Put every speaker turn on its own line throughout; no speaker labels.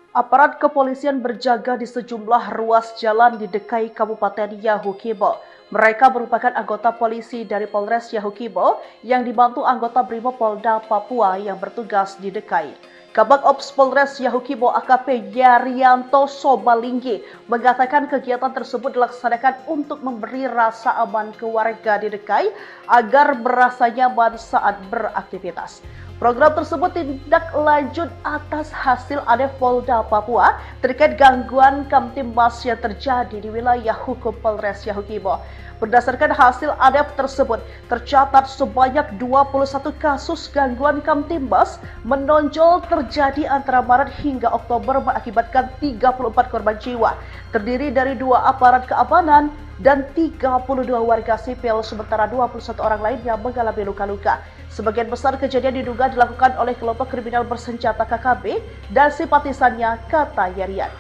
Aparat kepolisian berjaga di sejumlah ruas jalan di Dekai, Kabupaten Yahukibo. Mereka merupakan anggota polisi dari Polres Yahukibo yang dibantu anggota Brimob Polda Papua yang bertugas di Dekai. Kabag Ops Polres Yahukibo AKP Yarianto Sobalinggi mengatakan kegiatan tersebut dilaksanakan untuk memberi rasa aman ke warga di Dekai agar merasa nyaman saat beraktivitas. Program tersebut tindak lanjut atas hasil ADEF Polda Papua terkait gangguan Kamtibmas yang terjadi di wilayah hukum Polres Yahukibo. Berdasarkan hasil ADEF tersebut, tercatat sebanyak 21 kasus gangguan Kamtibmas menonjol terjadi antara Maret hingga Oktober mengakibatkan 34 korban jiwa, terdiri dari 2 aparat keamanan dan 32 warga sipil, sementara 21 orang lainnya mengalami luka-luka. Sebagian besar kejadian diduga dilakukan oleh kelompok kriminal bersenjata KKB dan simpatisannya, kata Yarian.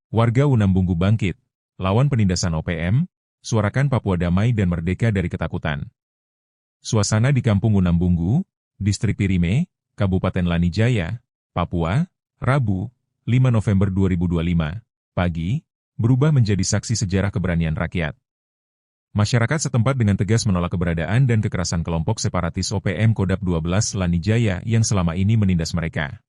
Warga Unambunggu bangkit, lawan penindasan OPM, suarakan Papua damai dan merdeka dari ketakutan. Suasana di Kampung Unambunggu, Distrik Pirime, Kabupaten Lanijaya, Papua, Rabu, 5 November 2025, pagi, berubah menjadi saksi sejarah keberanian rakyat. Masyarakat setempat dengan tegas menolak keberadaan dan kekerasan kelompok separatis OPM Kodap 12 Lanijaya yang selama ini menindas mereka.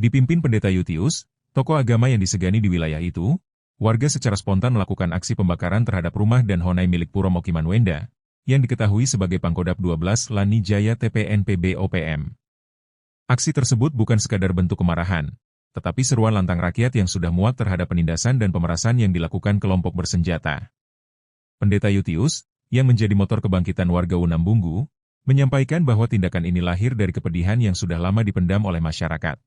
Dipimpin Pendeta Yutius, tokoh agama yang disegani di wilayah itu, warga secara spontan melakukan aksi pembakaran terhadap rumah dan honai milik Puro Mokiman Wenda, yang diketahui sebagai Pangkodap 12 Lanijaya TPNPB OPM. Aksi tersebut bukan sekadar bentuk kemarahan, tetapi seruan lantang rakyat yang sudah muak terhadap penindasan dan pemerasan yang dilakukan kelompok bersenjata. Pendeta Yutius, yang menjadi motor kebangkitan warga Unambunggu, menyampaikan bahwa tindakan ini lahir dari kepedihan yang sudah lama dipendam oleh masyarakat.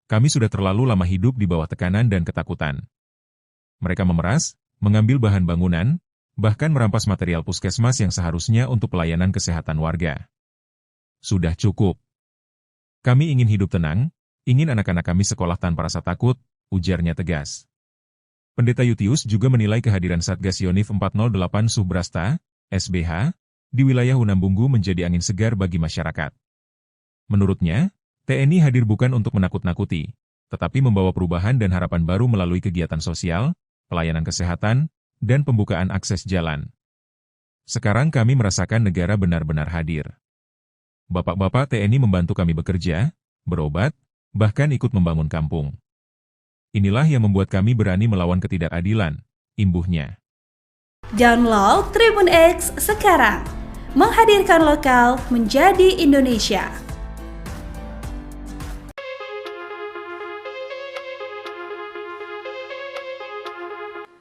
Kami sudah terlalu lama hidup di bawah tekanan dan ketakutan. Mereka memeras, mengambil bahan bangunan, bahkan merampas material puskesmas yang seharusnya untuk pelayanan kesehatan warga. Sudah cukup. Kami ingin hidup tenang, ingin anak-anak kami sekolah tanpa rasa takut, ujarnya tegas. Pendeta Yutius juga menilai kehadiran Satgas Yonif 408 Subrasta, SBH, di wilayah Unambunggu menjadi angin segar bagi masyarakat. Menurutnya, TNI hadir bukan untuk menakut-nakuti, tetapi membawa perubahan dan harapan baru melalui kegiatan sosial, pelayanan kesehatan, dan pembukaan akses jalan. Sekarang kami merasakan negara benar-benar hadir. Bapak-bapak TNI membantu kami bekerja, berobat, bahkan ikut membangun kampung. Inilah yang membuat kami berani melawan ketidakadilan, imbuhnya.
Download Tribun X sekarang, menghadirkan lokal menjadi Indonesia.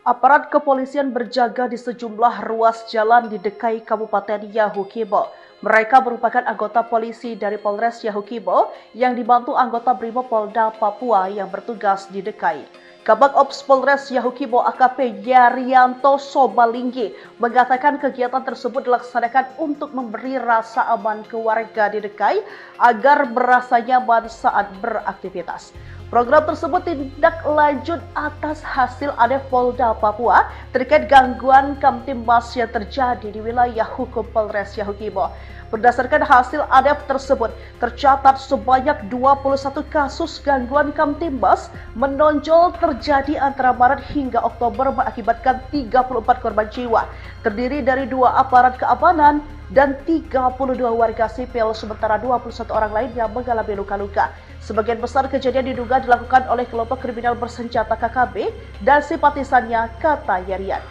Aparat kepolisian berjaga di sejumlah ruas jalan di Dekai, Kabupaten Yahukibo. Mereka merupakan anggota polisi dari Polres Yahukibo yang dibantu anggota Brimob Polda Papua yang bertugas di Dekai. Kabag Ops Polres Yahukibo AKP Yarianto Sobalinggi mengatakan kegiatan tersebut dilaksanakan untuk memberi rasa aman ke warga di Dekai agar merasa nyaman saat beraktivitas. Program tersebut tindak lanjut atas hasil ADEF Polda Papua terkait gangguan Kamtibmas yang terjadi di wilayah hukum Polres Yahukibo. Berdasarkan hasil ADEF tersebut, tercatat sebanyak 21 kasus gangguan Kamtibmas menonjol terjadi antara Maret hingga Oktober mengakibatkan 34 korban jiwa, terdiri dari 2 aparat keamanan dan 32 warga sipil, sementara 21 orang lainnya mengalami luka-luka. Sebagian besar kejadian diduga dilakukan oleh kelompok kriminal bersenjata KKB dan simpatisannya, kata Yarian.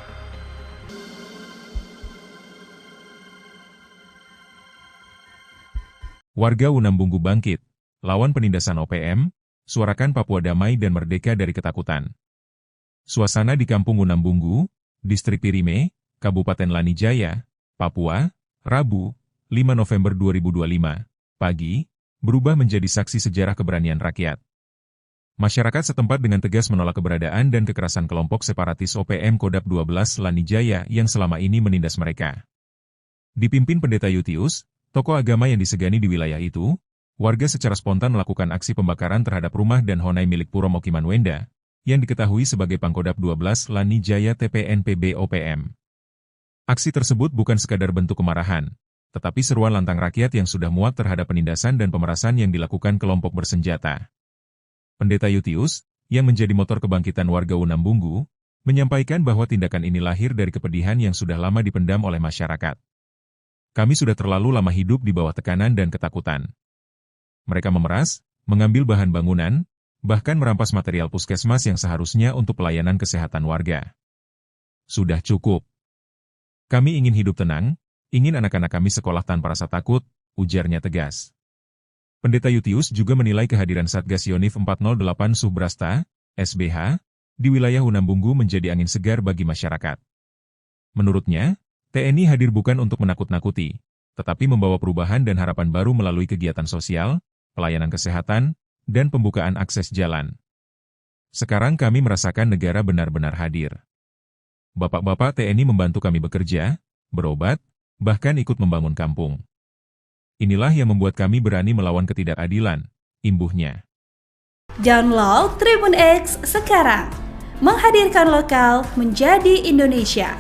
Warga Unambunggu bangkit, lawan penindasan OPM, suarakan Papua damai dan merdeka dari ketakutan. Suasana di Kampung Unambunggu, Distrik Pirime, Kabupaten Lanijaya, Papua, Rabu, 5 November 2025, pagi, berubah menjadi saksi sejarah keberanian rakyat. Masyarakat setempat dengan tegas menolak keberadaan dan kekerasan kelompok separatis OPM Kodap 12 Lanijaya yang selama ini menindas mereka. Dipimpin Pendeta Yutius, tokoh agama yang disegani di wilayah itu, warga secara spontan melakukan aksi pembakaran terhadap rumah dan honai milik Puro Mokiman Wenda, yang diketahui sebagai Pangkodap 12 Lanijaya TPNPB OPM. Aksi tersebut bukan sekadar bentuk kemarahan, tetapi seruan lantang rakyat yang sudah muak terhadap penindasan dan pemerasan yang dilakukan kelompok bersenjata. Pendeta Yutius, yang menjadi motor kebangkitan warga Unambunggu, menyampaikan bahwa tindakan ini lahir dari kepedihan yang sudah lama dipendam oleh masyarakat. Kami sudah terlalu lama hidup di bawah tekanan dan ketakutan. Mereka memeras, mengambil bahan bangunan, bahkan merampas material puskesmas yang seharusnya untuk pelayanan kesehatan warga. Sudah cukup. Kami ingin hidup tenang, ingin anak-anak kami sekolah tanpa rasa takut, ujarnya tegas. Pendeta Yutius juga menilai kehadiran Satgas Yonif 408 Subrasta, SBH, di wilayah Unambunggu menjadi angin segar bagi masyarakat. Menurutnya, TNI hadir bukan untuk menakut-nakuti, tetapi membawa perubahan dan harapan baru melalui kegiatan sosial, pelayanan kesehatan, dan pembukaan akses jalan. Sekarang kami merasakan negara benar-benar hadir. Bapak-bapak TNI membantu kami bekerja, berobat, bahkan ikut membangun kampung. Inilah yang membuat kami berani melawan ketidakadilan, imbuhnya.
Download Tribun X sekarang, menghadirkan lokal menjadi Indonesia.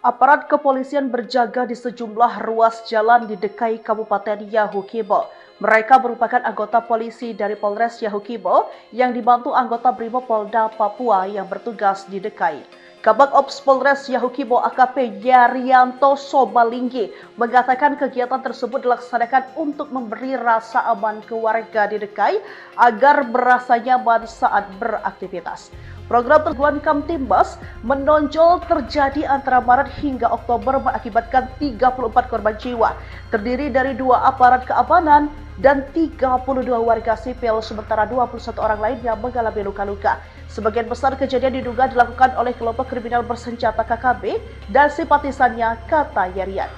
Aparat kepolisian berjaga di sejumlah ruas jalan di Dekai Kabupaten Yahukibo. Mereka merupakan anggota polisi dari Polres Yahukibo yang dibantu anggota Brimob Polda Papua yang bertugas di Dekai. Kabag Ops Polres Yahukibo AKP Yarianto Sobalinggi mengatakan kegiatan tersebut dilaksanakan untuk memberi rasa aman ke warga di Dekai agar berasa nyaman saat beraktivitas. Program Teguhan Kamtimbas menonjol terjadi antara Maret hingga Oktober mengakibatkan 34 korban jiwa, terdiri dari 2 aparat keamanan dan 32 warga sipil, sementara 21 orang lainnya mengalami luka-luka. Sebagian besar kejadian diduga dilakukan oleh kelompok kriminal bersenjata KKB dan simpatisannya, kata Yarian.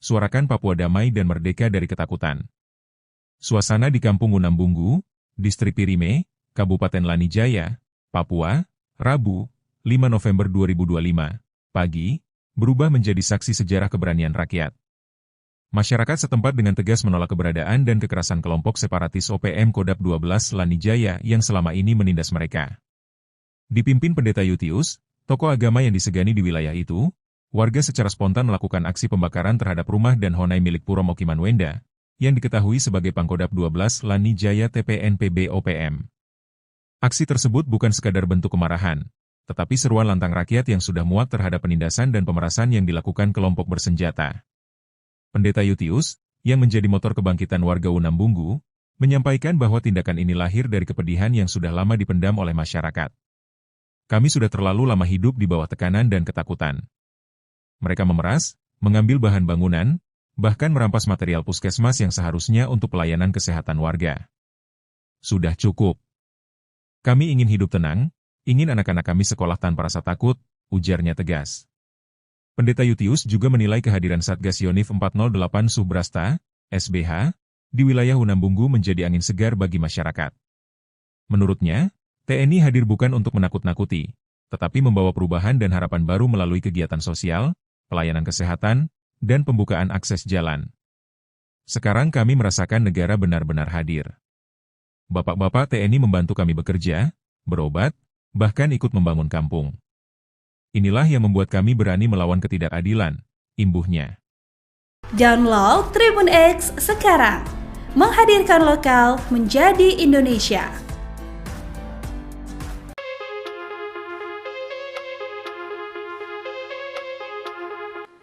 Suarakan Papua damai dan merdeka dari ketakutan. Suasana di Kampung Unambunggu, Distrik Pirime, Kabupaten Lanijaya, Papua, Rabu, 5 November 2025, pagi, berubah menjadi saksi sejarah keberanian rakyat. Masyarakat setempat dengan tegas menolak keberadaan dan kekerasan kelompok separatis OPM Kodap 12 Lanijaya yang selama ini menindas mereka. Dipimpin Pendeta Yutius, tokoh agama yang disegani di wilayah itu, warga secara spontan melakukan aksi pembakaran terhadap rumah dan honai milik Puro Mokiman Wenda, yang diketahui sebagai Pangkodap 12 Lanijaya TPNPB OPM. Aksi tersebut bukan sekadar bentuk kemarahan, tetapi seruan lantang rakyat yang sudah muak terhadap penindasan dan pemerasan yang dilakukan kelompok bersenjata. Pendeta Yutius, yang menjadi motor kebangkitan warga Unambunggu, menyampaikan bahwa tindakan ini lahir dari kepedihan yang sudah lama dipendam oleh masyarakat. Kami sudah terlalu lama hidup di bawah tekanan dan ketakutan. Mereka memeras, mengambil bahan bangunan, bahkan merampas material puskesmas yang seharusnya untuk pelayanan kesehatan warga. Sudah cukup. Kami ingin hidup tenang, ingin anak-anak kami sekolah tanpa rasa takut, ujarnya tegas. Pendeta Yutius juga menilai kehadiran Satgas Yonif 408 Subrasta, SBH, di wilayah Unambunggu menjadi angin segar bagi masyarakat. Menurutnya, TNI hadir bukan untuk menakut-nakuti, tetapi membawa perubahan dan harapan baru melalui kegiatan sosial, pelayanan kesehatan, dan pembukaan akses jalan. Sekarang kami merasakan negara benar-benar hadir. Bapak-bapak TNI membantu kami bekerja, berobat, bahkan ikut membangun kampung. Inilah yang membuat kami berani melawan ketidakadilan, imbuhnya.
Download Tribun X sekarang, menghadirkan lokal menjadi Indonesia.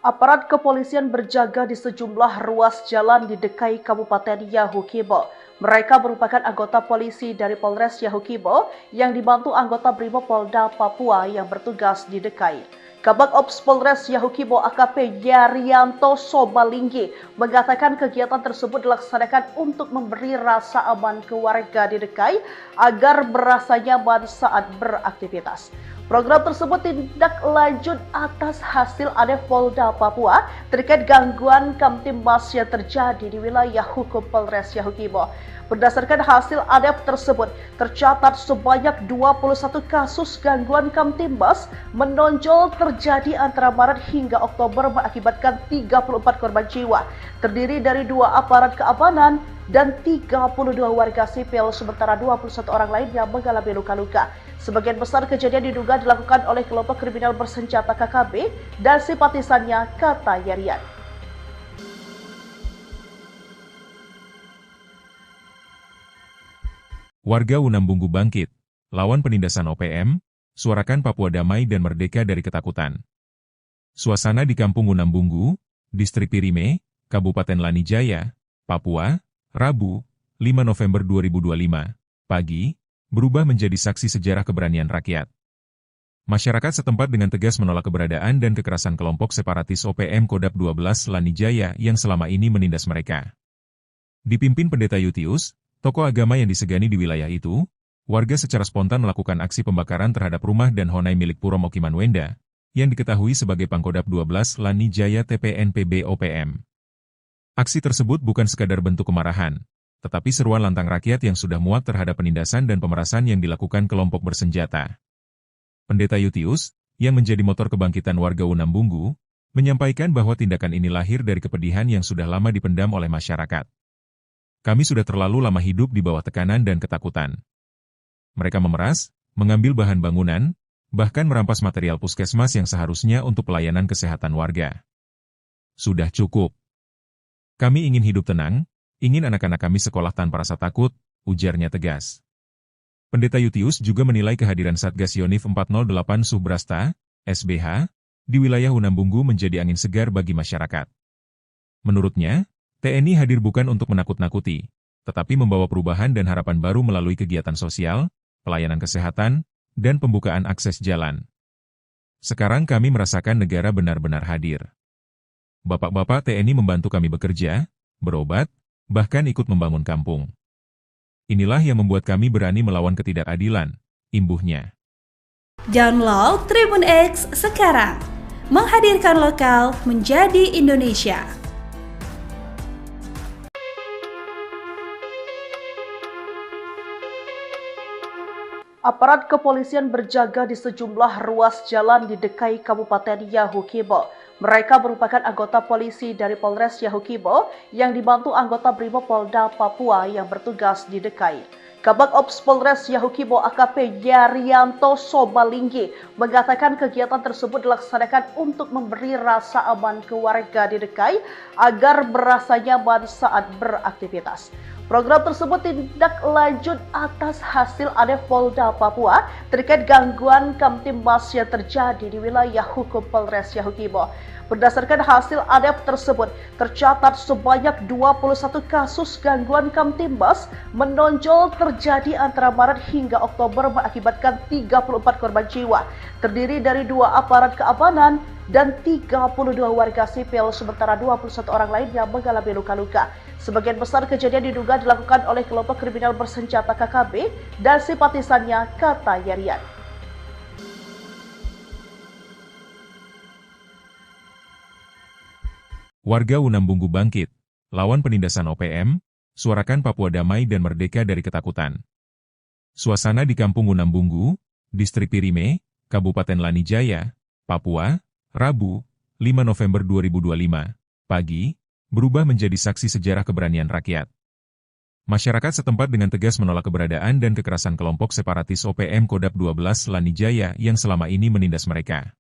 Aparat kepolisian berjaga di sejumlah ruas jalan di Dekai Kabupaten Yahukibo. Mereka merupakan anggota polisi dari Polres Yahukibo yang dibantu anggota Brimob Polda Papua yang bertugas di Dekai. Kabag Ops Polres Yahukibo AKP Yarianto Sobalinggi mengatakan kegiatan tersebut dilaksanakan untuk memberi rasa aman ke warga di Dekai agar berasa nyaman saat beraktivitas. Program tersebut tindak lanjut atas hasil ADEF Polda Papua terkait gangguan Kamtimbas yang terjadi di wilayah hukum Polres Yahukibo. Berdasarkan hasil ADEF tersebut, tercatat sebanyak 21 kasus gangguan Kamtimbas menonjol terjadi antara Maret hingga Oktober mengakibatkan 34 korban jiwa, terdiri dari 2 aparat keamanan dan 32 warga sipil, sementara 21 orang lainnya mengalami luka-luka. Sebagian besar kejadian diduga dilakukan oleh kelompok kriminal bersenjata KKB dan simpatisannya, kata Yarian.
Warga Unambunggu bangkit, lawan penindasan OPM, suarakan Papua damai dan merdeka dari ketakutan. Suasana di Kampung Unambunggu, Distrik Pirime, Kabupaten Lanijaya, Papua, Rabu, 5 November 2025, pagi, berubah menjadi saksi sejarah keberanian rakyat. Masyarakat setempat dengan tegas menolak keberadaan dan kekerasan kelompok separatis OPM Kodap 12 Lanijaya yang selama ini menindas mereka. Dipimpin Pendeta Yutius, tokoh agama yang disegani di wilayah itu, warga secara spontan melakukan aksi pembakaran terhadap rumah dan honai milik Puro Mokiman Wenda, yang diketahui sebagai Pangkodap 12 Lanijaya TPNPB OPM. Aksi tersebut bukan sekadar bentuk kemarahan, tetapi seruan lantang rakyat yang sudah muak terhadap penindasan dan pemerasan yang dilakukan kelompok bersenjata. Pendeta Yutius, yang menjadi motor kebangkitan warga Unambunggu, menyampaikan bahwa tindakan ini lahir dari kepedihan yang sudah lama dipendam oleh masyarakat. Kami sudah terlalu lama hidup di bawah tekanan dan ketakutan. Mereka memeras, mengambil bahan bangunan, bahkan merampas material puskesmas yang seharusnya untuk pelayanan kesehatan warga. Sudah cukup. Kami ingin hidup tenang, ingin anak-anak kami sekolah tanpa rasa takut, ujarnya tegas. Pendeta Yutius juga menilai kehadiran Satgas Yonif 408 Subrasta, SBH, di wilayah Unambunggu menjadi angin segar bagi masyarakat. Menurutnya, TNI hadir bukan untuk menakut-nakuti, tetapi membawa perubahan dan harapan baru melalui kegiatan sosial, pelayanan kesehatan, dan pembukaan akses jalan. Sekarang kami merasakan negara benar-benar hadir. Bapak-bapak TNI membantu kami bekerja, berobat, bahkan ikut membangun kampung. Inilah yang membuat kami berani melawan ketidakadilan, imbuhnya.
Download Tribun X sekarang, menghadirkan lokal menjadi Indonesia.
Aparat kepolisian berjaga di sejumlah ruas jalan di DKI Kabupaten Yahukibo. Mereka merupakan anggota polisi dari Polres Yahukibo yang dibantu anggota Brimopolda Papua yang bertugas di DKI. Kabag Ops Polres Yahukibo AKP Yarianto Sobalinggi mengatakan kegiatan tersebut dilaksanakan untuk memberi rasa aman ke warga di DKI agar merasa nyaman saat beraktivitas. Program tersebut tindak lanjut atas hasil ADEF Polda Papua terkait gangguan Kamtimas yang terjadi di wilayah hukum Polres Yahukibo. Berdasarkan hasil ADEF tersebut, tercatat sebanyak 21 kasus gangguan Kamtimas menonjol terjadi antara Maret hingga Oktober mengakibatkan 34 korban jiwa, terdiri dari 2 aparat keamanan dan 32 warga sipil, sementara 21 orang lainnya mengalami luka-luka. Sebagian besar kejadian diduga dilakukan oleh kelompok kriminal bersenjata KKB dan simpatisannya, kata Yarian.
Warga Unambunggu bangkit, lawan penindasan OPM, suarakan Papua damai dan merdeka dari ketakutan. Suasana di Kampung Unambunggu, Distrik Pirime, Kabupaten Lanijaya, Papua, Rabu, 5 November 2025, pagi, berubah menjadi saksi sejarah keberanian rakyat. Masyarakat setempat dengan tegas menolak keberadaan dan kekerasan kelompok separatis OPM Kodap 12 Lanijaya yang selama ini menindas mereka.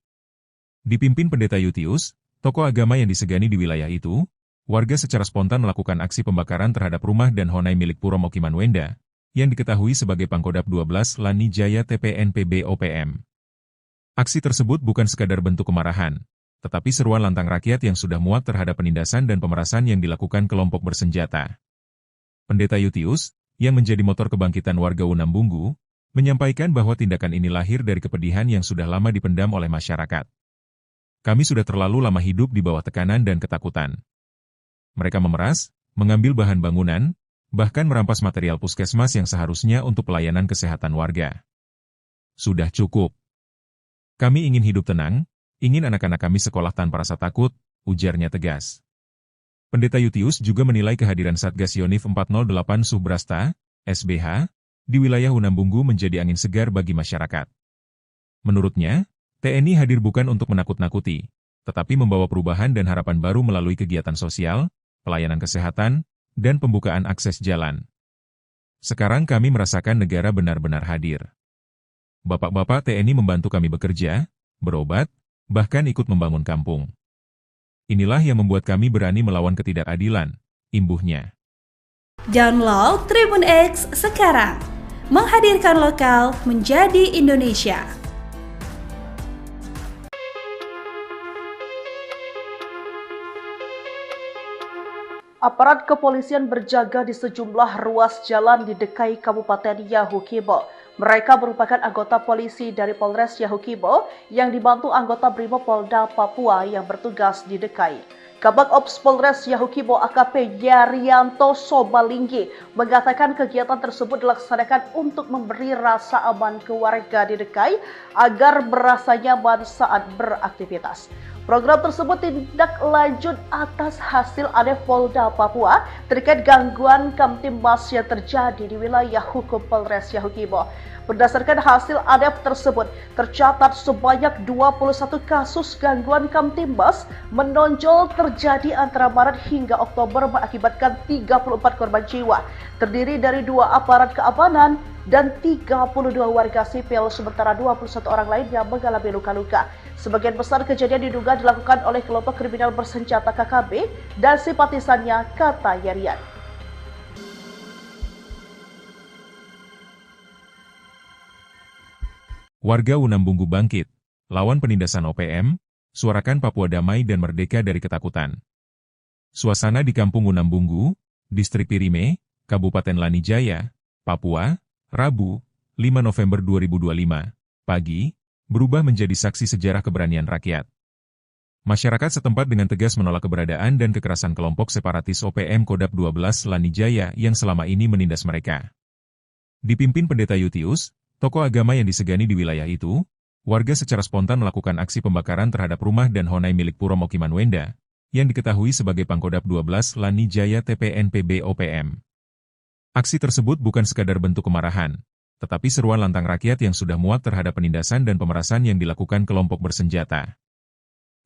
Dipimpin Pendeta Yutius, tokoh agama yang disegani di wilayah itu, warga secara spontan melakukan aksi pembakaran terhadap rumah dan honai milik Puro Mokiman Wenda, yang diketahui sebagai Pangkodap 12 Lanijaya TPNPB OPM. Aksi tersebut bukan sekadar bentuk kemarahan, tetapi seruan lantang rakyat yang sudah muak terhadap penindasan dan pemerasan yang dilakukan kelompok bersenjata. Pendeta Yutius, yang menjadi motor kebangkitan warga Unambunggu, menyampaikan bahwa tindakan ini lahir dari kepedihan yang sudah lama dipendam oleh masyarakat. Kami sudah terlalu lama hidup di bawah tekanan dan ketakutan. Mereka memeras, mengambil bahan bangunan, bahkan merampas material puskesmas yang seharusnya untuk pelayanan kesehatan warga. Sudah cukup. Kami ingin hidup tenang, ingin anak-anak kami sekolah tanpa rasa takut, ujarnya tegas. Pendeta Yutius juga menilai kehadiran Satgas Yonif 408 Subrasta, SBH, di wilayah Unambunggu menjadi angin segar bagi masyarakat. Menurutnya, TNI hadir bukan untuk menakut-nakuti, tetapi membawa perubahan dan harapan baru melalui kegiatan sosial, pelayanan kesehatan, dan pembukaan akses jalan. Sekarang kami merasakan negara benar-benar hadir. Bapak-bapak TNI membantu kami bekerja, berobat, bahkan ikut membangun kampung. Inilah yang membuat kami berani melawan ketidakadilan, imbuhnya.
Download Tribun X sekarang, menghadirkan lokal menjadi Indonesia.
Aparat kepolisian berjaga di sejumlah ruas jalan di DKI Kabupaten Yahukibo. Mereka merupakan anggota polisi dari Polres Yahukibo yang dibantu anggota Brimopolda Papua yang bertugas di DKI. Kabag Ops Polres Yahukibo AKP Yarianto Sobalinggi mengatakan kegiatan tersebut dilaksanakan untuk memberi rasa aman ke warga di DKI agar merasa nyaman saat beraktivitas. Program tersebut tindak lanjut atas hasil ADEF Polda Papua terkait gangguan Kamtimas yang terjadi di wilayah hukum Polres Yahukibo. Berdasarkan hasil ADEF tersebut, tercatat sebanyak 21 kasus gangguan Kamtimas menonjol terjadi antara Maret hingga Oktober mengakibatkan 34 korban jiwa, terdiri dari 2 aparat keamanan dan 32 warga sipil, sementara 21 orang lainnya mengalami luka-luka. Sebagian besar kejadian diduga dilakukan oleh kelompok kriminal bersenjata KKB dan simpatisannya, kata Yarian.
Warga Unambunggu bangkit, lawan penindasan OPM, suarakan Papua damai dan merdeka dari ketakutan. Suasana di Kampung Unambunggu, Distrik Pirime, Kabupaten Lanijaya, Papua, Rabu, 5 November 2025, pagi, berubah menjadi saksi sejarah keberanian rakyat. Masyarakat setempat dengan tegas menolak keberadaan dan kekerasan kelompok separatis OPM Kodap 12 Lanijaya yang selama ini menindas mereka. Dipimpin Pendeta Yutius, tokoh agama yang disegani di wilayah itu, warga secara spontan melakukan aksi pembakaran terhadap rumah dan honai milik Puro Mokiman Wenda, yang diketahui sebagai Pangkodap 12 Lanijaya TPNPB OPM. Aksi tersebut bukan sekadar bentuk kemarahan, tetapi seruan lantang rakyat yang sudah muak terhadap penindasan dan pemerasan yang dilakukan kelompok bersenjata.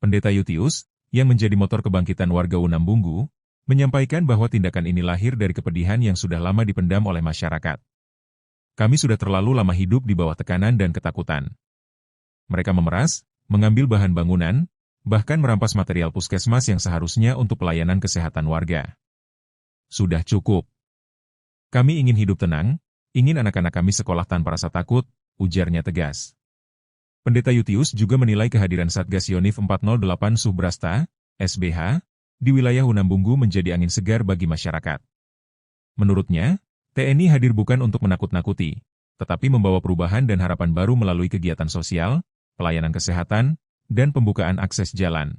Pendeta Yutius, yang menjadi motor kebangkitan warga Unambunggu, menyampaikan bahwa tindakan ini lahir dari kepedihan yang sudah lama dipendam oleh masyarakat. Kami sudah terlalu lama hidup di bawah tekanan dan ketakutan. Mereka memeras, mengambil bahan bangunan, bahkan merampas material puskesmas yang seharusnya untuk pelayanan kesehatan warga. Sudah cukup. Kami ingin hidup tenang, ingin anak-anak kami sekolah tanpa rasa takut, ujarnya tegas. Pendeta Yutius juga menilai kehadiran Satgas Yonif 408 Subrasta, SBH, di wilayah Unambunggu menjadi angin segar bagi masyarakat. Menurutnya, TNI hadir bukan untuk menakut-nakuti, tetapi membawa perubahan dan harapan baru melalui kegiatan sosial, pelayanan kesehatan, dan pembukaan akses jalan.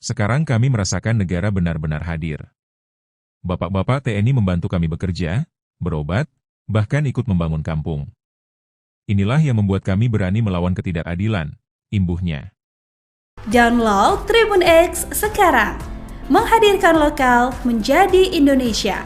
Sekarang kami merasakan negara benar-benar hadir. Bapak-bapak TNI membantu kami bekerja, berobat, bahkan ikut membangun kampung. Inilah yang membuat kami berani melawan ketidakadilan, imbuhnya.
Download Tribun X sekarang, menghadirkan lokal menjadi Indonesia.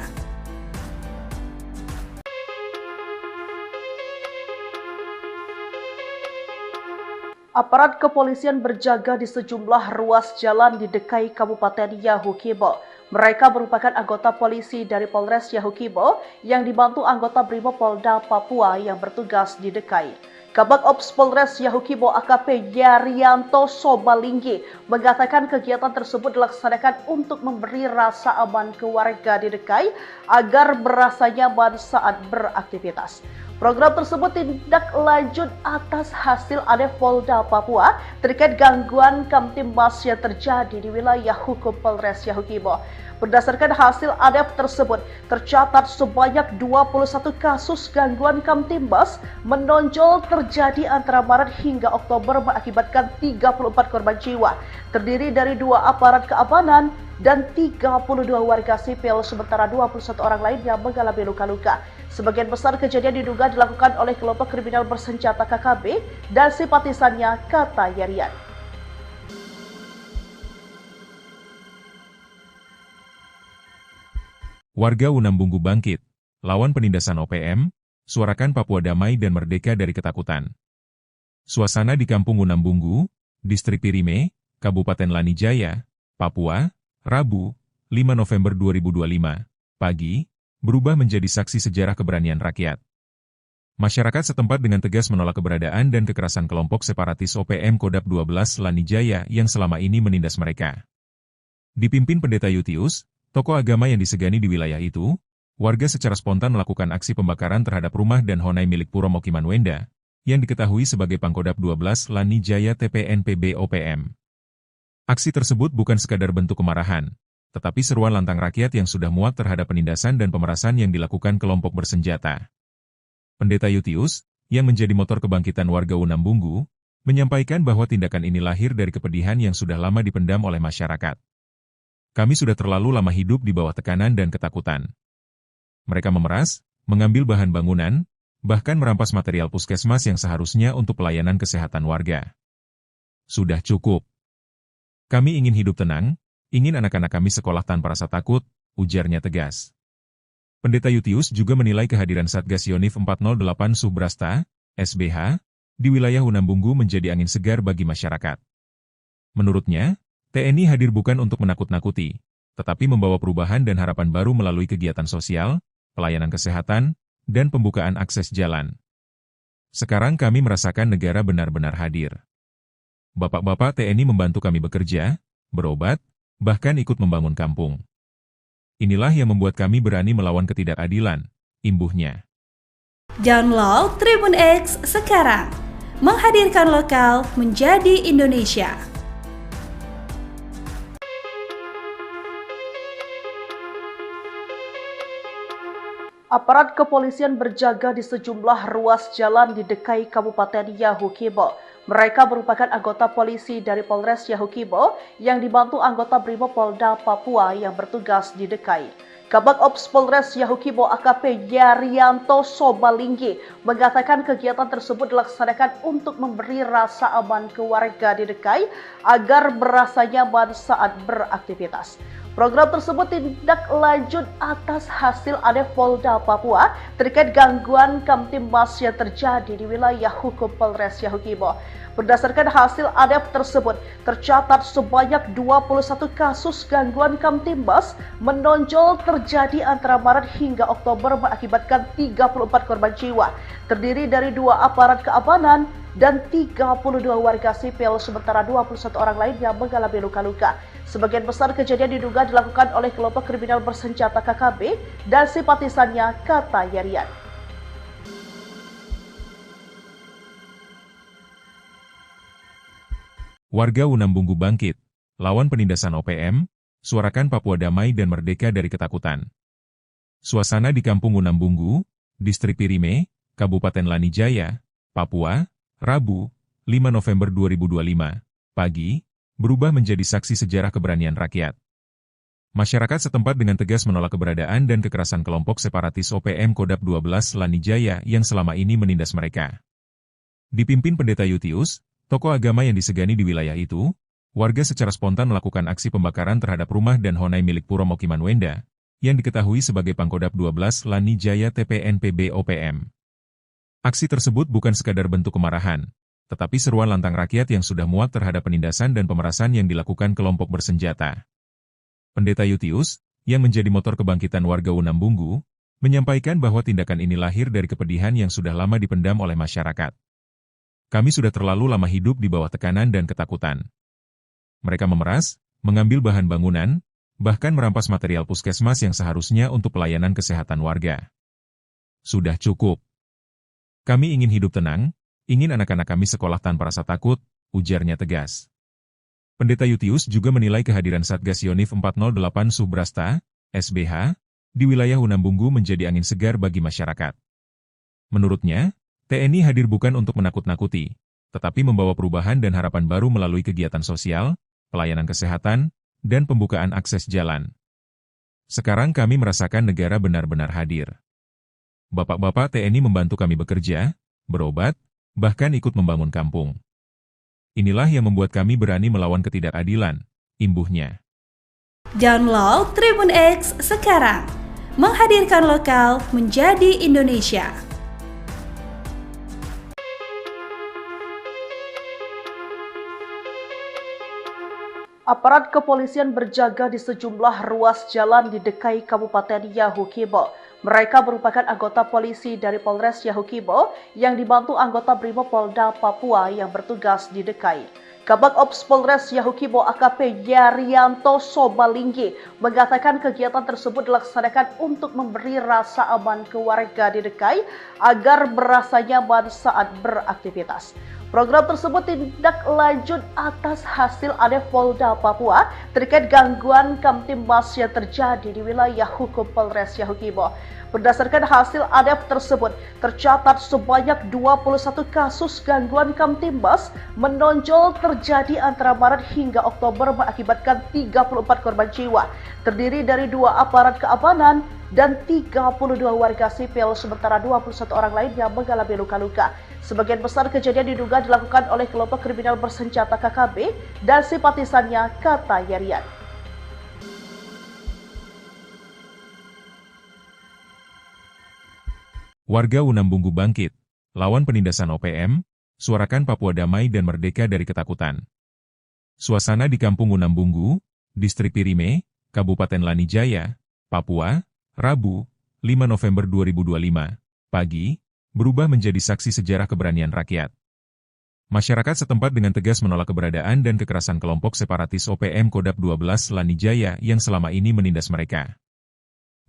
Aparat kepolisian berjaga di sejumlah ruas jalan di DKI Kabupaten Yahukibo. Mereka merupakan anggota polisi dari Polres Yahukibo yang dibantu anggota Brimopolda Papua yang bertugas di DKI. Kabag Ops Polres Yahukibo AKP Yarianto Sobalinggi mengatakan kegiatan tersebut dilaksanakan untuk memberi rasa aman ke warga di DKI agar merasa nyaman saat beraktivitas. Program tersebut tindak lanjut atas hasil ADEF Polda Papua terkait gangguan Kamtimas yang terjadi di wilayah hukum Polres Yahukibo. Berdasarkan hasil ADEF tersebut, tercatat sebanyak 21 kasus gangguan Kamtimas menonjol terjadi antara Maret hingga Oktober mengakibatkan 34 korban jiwa, terdiri dari 2 aparat keamanan dan 32 warga sipil, sementara 21 orang lainnya mengalami luka-luka. Sebagian besar kejadian diduga dilakukan oleh kelompok kriminal bersenjata KKB dan simpatisannya, kata Yarian.
Warga Unambunggu bangkit, lawan penindasan OPM, suarakan Papua damai dan merdeka dari ketakutan. Suasana di Kampung Unambunggu, Distrik Pirime, Kabupaten Lanijaya, Papua, Rabu, 5 November 2025, pagi, berubah menjadi saksi sejarah keberanian rakyat. Masyarakat setempat dengan tegas menolak keberadaan dan kekerasan kelompok separatis OPM Kodap 12 Lanijaya yang selama ini menindas mereka. Dipimpin Pendeta Yutius, tokoh agama yang disegani di wilayah itu, warga secara spontan melakukan aksi pembakaran terhadap rumah dan honai milik Puro Mokiman Wenda, yang diketahui sebagai Pangkodap 12 Lanijaya TPNPB OPM. Aksi tersebut bukan sekadar bentuk kemarahan, tetapi seruan lantang rakyat yang sudah muak terhadap penindasan dan pemerasan yang dilakukan kelompok bersenjata. Pendeta Yutius, yang menjadi motor kebangkitan warga Unambunggu, menyampaikan bahwa tindakan ini lahir dari kepedihan yang sudah lama dipendam oleh masyarakat. Kami sudah terlalu lama hidup di bawah tekanan dan ketakutan. Mereka memeras, mengambil bahan bangunan, bahkan merampas material puskesmas yang seharusnya untuk pelayanan kesehatan warga. Sudah cukup. Kami ingin hidup tenang, ingin anak-anak kami sekolah tanpa rasa takut, ujarnya tegas. Pendeta Yutius juga menilai kehadiran Satgas Yonif 408 Subrasta, SBH, di wilayah Unambunggu menjadi angin segar bagi masyarakat. Menurutnya, TNI hadir bukan untuk menakut-nakuti, tetapi membawa perubahan dan harapan baru melalui kegiatan sosial, pelayanan kesehatan, dan pembukaan akses jalan. Sekarang kami merasakan negara benar-benar hadir. Bapak-bapak TNI membantu kami bekerja, berobat, bahkan ikut membangun kampung. Inilah yang membuat kami berani melawan ketidakadilan, imbuhnya.
Download Tribun X sekarang, menghadirkan lokal menjadi Indonesia.
Aparat kepolisian berjaga di sejumlah ruas jalan di Dekai Kabupaten Yahukibo. Mereka merupakan anggota polisi dari Polres Yahukibo yang dibantu anggota Brimob Polda Papua yang bertugas di Dekai. Kabag Ops Polres Yahukibo AKP Yarianto Sobalinggi mengatakan kegiatan tersebut dilaksanakan untuk memberi rasa aman ke warga di Dekai agar merasa nyaman saat beraktivitas. Program tersebut tindak lanjut atas hasil ADEF Polda Papua terkait gangguan Kamtimas yang terjadi di wilayah hukum Polres Yahukibo. Berdasarkan hasil ADEF tersebut, tercatat sebanyak 21 kasus gangguan Kamtimas menonjol terjadi antara Maret hingga Oktober mengakibatkan 34 korban jiwa, terdiri dari 2 aparat keamanan dan 32 warga sipil, sementara 21 orang lainnya mengalami luka-luka. Sebagian besar kejadian diduga dilakukan oleh kelompok kriminal bersenjata KKB dan simpatisannya, kata Yarian.
Warga Unambunggu bangkit, lawan penindasan OPM, suarakan Papua damai dan merdeka dari ketakutan. Suasana di Kampung Unambunggu, Distrik Pirime, Kabupaten Lanijaya, Papua, Rabu, 5 November 2025, pagi, berubah menjadi saksi sejarah keberanian rakyat. Masyarakat setempat dengan tegas menolak keberadaan dan kekerasan kelompok separatis OPM Kodap 12 Lanijaya yang selama ini menindas mereka. Dipimpin Pendeta Yutius, tokoh agama yang disegani di wilayah itu, warga secara spontan melakukan aksi pembakaran terhadap rumah dan honai milik Puro Mokiman Wenda, yang diketahui sebagai Pangkodap 12 Lanijaya TPNPB OPM. Aksi tersebut bukan sekadar bentuk kemarahan, tetapi seruan lantang rakyat yang sudah muak terhadap penindasan dan pemerasan yang dilakukan kelompok bersenjata. Pendeta Yutius, yang menjadi motor kebangkitan warga Unambunggu, menyampaikan bahwa tindakan ini lahir dari kepedihan yang sudah lama dipendam oleh masyarakat. Kami sudah terlalu lama hidup di bawah tekanan dan ketakutan. Mereka memeras, mengambil bahan bangunan, bahkan merampas material puskesmas yang seharusnya untuk pelayanan kesehatan warga. Sudah cukup. Kami ingin hidup tenang, ingin anak-anak kami sekolah tanpa rasa takut, ujarnya tegas. Pendeta Yutius juga menilai kehadiran Satgas Yonif 408 Subrasta, SBH, di wilayah Unambunggu menjadi angin segar bagi masyarakat. Menurutnya, TNI hadir bukan untuk menakut-nakuti, tetapi membawa perubahan dan harapan baru melalui kegiatan sosial, pelayanan kesehatan, dan pembukaan akses jalan. Sekarang kami merasakan negara benar-benar hadir. Bapak-bapak TNI membantu kami bekerja, berobat, bahkan ikut membangun kampung. Inilah yang membuat kami berani melawan ketidakadilan, imbuhnya.
Download Tribun X sekarang, menghadirkan lokal menjadi Indonesia.
Aparat kepolisian berjaga di sejumlah ruas jalan di Dekai Kabupaten Yahukibo. Mereka merupakan anggota polisi dari Polres Yahukibo yang dibantu anggota Brimopolda Papua yang bertugas di Dekai. Kabag Ops Polres Yahukibo AKP Yarianto Sobalinggi mengatakan kegiatan tersebut dilaksanakan untuk memberi rasa aman ke warga di Dekai agar merasa nyaman saat beraktivitas. Program tersebut tindak lanjut atas hasil ADEF Polda Papua terkait gangguan Kamtimas yang terjadi di wilayah hukum Polres Yahukibo. Berdasarkan hasil ADEF tersebut, tercatat sebanyak 21 kasus gangguan Kamtimas menonjol terjadi antara Maret hingga Oktober mengakibatkan 34 korban jiwa, terdiri dari 2 aparat keamanan dan 32 warga sipil, sementara 21 orang lainnya mengalami luka-luka. Sebagian besar kejadian diduga dilakukan oleh kelompok kriminal bersenjata KKB dan simpatisannya, kata Yarian.
Warga Unambunggu bangkit, lawan penindasan OPM, suarakan Papua damai dan merdeka dari ketakutan. Suasana di Kampung Unambunggu, Distrik Pirime, Kabupaten Lanijaya, Papua, Rabu, 5 November 2025, pagi, berubah menjadi saksi sejarah keberanian rakyat. Masyarakat setempat dengan tegas menolak keberadaan dan kekerasan kelompok separatis OPM Kodap 12 Lanijaya yang selama ini menindas mereka.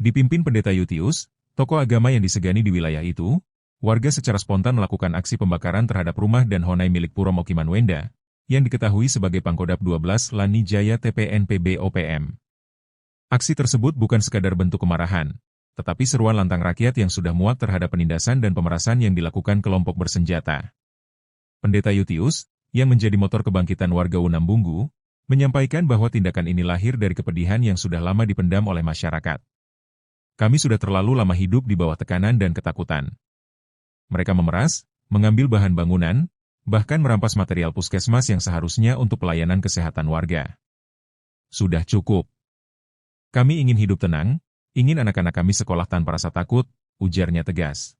Dipimpin Pendeta Yutius, tokoh agama yang disegani di wilayah itu, warga secara spontan melakukan aksi pembakaran terhadap rumah dan honai milik Puro Mokiman Wenda, yang diketahui sebagai Pangkodap 12 Lanijaya TPNPB OPM. Aksi tersebut bukan sekadar bentuk kemarahan, tetapi seruan lantang rakyat yang sudah muak terhadap penindasan dan pemerasan yang dilakukan kelompok bersenjata. Pendeta Yutius, yang menjadi motor kebangkitan warga Unambunggu, menyampaikan bahwa tindakan ini lahir dari kepedihan yang sudah lama dipendam oleh masyarakat. Kami sudah terlalu lama hidup di bawah tekanan dan ketakutan. Mereka memeras, mengambil bahan bangunan, bahkan merampas material puskesmas yang seharusnya untuk pelayanan kesehatan warga. Sudah cukup. Kami ingin hidup tenang, ingin anak-anak kami sekolah tanpa rasa takut, ujarnya tegas.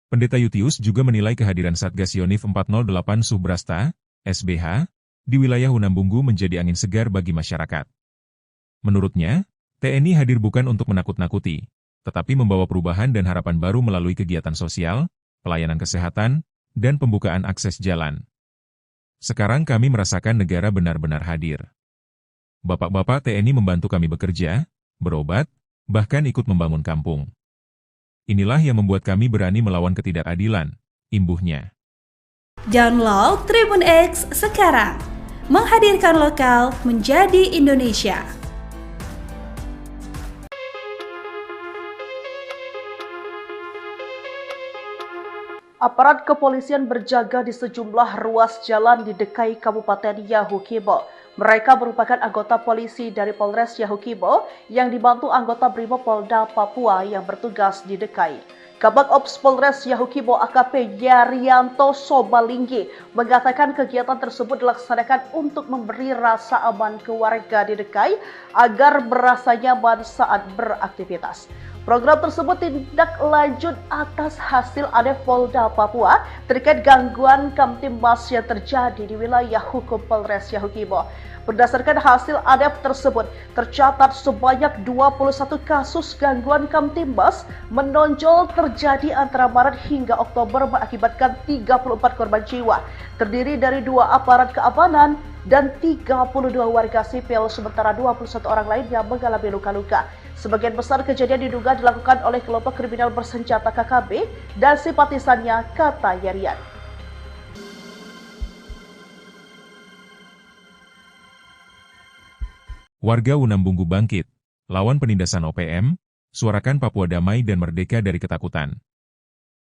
Pendeta Yutius juga menilai kehadiran Satgas Yonif 408 Subrasta, SBH, di wilayah Unambunggu menjadi angin segar bagi masyarakat. Menurutnya, TNI hadir bukan untuk menakut-nakuti, tetapi membawa perubahan dan harapan baru melalui kegiatan sosial, pelayanan kesehatan, dan pembukaan akses jalan. Sekarang kami merasakan negara benar-benar hadir. Bapak-bapak TNI membantu kami bekerja, berobat, bahkan ikut membangun kampung. Inilah yang membuat kami berani melawan ketidakadilan, imbuhnya.
Download Tribun X sekarang, menghadirkan lokal menjadi Indonesia.
Aparat kepolisian berjaga di sejumlah ruas jalan di Dekai Kabupaten Yahukibo. Mereka merupakan anggota polisi dari Polres Yahukibo yang dibantu anggota Brimopolda Papua yang bertugas di Dekai. Kabag Ops Polres Yahukibo AKP Yarianto Sobalinggi mengatakan kegiatan tersebut dilaksanakan untuk memberi rasa aman ke warga di Dekai agar merasa nyaman saat beraktivitas. Program tersebut tindak lanjut atas hasil ADEF Polda Papua terkait gangguan Kamtimas yang terjadi di wilayah hukum Polres Yahukibo. Berdasarkan hasil ADEF tersebut, tercatat sebanyak 21 kasus gangguan Kamtimas menonjol terjadi antara Maret hingga Oktober mengakibatkan 34 korban jiwa, terdiri dari 2 aparat keamanan dan 32 warga sipil, sementara 21 orang lainnya mengalami luka-luka. Sebagian besar kejadian diduga dilakukan oleh kelompok kriminal bersenjata KKB dan simpatisannya, kata Yarian.
Warga Unambunggu bangkit, lawan penindasan OPM, suarakan Papua damai dan merdeka dari ketakutan.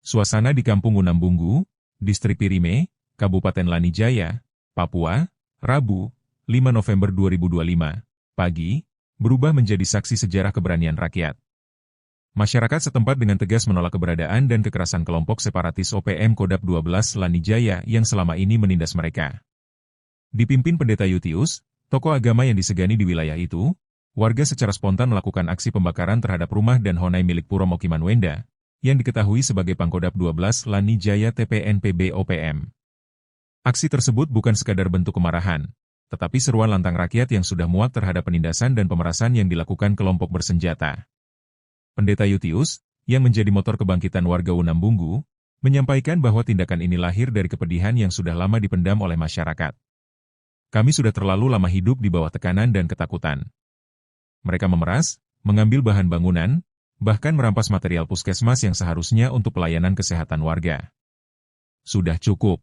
Suasana di Kampung Unambunggu, Distrik Pirime, Kabupaten Lanijaya, Papua, Rabu, 5 November 2025, pagi, berubah menjadi saksi sejarah keberanian rakyat. Masyarakat setempat dengan tegas menolak keberadaan dan kekerasan kelompok separatis OPM Kodap 12 Lanijaya yang selama ini menindas mereka. Dipimpin Pendeta Yutius, tokoh agama yang disegani di wilayah itu, warga secara spontan melakukan aksi pembakaran terhadap rumah dan honai milik Puro Mokiman Wenda, yang diketahui sebagai Pangkodap 12 Lanijaya TPNPB OPM. Aksi tersebut bukan sekadar bentuk kemarahan, tetapi seruan lantang rakyat yang sudah muak terhadap penindasan dan pemerasan yang dilakukan kelompok bersenjata. Pendeta Yutius, yang menjadi motor kebangkitan warga Unambunggu, menyampaikan bahwa tindakan ini lahir dari kepedihan yang sudah lama dipendam oleh masyarakat. Kami sudah terlalu lama hidup di bawah tekanan dan ketakutan. Mereka memeras, mengambil bahan bangunan, bahkan merampas material puskesmas yang seharusnya untuk pelayanan kesehatan warga. Sudah cukup.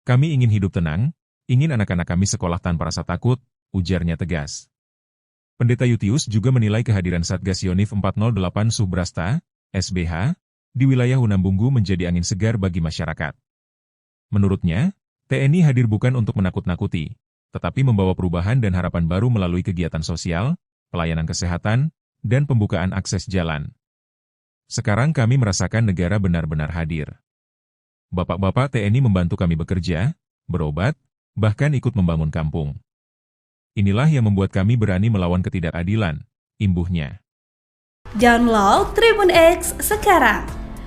Kami ingin hidup tenang, ingin anak-anak kami sekolah tanpa rasa takut, ujarnya tegas. Pendeta Yutius juga menilai kehadiran Satgas Yonif 408 Subrasta, SBH, di wilayah Unambunggu menjadi angin segar bagi masyarakat. Menurutnya, TNI hadir bukan untuk menakut-nakuti, tetapi membawa perubahan dan harapan baru melalui kegiatan sosial, pelayanan kesehatan, dan pembukaan akses jalan. Sekarang kami merasakan negara benar-benar hadir. Bapak-bapak TNI membantu kami bekerja, berobat, bahkan ikut membangun kampung. Inilah yang membuat kami berani melawan ketidakadilan, imbuhnya.
Download Tribun X sekarang,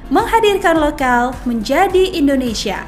menghadirkan lokal menjadi Indonesia.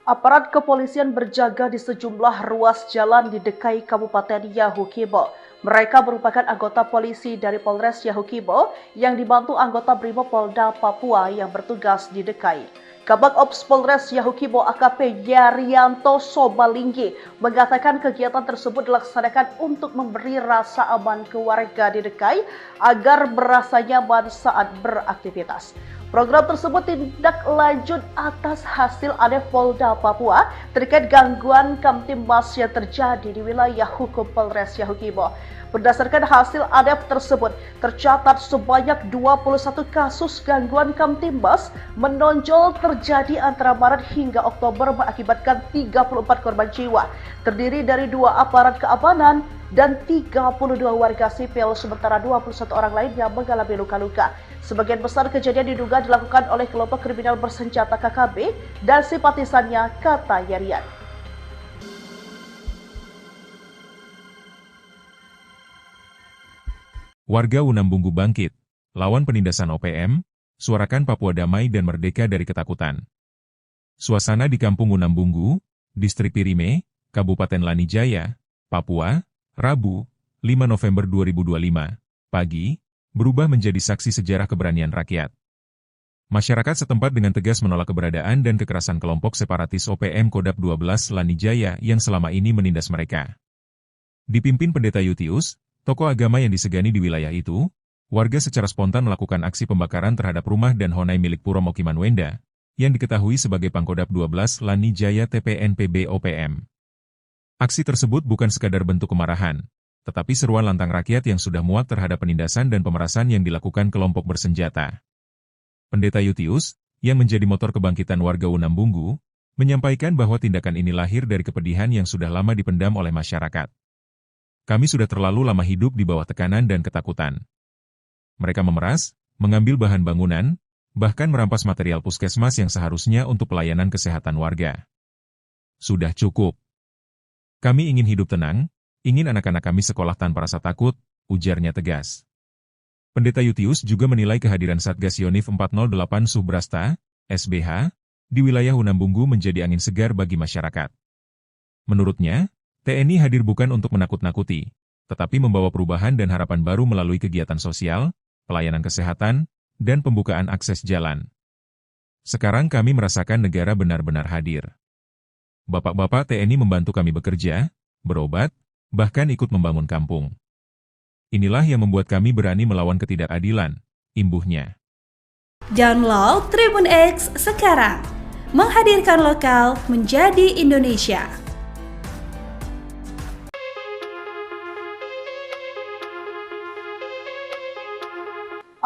Aparat kepolisian berjaga di sejumlah ruas jalan di Dekai Kabupaten Yahukibo. Mereka merupakan anggota polisi dari Polres Yahukibo yang dibantu anggota Brimob Polda Papua yang bertugas di Dekai. Kabag Ops Polres Yahukibo AKP Yarianto Sobalinggi mengatakan kegiatan tersebut dilaksanakan untuk memberi rasa aman ke warga di Dekai agar merasa nyaman saat beraktivitas. Program tersebut tindak lanjut atas hasil ADEF Polda Papua terkait gangguan Kamtimbas yang terjadi di wilayah hukum Polres Yahukibo. Berdasarkan hasil ADEF tersebut, tercatat sebanyak 21 kasus gangguan Kamtimbas menonjol terjadi antara Maret hingga Oktober mengakibatkan 34 korban jiwa, terdiri dari 2 aparat keamanan dan 32 warga sipil, sementara 21 orang lainnya mengalami luka-luka. Sebagian besar kejadian diduga dilakukan oleh kelompok kriminal bersenjata KKB dan simpatisannya, kata Yarian.
Warga Unambunggu bangkit, lawan penindasan OPM, suarakan Papua damai dan merdeka dari ketakutan. Suasana di Kampung Unambunggu, Distrik Pirime, Kabupaten Lanijaya, Papua, Rabu, 5 November 2025, pagi, berubah menjadi saksi sejarah keberanian rakyat. Masyarakat setempat dengan tegas menolak keberadaan dan kekerasan kelompok separatis OPM Kodap 12 Lanijaya yang selama ini menindas mereka. Dipimpin Pendeta Yutius, tokoh agama yang disegani di wilayah itu, warga secara spontan melakukan aksi pembakaran terhadap rumah dan honai milik Puro Mokiman Wenda, yang diketahui sebagai Pangkodap 12 Lanijaya TPNPB OPM. Aksi tersebut bukan sekadar bentuk kemarahan, tetapi seruan lantang rakyat yang sudah muak terhadap penindasan dan pemerasan yang dilakukan kelompok bersenjata. Pendeta Yutius, yang menjadi motor kebangkitan warga Unambunggu, menyampaikan bahwa tindakan ini lahir dari kepedihan yang sudah lama dipendam oleh masyarakat. Kami sudah terlalu lama hidup di bawah tekanan dan ketakutan. Mereka memeras, mengambil bahan bangunan, bahkan merampas material puskesmas yang seharusnya untuk pelayanan kesehatan warga. Sudah cukup. Kami ingin hidup tenang, ingin anak-anak kami sekolah tanpa rasa takut, ujarnya tegas. Pendeta Yutius juga menilai kehadiran Satgas Yonif 408 Subrasta, SBH, di wilayah Unambunggu menjadi angin segar bagi masyarakat. Menurutnya, TNI hadir bukan untuk menakut-nakuti, tetapi membawa perubahan dan harapan baru melalui kegiatan sosial, pelayanan kesehatan, dan pembukaan akses jalan. Sekarang kami merasakan negara benar-benar hadir. Bapak-bapak TNI membantu kami bekerja, berobat, bahkan ikut membangun kampung. Inilah yang membuat kami berani melawan ketidakadilan, imbuhnya.
Download Tribun X sekarang, menghadirkan lokal menjadi Indonesia.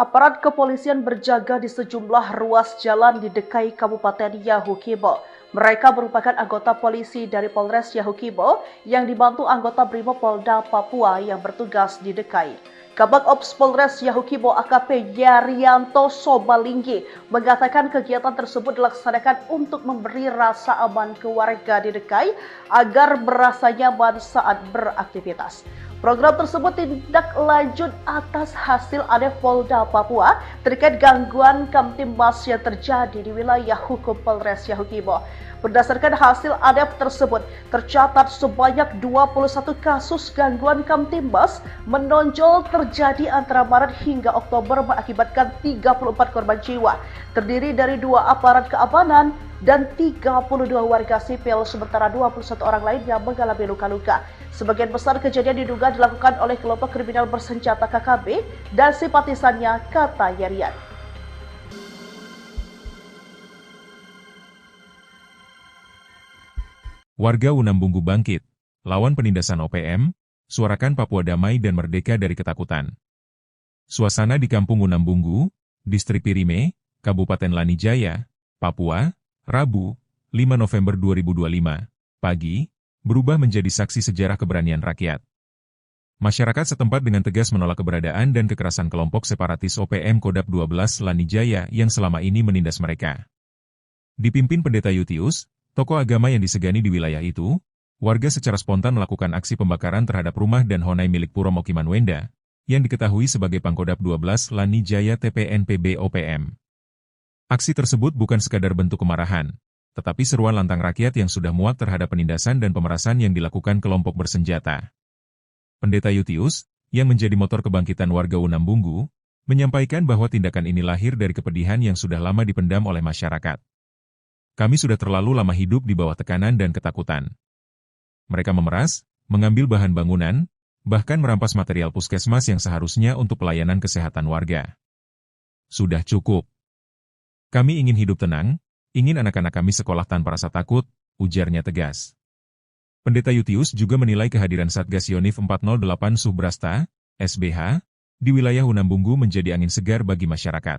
Aparat kepolisian berjaga di sejumlah ruas jalan di Dekai Kabupaten Yahukibo. Mereka merupakan anggota polisi dari Polres Yahukibo yang dibantu anggota Brimob Polda Papua yang bertugas di Dekai. Kabag Ops Polres Yahukibo AKP Yarianto Sobalinggi mengatakan kegiatan tersebut dilaksanakan untuk memberi rasa aman ke warga di Dekai agar merasa nyaman saat beraktivitas. Program tersebut tindak lanjut atas hasil audit Polda Papua terkait gangguan Kamtibmas yang terjadi di wilayah hukum Polres Yahukibo. Berdasarkan hasil audit tersebut, tercatat sebanyak 21 kasus gangguan Kamtibmas menonjol terjadi antara Maret hingga Oktober mengakibatkan 34 korban jiwa, terdiri dari 2 aparat keamanan dan 32 warga sipil, sementara 21 orang lainnya mengalami luka-luka. Sebagian besar kejadian diduga dilakukan oleh kelompok kriminal bersenjata KKB dan simpatisannya, kata Yarian.
Warga Unambunggu bangkit, lawan penindasan OPM, suarakan Papua damai dan merdeka dari ketakutan. Suasana di Kampung Unambunggu, Distrik Pirime, Kabupaten Lanijaya, Papua, Rabu, 5 November 2025, pagi, berubah menjadi saksi sejarah keberanian rakyat. Masyarakat setempat dengan tegas menolak keberadaan dan kekerasan kelompok separatis OPM Kodap 12 Lanijaya yang selama ini menindas mereka. Dipimpin Pendeta Yutius, tokoh agama yang disegani di wilayah itu, warga secara spontan melakukan aksi pembakaran terhadap rumah dan honai milik Puro Mokiman Wenda, yang diketahui sebagai Pangkodap 12 Lanijaya TPNPB OPM. Aksi tersebut bukan sekadar bentuk kemarahan, tetapi seruan lantang rakyat yang sudah muak terhadap penindasan dan pemerasan yang dilakukan kelompok bersenjata. Pendeta Yutius, yang menjadi motor kebangkitan warga Unambunggu, menyampaikan bahwa tindakan ini lahir dari kepedihan yang sudah lama dipendam oleh masyarakat. Kami sudah terlalu lama hidup di bawah tekanan dan ketakutan. Mereka memeras, mengambil bahan bangunan, bahkan merampas material puskesmas yang seharusnya untuk pelayanan kesehatan warga. Sudah cukup. Kami ingin hidup tenang, ingin anak-anak kami sekolah tanpa rasa takut, ujarnya tegas. Pendeta Yutius juga menilai kehadiran Satgas Yonif 408 Subrasta, SBH, di wilayah Unambunggu menjadi angin segar bagi masyarakat.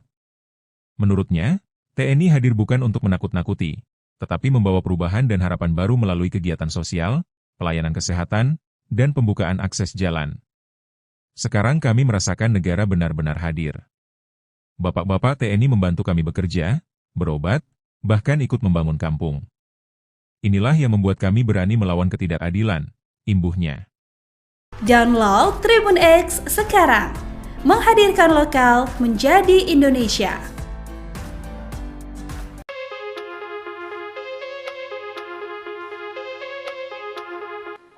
Menurutnya, TNI hadir bukan untuk menakut-nakuti, tetapi membawa perubahan dan harapan baru melalui kegiatan sosial, pelayanan kesehatan, dan pembukaan akses jalan. Sekarang kami merasakan negara benar-benar hadir. Bapak-bapak TNI membantu kami bekerja, berobat, bahkan ikut membangun kampung. Inilah yang membuat kami berani melawan ketidakadilan, imbuhnya.
Download Tribun X sekarang, menghadirkan lokal menjadi Indonesia.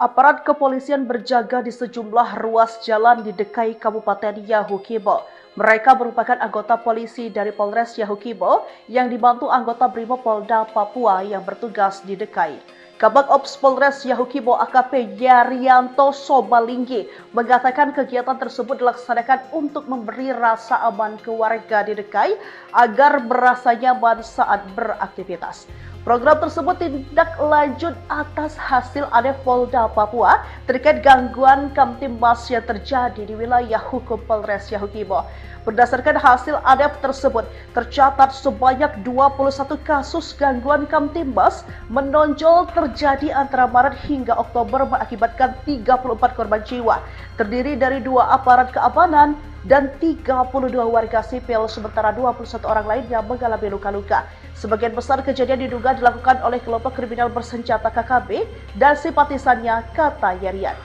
Aparat kepolisian berjaga di sejumlah ruas jalan di DKI Kabupaten Yahukibo. Mereka merupakan anggota polisi dari Polres Yahukibo yang dibantu anggota Brimob Polda Papua yang bertugas di DKI. Kabag Ops Polres Yahukibo AKP Yarianto Sobalinggi mengatakan kegiatan tersebut dilaksanakan untuk memberi rasa aman ke warga di DKI agar merasa nyaman saat beraktivitas. Program tersebut tindak lanjut atas hasil audit Polda Papua terkait gangguan Kamtibmas yang terjadi di wilayah hukum Polres Yahukibo. Berdasarkan hasil audit tersebut, tercatat sebanyak 21 kasus gangguan Kamtibmas menonjol terjadi antara Maret hingga Oktober mengakibatkan 34 korban jiwa, terdiri dari 2 aparat keamanan dan 32 warga sipil, sementara 21 orang lainnya mengalami luka-luka. Sebagian besar kejadian diduga dilakukan oleh kelompok kriminal bersenjata KKB dan simpatisannya, kata Yarian.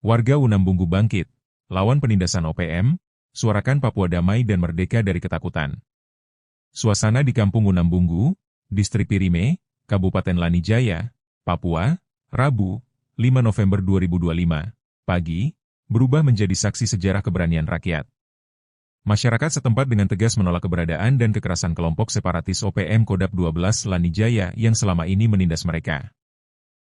Warga Unambunggu bangkit, lawan penindasan OPM, suarakan Papua damai dan merdeka dari ketakutan. Suasana di Kampung Unambunggu, Distrik Pirime, Kabupaten Lanijaya, Papua, Rabu, 5 November 2025, pagi, berubah menjadi saksi sejarah keberanian rakyat. Masyarakat setempat dengan tegas menolak keberadaan dan kekerasan kelompok separatis OPM Kodap 12 Lanijaya yang selama ini menindas mereka.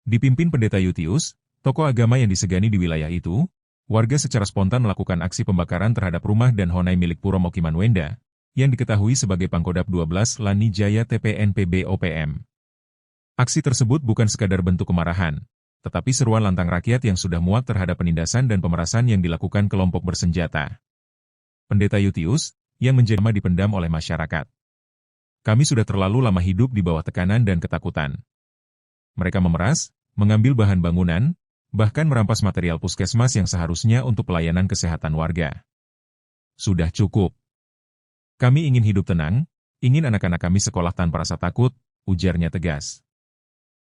Dipimpin Pendeta Yutius, tokoh agama yang disegani di wilayah itu, warga secara spontan melakukan aksi pembakaran terhadap rumah dan honai milik Puro Mokiman Wenda, yang diketahui sebagai Pangkodap 12 Lanijaya TPNPB OPM. Aksi tersebut bukan sekadar bentuk kemarahan, tetapi seruan lantang rakyat yang sudah muak terhadap penindasan dan pemerasan yang dilakukan kelompok bersenjata. Pendeta Yutius, yang menjadi dipendam oleh masyarakat. Kami sudah terlalu lama hidup di bawah tekanan dan ketakutan. Mereka memeras, mengambil bahan bangunan, bahkan merampas material puskesmas yang seharusnya untuk pelayanan kesehatan warga. Sudah cukup. Kami ingin hidup tenang, ingin anak-anak kami sekolah tanpa rasa takut, ujarnya tegas.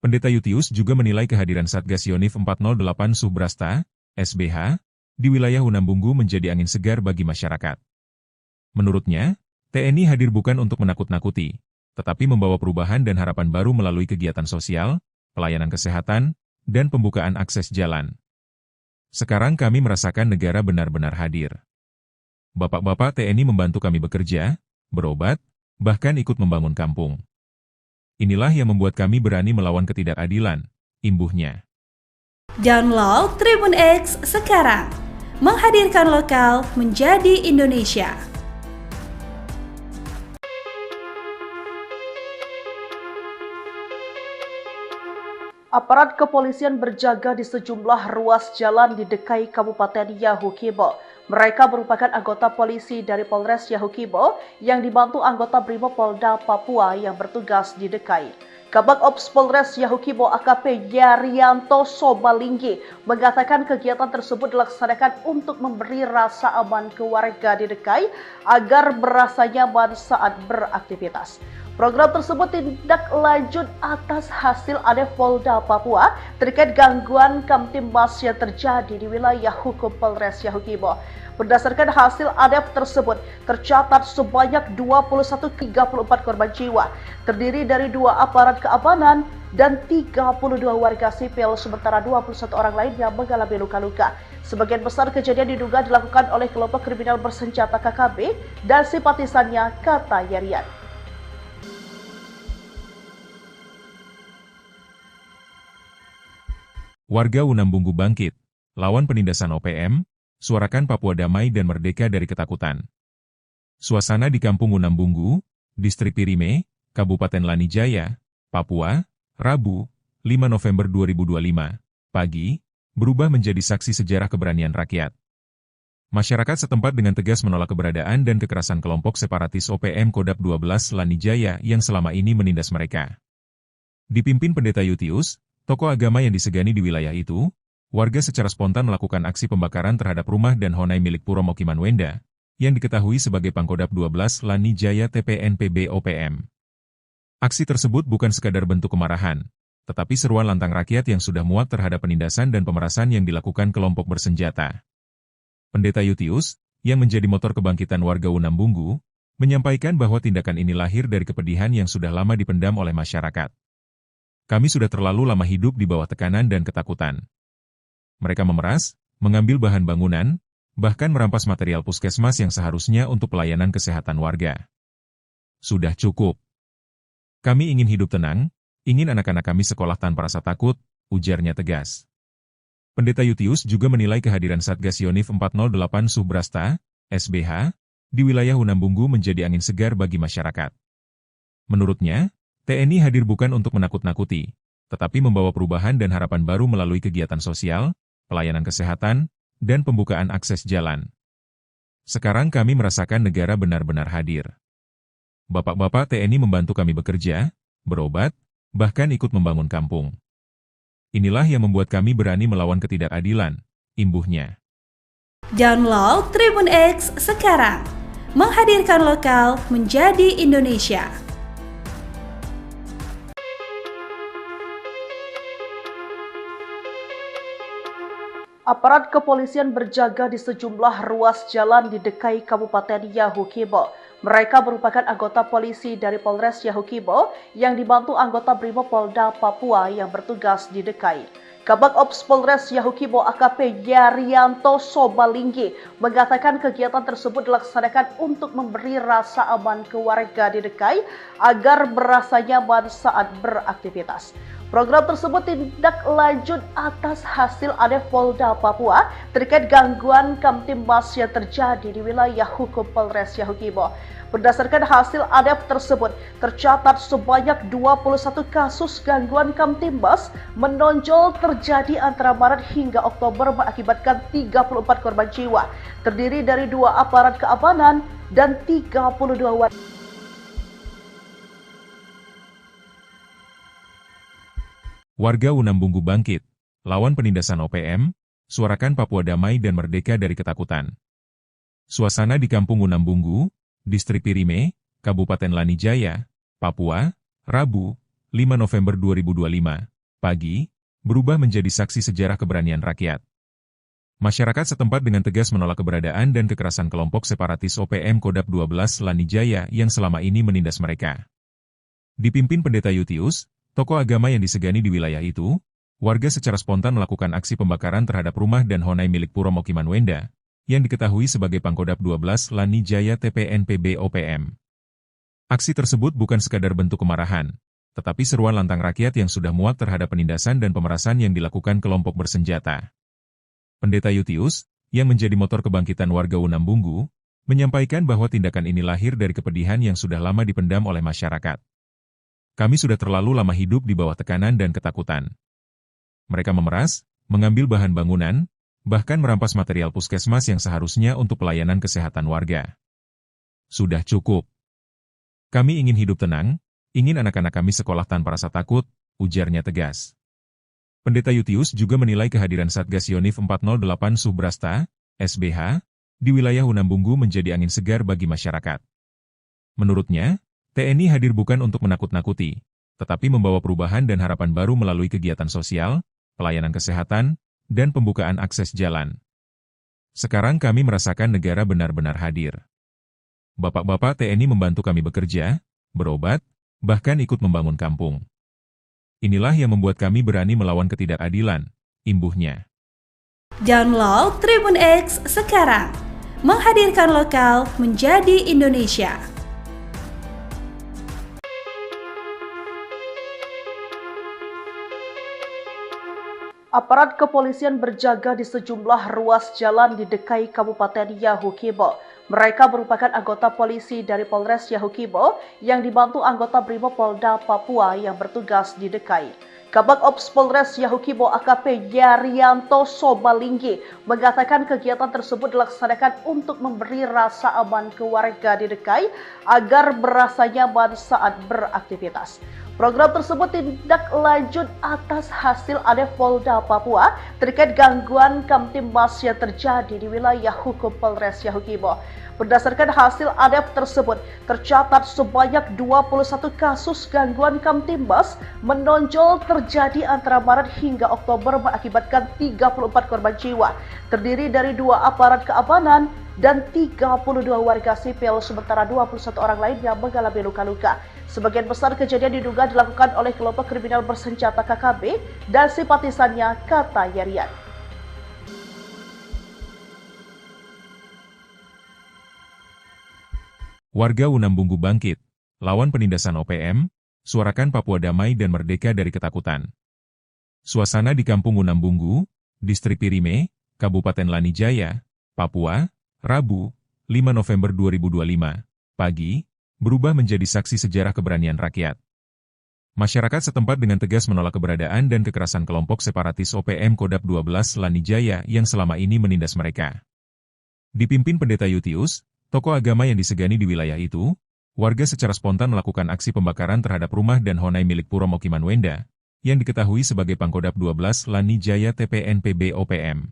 Pendeta Yutius juga menilai kehadiran Satgas Yonif 408 Subrasta, SBH, di wilayah Unambunggu menjadi angin segar bagi masyarakat. Menurutnya, TNI hadir bukan untuk menakut-nakuti, tetapi membawa perubahan dan harapan baru melalui kegiatan sosial, pelayanan kesehatan, dan pembukaan akses jalan. Sekarang kami merasakan negara benar-benar hadir. Bapak-bapak TNI membantu kami bekerja, berobat, bahkan ikut membangun kampung. Inilah yang membuat kami berani melawan ketidakadilan, imbuhnya.
Download Tribun X sekarang, menghadirkan lokal menjadi Indonesia.
Aparat kepolisian berjaga di sejumlah ruas jalan di DKI Kabupaten Yahukibo. Mereka merupakan anggota polisi dari Polres Yahukibo yang dibantu anggota Brimob Polda Papua yang bertugas di DKI. Kabag Ops Polres Yahukibo AKP Yarianto Sobalinggi mengatakan kegiatan tersebut dilaksanakan untuk memberi rasa aman ke warga di DKI agar merasa nyaman saat beraktivitas. Program tersebut tindak lanjut atas hasil ADEF Polda Papua terkait gangguan Kamtimas yang terjadi di wilayah hukum Polres Yahukibo. Berdasarkan hasil ADEF tersebut, tercatat sebanyak 2134 korban jiwa, terdiri dari 2 aparat keamanan dan 32 warga sipil, sementara 21 orang lainnya mengalami luka-luka. Sebagian besar kejadian diduga dilakukan oleh kelompok kriminal bersenjata KKB dan simpatisannya, kata Yarian.
Warga Unambunggu bangkit, lawan penindasan OPM, suarakan Papua damai dan merdeka dari ketakutan. Suasana di Kampung Unambunggu, Distrik Pirime, Kabupaten Lanijaya, Papua, Rabu, 5 November 2025, pagi, berubah menjadi saksi sejarah keberanian rakyat. Masyarakat setempat dengan tegas menolak keberadaan dan kekerasan kelompok separatis OPM Kodap 12 Lanijaya yang selama ini menindas mereka. Dipimpin Pendeta Yutius, tokoh agama yang disegani di wilayah itu, warga secara spontan melakukan aksi pembakaran terhadap rumah dan honai milik Puro Mokiman Wenda, yang diketahui sebagai Pangkodap 12 Lanijaya TPNPB OPM. Aksi tersebut bukan sekadar bentuk kemarahan, tetapi seruan lantang rakyat yang sudah muak terhadap penindasan dan pemerasan yang dilakukan kelompok bersenjata. Pendeta Yutius, yang menjadi motor kebangkitan warga Unambunggu, menyampaikan bahwa tindakan ini lahir dari kepedihan yang sudah lama dipendam oleh masyarakat. Kami sudah terlalu lama hidup di bawah tekanan dan ketakutan. Mereka memeras, mengambil bahan bangunan, bahkan merampas material puskesmas yang seharusnya untuk pelayanan kesehatan warga. Sudah cukup. Kami ingin hidup tenang, ingin anak-anak kami sekolah tanpa rasa takut, ujarnya tegas. Pendeta Yutius juga menilai kehadiran Satgas Yonif 408 Subrasta, SBH, di wilayah Unambunggu menjadi angin segar bagi masyarakat. Menurutnya, TNI hadir bukan untuk menakut-nakuti, tetapi membawa perubahan dan harapan baru melalui kegiatan sosial, pelayanan kesehatan, dan pembukaan akses jalan. Sekarang kami merasakan negara benar-benar hadir. Bapak-bapak TNI membantu kami bekerja, berobat, bahkan ikut membangun kampung. Inilah yang membuat kami berani melawan ketidakadilan, imbuhnya.
Download Tribun X sekarang, menghadirkan lokal menjadi Indonesia.
Aparat kepolisian berjaga di sejumlah ruas jalan di DKI Kabupaten Yahukibo. Mereka merupakan anggota polisi dari Polres Yahukibo yang dibantu anggota Brimob Polda Papua yang bertugas di DKI. Kabag Ops Polres Yahukibo AKP Yarianto Sobalinggi mengatakan kegiatan tersebut dilaksanakan untuk memberi rasa aman ke warga di DKI agar merasa nyaman saat beraktivitas. Program tersebut tindak lanjut atas hasil ADEF Polda Papua terkait gangguan Kamtimas yang terjadi di wilayah hukum Polres Yahukibo. Berdasarkan hasil ADEF tersebut, tercatat sebanyak 21 kasus gangguan Kamtimas menonjol terjadi antara Maret hingga Oktober mengakibatkan 34 korban jiwa, terdiri dari 2 aparat keamanan dan 32 warga.
Warga Unambunggu bangkit, lawan penindasan OPM, suarakan Papua damai dan merdeka dari ketakutan. Suasana di Kampung Unambunggu, Distrik Pirime, Kabupaten Lanijaya, Papua, Rabu, 5 November 2025, pagi, berubah menjadi saksi sejarah keberanian rakyat. Masyarakat setempat dengan tegas menolak keberadaan dan kekerasan kelompok separatis OPM Kodap 12 Lanijaya yang selama ini menindas mereka. Dipimpin Pendeta Yutius, tokoh agama yang disegani di wilayah itu, warga secara spontan melakukan aksi pembakaran terhadap rumah dan honai milik Puro Mokimanwenda, yang diketahui sebagai Pangkodap 12 Lanijaya TPNPB OPM. Aksi tersebut bukan sekadar bentuk kemarahan, tetapi seruan lantang rakyat yang sudah muak terhadap penindasan dan pemerasan yang dilakukan kelompok bersenjata. Pendeta Yutius, yang menjadi motor kebangkitan warga Unambunggu, menyampaikan bahwa tindakan ini lahir dari kepedihan yang sudah lama dipendam oleh masyarakat. Kami sudah terlalu lama hidup di bawah tekanan dan ketakutan. Mereka memeras, mengambil bahan bangunan, bahkan merampas material puskesmas yang seharusnya untuk pelayanan kesehatan warga. Sudah cukup. Kami ingin hidup tenang, ingin anak-anak kami sekolah tanpa rasa takut, ujarnya tegas. Pendeta Yutius juga menilai kehadiran Satgas Yonif 408 Subrasta, SBH, di wilayah Unambunggu menjadi angin segar bagi masyarakat. Menurutnya, TNI hadir bukan untuk menakut-nakuti, tetapi membawa perubahan dan harapan baru melalui kegiatan sosial, pelayanan kesehatan, dan pembukaan akses jalan. Sekarang kami merasakan negara benar-benar hadir. Bapak-bapak TNI membantu kami bekerja, berobat, bahkan ikut membangun kampung. Inilah yang membuat kami berani melawan ketidakadilan, imbuhnya.
Download Tribun X sekarang, menghadirkan lokal menjadi Indonesia.
Aparat kepolisian berjaga di sejumlah ruas jalan di Dekai Kabupaten Yahukibo. Mereka merupakan anggota polisi dari Polres Yahukibo yang dibantu anggota Brimob Polda Papua yang bertugas di Dekai. Kabag Ops Polres Yahukibo AKP Yarianto Sobalinggi mengatakan kegiatan tersebut dilaksanakan untuk memberi rasa aman ke warga di Dekai agar merasa nyaman saat beraktivitas. Program tersebut tindak lanjut atas hasil ADEF Polda Papua terkait gangguan Kamtimas yang terjadi di wilayah hukum Polres Yahukibo. Berdasarkan hasil ADEF tersebut, tercatat sebanyak 21 kasus gangguan Kamtimas menonjol terjadi antara Maret hingga Oktober mengakibatkan 34 korban jiwa, terdiri dari 2 aparat keamanan dan 32 warga sipil, sementara 21 orang lainnya mengalami luka-luka. Sebagian besar kejadian diduga dilakukan oleh kelompok kriminal bersenjata KKB dan simpatisannya, kata Yarian.
Warga Unambunggu bangkit, lawan penindasan OPM, suarakan Papua damai dan merdeka dari ketakutan. Suasana di Kampung Unambunggu, Distrik Pirime, Kabupaten Lanijaya, Papua, Rabu, 5 November 2025, pagi, berubah menjadi saksi sejarah keberanian rakyat. Masyarakat setempat dengan tegas menolak keberadaan dan kekerasan kelompok separatis OPM Kodap 12 Lanijaya yang selama ini menindas mereka. Dipimpin Pendeta Yutius, tokoh agama yang disegani di wilayah itu, warga secara spontan melakukan aksi pembakaran terhadap rumah dan honai milik Puro Mokimanwenda, yang diketahui sebagai Pangkodap 12 Lanijaya TPNPB OPM.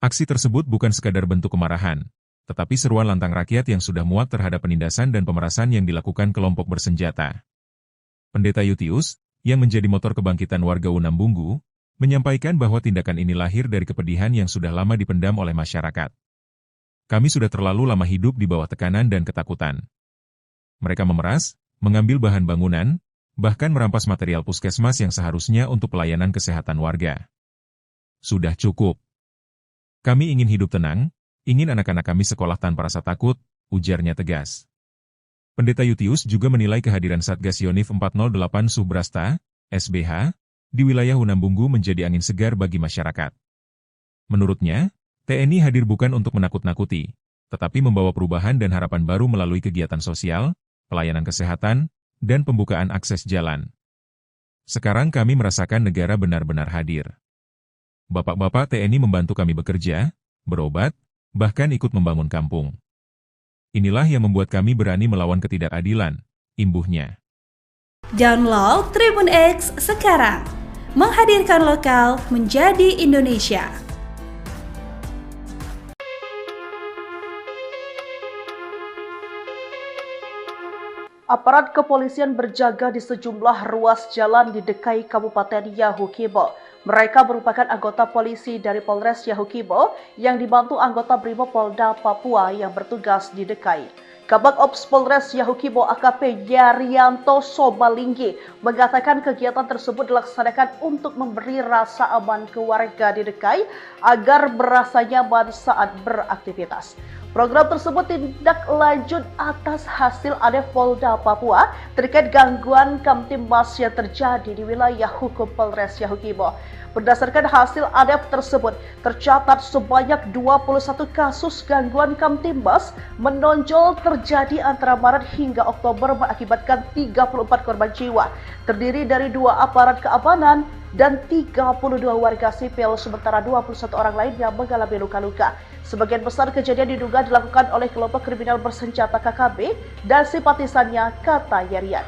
Aksi tersebut bukan sekadar bentuk kemarahan, tetapi seruan lantang rakyat yang sudah muak terhadap penindasan dan pemerasan yang dilakukan kelompok bersenjata. Pendeta Yutius, yang menjadi motor kebangkitan warga Unambunggu, menyampaikan bahwa tindakan ini lahir dari kepedihan yang sudah lama dipendam oleh masyarakat. Kami sudah terlalu lama hidup di bawah tekanan dan ketakutan. Mereka memeras, mengambil bahan bangunan, bahkan merampas material puskesmas yang seharusnya untuk pelayanan kesehatan warga. Sudah cukup. Kami ingin hidup tenang, ingin anak-anak kami sekolah tanpa rasa takut, ujarnya tegas. Pendeta Yutius juga menilai kehadiran Satgas Yonif 408 Subrasta, SBH, di wilayah Unambunggu menjadi angin segar bagi masyarakat. Menurutnya, TNI hadir bukan untuk menakut-nakuti, tetapi membawa perubahan dan harapan baru melalui kegiatan sosial, pelayanan kesehatan, dan pembukaan akses jalan. Sekarang kami merasakan negara benar-benar hadir. Bapak-bapak TNI membantu kami bekerja, berobat, bahkan ikut membangun kampung. Inilah yang membuat kami berani melawan ketidakadilan, imbuhnya.
Download Tribun X sekarang, menghadirkan lokal menjadi Indonesia.
Aparat kepolisian berjaga di sejumlah ruas jalan di Dekai Kabupaten Yahukibo. Mereka merupakan anggota polisi dari Polres Yahukibo yang dibantu anggota Brimob Polda Papua yang bertugas di Dekai. Kabag Ops Polres Yahukibo AKP Yarianto Sobalinggi mengatakan kegiatan tersebut dilaksanakan untuk memberi rasa aman ke warga di Dekai agar merasa nyaman saat beraktivitas. Program tersebut tindak lanjut atas hasil ADEF Polda Papua terkait gangguan Kamtibmas yang terjadi di wilayah hukum Polres Yahukibo. Berdasarkan hasil ADEF tersebut, tercatat sebanyak 21 kasus gangguan Kamtibmas menonjol terjadi antara Maret hingga Oktober mengakibatkan 34 korban jiwa, terdiri dari 2 aparat keamanan dan 32 warga sipil, sementara 21 orang lainnya mengalami luka-luka. Sebagian besar kejadian diduga dilakukan oleh kelompok kriminal bersenjata KKB dan simpatisannya, kata Yarian.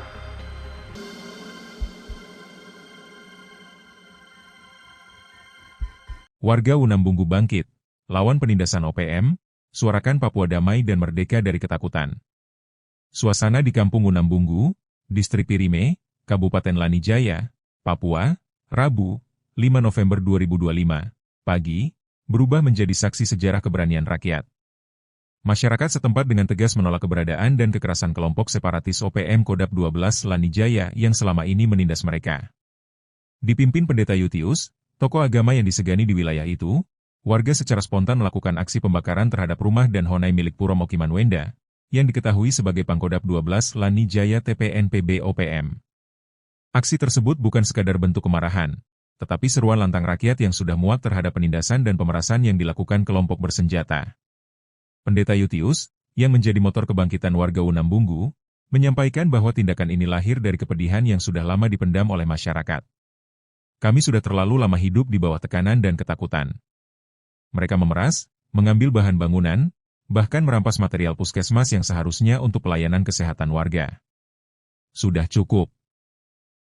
Warga Unambunggu bangkit, lawan penindasan OPM, suarakan Papua damai dan merdeka dari ketakutan. Suasana di Kampung Unambunggu, Distrik Pirime, Kabupaten Lanijaya, Papua, Rabu, 5 November 2025, pagi, berubah menjadi saksi sejarah keberanian rakyat. Masyarakat setempat dengan tegas menolak keberadaan dan kekerasan kelompok separatis OPM Kodap 12 Lanijaya yang selama ini menindas mereka. Dipimpin Pendeta Yutius, tokoh agama yang disegani di wilayah itu, warga secara spontan melakukan aksi pembakaran terhadap rumah dan honai milik Puro Mokiman Wenda, yang diketahui sebagai Pangkodap 12 Lanijaya TPNPB OPM. Aksi tersebut bukan sekadar bentuk kemarahan, tetapi seruan lantang rakyat yang sudah muak terhadap penindasan dan pemerasan yang dilakukan kelompok bersenjata. Pendeta Yutius, yang menjadi motor kebangkitan warga Unambunggu, menyampaikan bahwa tindakan ini lahir dari kepedihan yang sudah lama dipendam oleh masyarakat. Kami sudah terlalu lama hidup di bawah tekanan dan ketakutan. Mereka memeras, mengambil bahan bangunan, bahkan merampas material puskesmas yang seharusnya untuk pelayanan kesehatan warga. Sudah cukup.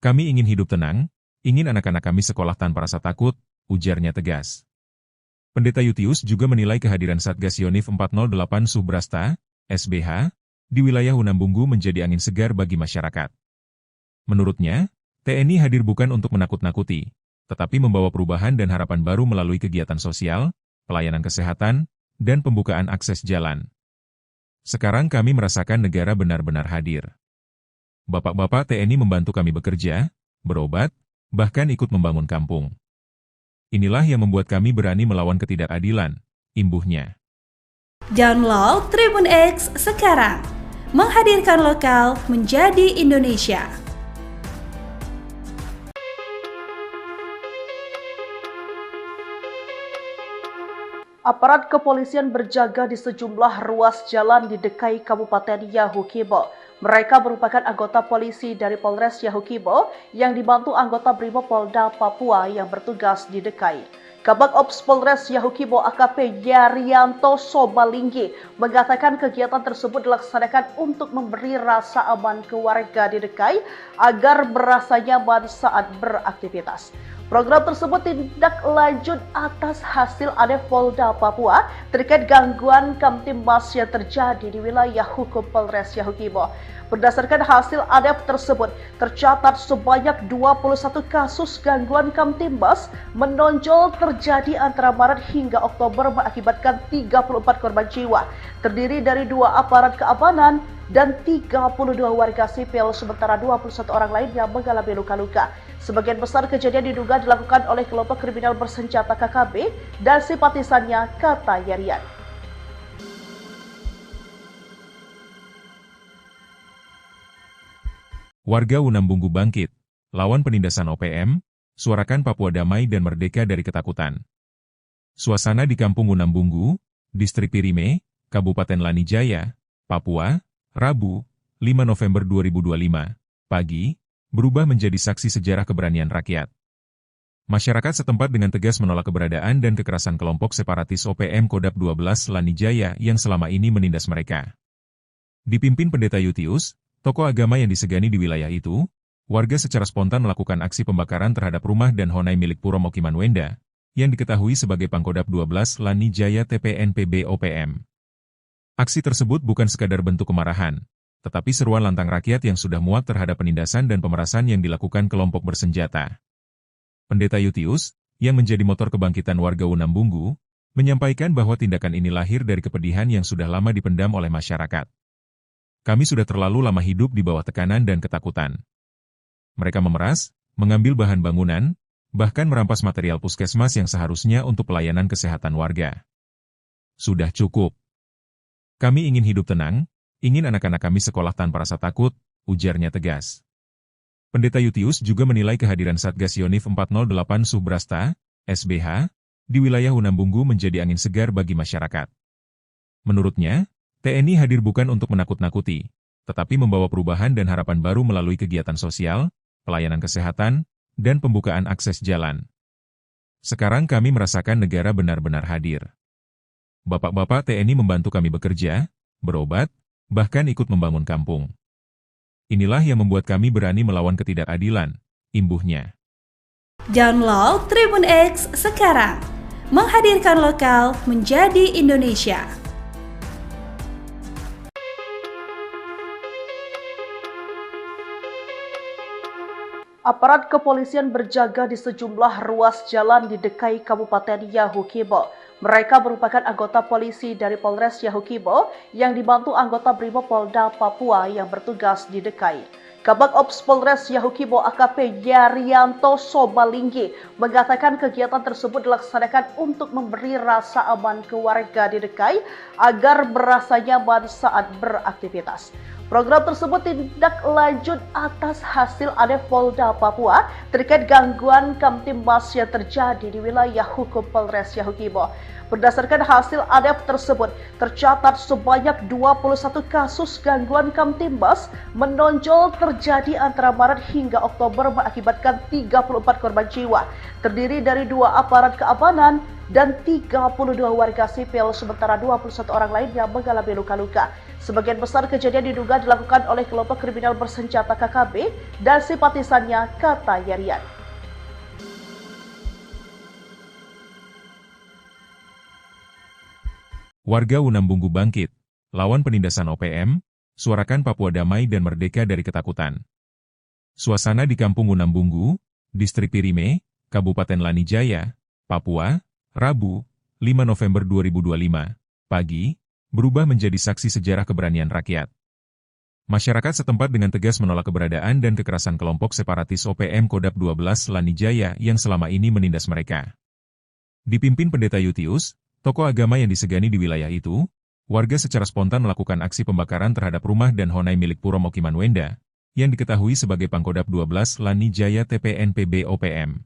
Kami ingin hidup tenang, ingin anak-anak kami sekolah tanpa rasa takut, ujarnya tegas. Pendeta Yutius juga menilai kehadiran Satgas Yonif 408 Subrasta, SBH, di wilayah Unambunggu menjadi angin segar bagi masyarakat. Menurutnya, TNI hadir bukan untuk menakut-nakuti, tetapi membawa perubahan dan harapan baru melalui kegiatan sosial, pelayanan kesehatan, dan pembukaan akses jalan. Sekarang kami merasakan negara benar-benar hadir. Bapak-bapak TNI membantu kami bekerja, berobat, bahkan ikut membangun kampung. Inilah yang membuat kami berani melawan ketidakadilan, imbuhnya.
Download Tribun X sekarang, menghadirkan lokal menjadi Indonesia.
Aparat kepolisian berjaga di sejumlah ruas jalan di Dekai Kabupaten Yahukibo. Mereka merupakan anggota polisi dari Polres Yahukibo yang dibantu anggota Brimob Polda Papua yang bertugas di Dekai. Kabag Ops Polres Yahukibo AKP Yarianto Sobalinggi mengatakan kegiatan tersebut dilaksanakan untuk memberi rasa aman ke warga di Dekai agar merasa nyaman saat beraktivitas. Program tersebut tindak lanjut atas hasil ADEF Polda Papua terkait gangguan Kamtibmas yang terjadi di wilayah hukum Polres Yahukibo. Berdasarkan hasil ADEF tersebut, tercatat sebanyak 21 kasus gangguan Kamtibmas menonjol terjadi antara Maret hingga Oktober mengakibatkan 34 korban jiwa, terdiri dari 2 aparat keamanan dan 32 warga sipil, sementara 21 orang lainnya mengalami luka-luka. Sebagian besar kejadian diduga dilakukan oleh kelompok kriminal bersenjata KKB dan simpatisannya, kata Yarian.
Warga Unambunggu bangkit, lawan penindasan OPM, suarakan Papua damai dan merdeka dari ketakutan. Suasana di Kampung Unambunggu, Distrik Pirime, Kabupaten Lanijaya, Papua, Rabu, 5 November 2025, pagi, berubah menjadi saksi sejarah keberanian rakyat. Masyarakat setempat dengan tegas menolak keberadaan dan kekerasan kelompok separatis OPM Kodap 12 Lanijaya yang selama ini menindas mereka. Dipimpin Pendeta Yutius, tokoh agama yang disegani di wilayah itu, warga secara spontan melakukan aksi pembakaran terhadap rumah dan honai milik Puro Mokiman Wenda, yang diketahui sebagai Pangkodap 12 Lanijaya TPNPB OPM. Aksi tersebut bukan sekadar bentuk kemarahan, tetapi seruan lantang rakyat yang sudah muak terhadap penindasan dan pemerasan yang dilakukan kelompok bersenjata. Pendeta Yutius, yang menjadi motor kebangkitan warga Unambunggu, menyampaikan bahwa tindakan ini lahir dari kepedihan yang sudah lama dipendam oleh masyarakat. Kami sudah terlalu lama hidup di bawah tekanan dan ketakutan. Mereka memeras, mengambil bahan bangunan, bahkan merampas material puskesmas yang seharusnya untuk pelayanan kesehatan warga. Sudah cukup. Kami ingin hidup tenang, ingin anak-anak kami sekolah tanpa rasa takut, ujarnya tegas. Pendeta Yutius juga menilai kehadiran Satgas Yonif 408 Subrasta, SBH, di wilayah Unambunggu menjadi angin segar bagi masyarakat. Menurutnya, TNI hadir bukan untuk menakut-nakuti, tetapi membawa perubahan dan harapan baru melalui kegiatan sosial, pelayanan kesehatan, dan pembukaan akses jalan. Sekarang kami merasakan negara benar-benar hadir. Bapak-bapak TNI membantu kami bekerja, berobat, bahkan ikut membangun kampung. Inilah yang membuat kami berani melawan ketidakadilan, imbuhnya.
Download Tribun X sekarang, menghadirkan lokal menjadi Indonesia.
Aparat kepolisian berjaga di sejumlah ruas jalan di Dekai Kabupaten Yahukibo. Mereka merupakan anggota polisi dari Polres Yahukibo yang dibantu anggota Brimob Polda Papua yang bertugas di Dekai. Kabag Ops Polres Yahukibo AKP Yarianto Sobalinggi mengatakan kegiatan tersebut dilaksanakan untuk memberi rasa aman ke warga di Dekai agar merasa nyaman saat beraktivitas. Program tersebut tindak lanjut atas hasil ADEF Polda Papua terkait gangguan Kamtimbas yang terjadi di wilayah hukum Polres Yahukibo. Berdasarkan hasil ADEF tersebut, tercatat sebanyak 21 kasus gangguan Kamtimbas menonjol terjadi antara Maret hingga Oktober mengakibatkan 34 korban jiwa, terdiri dari 2 aparat keamanan dan 32 warga sipil, sementara 21 orang lain yang mengalami luka-luka. Sebagian besar kejadian diduga dilakukan oleh kelompok kriminal bersenjata KKB dan simpatisannya, kata Yarian.
Warga Unambunggu bangkit, lawan penindasan OPM, suarakan Papua damai dan merdeka dari ketakutan. Suasana di Kampung Unambunggu, Distrik Pirime, Kabupaten Lanijaya, Papua, Rabu, 5 November 2025, pagi, berubah menjadi saksi sejarah keberanian rakyat. Masyarakat setempat dengan tegas menolak keberadaan dan kekerasan kelompok separatis OPM Kodap 12 Lanijaya yang selama ini menindas mereka. Dipimpin Pendeta Yutius, tokoh agama yang disegani di wilayah itu, warga secara spontan melakukan aksi pembakaran terhadap rumah dan honai milik Puro Mokiman Wenda, yang diketahui sebagai Pangkodap 12 Lanijaya TPNPB OPM.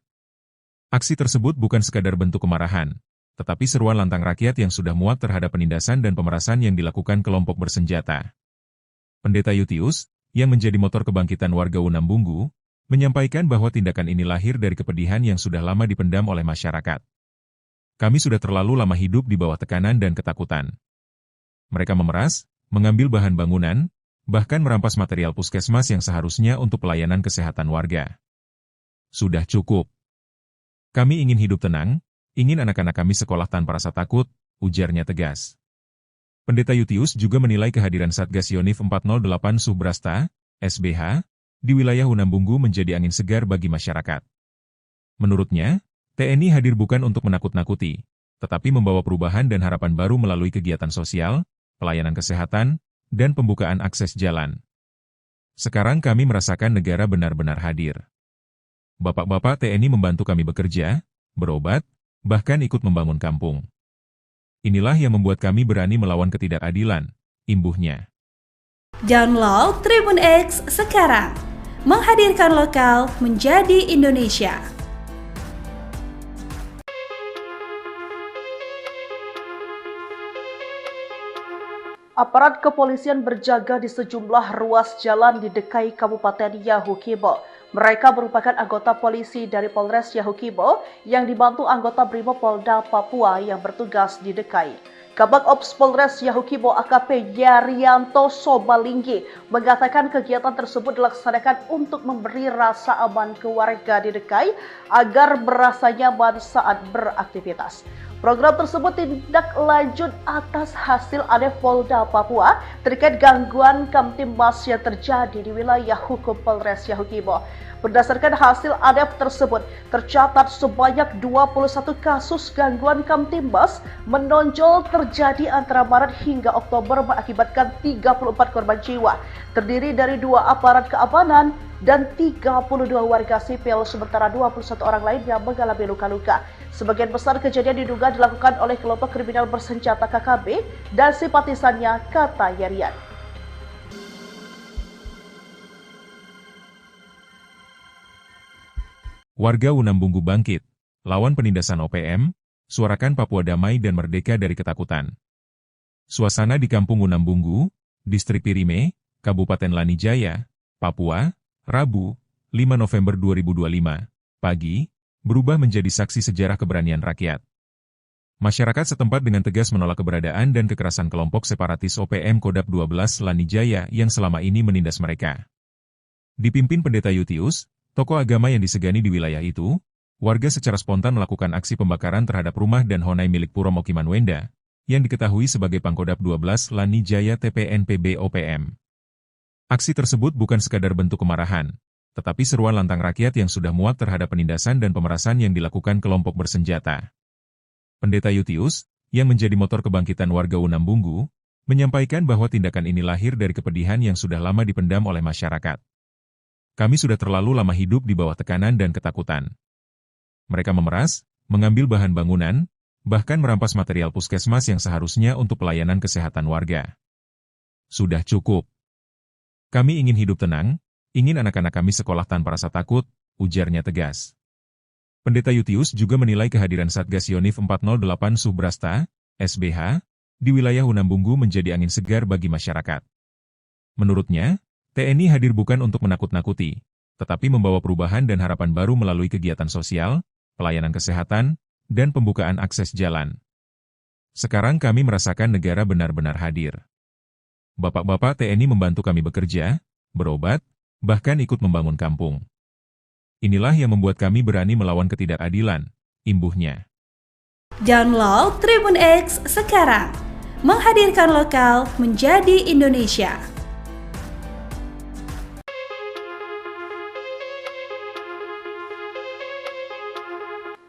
Aksi tersebut bukan sekadar bentuk kemarahan, tetapi seruan lantang rakyat yang sudah muak terhadap penindasan dan pemerasan yang dilakukan kelompok bersenjata. Pendeta Yutius, yang menjadi motor kebangkitan warga Unambunggu, menyampaikan bahwa tindakan ini lahir dari kepedihan yang sudah lama dipendam oleh masyarakat. Kami sudah terlalu lama hidup di bawah tekanan dan ketakutan. Mereka memeras, mengambil bahan bangunan, bahkan merampas material puskesmas yang seharusnya untuk pelayanan kesehatan warga. Sudah cukup. Kami ingin hidup tenang, ingin anak-anak kami sekolah tanpa rasa takut, ujarnya tegas. Pendeta Yutius juga menilai kehadiran Satgas Yonif 408 Subrasta, SBH, di wilayah Unambunggu menjadi angin segar bagi masyarakat. Menurutnya, TNI hadir bukan untuk menakut-nakuti, tetapi membawa perubahan dan harapan baru melalui kegiatan sosial, pelayanan kesehatan, dan pembukaan akses jalan. Sekarang kami merasakan negara benar-benar hadir. Bapak-bapak TNI membantu kami bekerja, berobat, bahkan ikut membangun kampung. Inilah yang membuat kami berani melawan ketidakadilan, imbuhnya.
Download Tribun X sekarang, menghadirkan lokal menjadi Indonesia.
Aparat kepolisian berjaga di sejumlah ruas jalan di Dekai Kabupaten Yahukibo. Mereka merupakan anggota polisi dari Polres Yahukibo yang dibantu anggota Brimob Polda Papua yang bertugas di Dekai. Kabag Ops Polres Yahukibo AKP Yarianto Sobalinggi mengatakan kegiatan tersebut dilaksanakan untuk memberi rasa aman ke warga di Dekai agar merasa nyaman saat beraktivitas. Program tersebut tindak lanjut atas hasil audit Polda Papua terkait gangguan Kamtibmas yang terjadi di wilayah hukum Polres Yahukibo. Berdasarkan hasil audit tersebut, tercatat sebanyak 21 kasus gangguan Kamtibmas menonjol terjadi antara Maret hingga Oktober mengakibatkan 34 korban jiwa, terdiri dari 2 aparat keamanan dan 32 warga sipil, sementara 21 orang lainnya mengalami luka-luka. Sebagian besar kejadian diduga dilakukan oleh kelompok kriminal bersenjata KKB dan simpatisannya, kata Yarian.
Warga Unambunggu bangkit, lawan penindasan OPM, suarakan Papua damai dan merdeka dari ketakutan. Suasana di Kampung Unambunggu, Distrik Pirime, Kabupaten Lanijaya, Papua, Rabu, 5 November 2025, pagi, berubah menjadi saksi sejarah keberanian rakyat. Masyarakat setempat dengan tegas menolak keberadaan dan kekerasan kelompok separatis OPM Kodap 12 Lanijaya yang selama ini menindas mereka. Dipimpin Pendeta Yutius, tokoh agama yang disegani di wilayah itu, warga secara spontan melakukan aksi pembakaran terhadap rumah dan honai milik Puro Mokiman Wenda, yang diketahui sebagai Pangkodap 12 Lanijaya TPNPB OPM. Aksi tersebut bukan sekadar bentuk kemarahan, tetapi seruan lantang rakyat yang sudah muak terhadap penindasan dan pemerasan yang dilakukan kelompok bersenjata. Pendeta Yutius, yang menjadi motor kebangkitan warga Unambunggu, menyampaikan bahwa tindakan ini lahir dari kepedihan yang sudah lama dipendam oleh masyarakat. Kami sudah terlalu lama hidup di bawah tekanan dan ketakutan. Mereka memeras, mengambil bahan bangunan, bahkan merampas material puskesmas yang seharusnya untuk pelayanan kesehatan warga. Sudah cukup. Kami ingin hidup tenang, ingin anak-anak kami sekolah tanpa rasa takut, ujarnya tegas. Pendeta Yutius juga menilai kehadiran Satgas Yonif 408 Subrasta, SBH, di wilayah Unambunggu menjadi angin segar bagi masyarakat. Menurutnya, TNI hadir bukan untuk menakut-nakuti, tetapi membawa perubahan dan harapan baru melalui kegiatan sosial, pelayanan kesehatan, dan pembukaan akses jalan. Sekarang kami merasakan negara benar-benar hadir. Bapak-bapak TNI membantu kami bekerja, berobat, bahkan ikut membangun kampung. Inilah yang membuat kami berani melawan ketidakadilan, imbuhnya.
Download Tribun X sekarang, menghadirkan lokal menjadi Indonesia.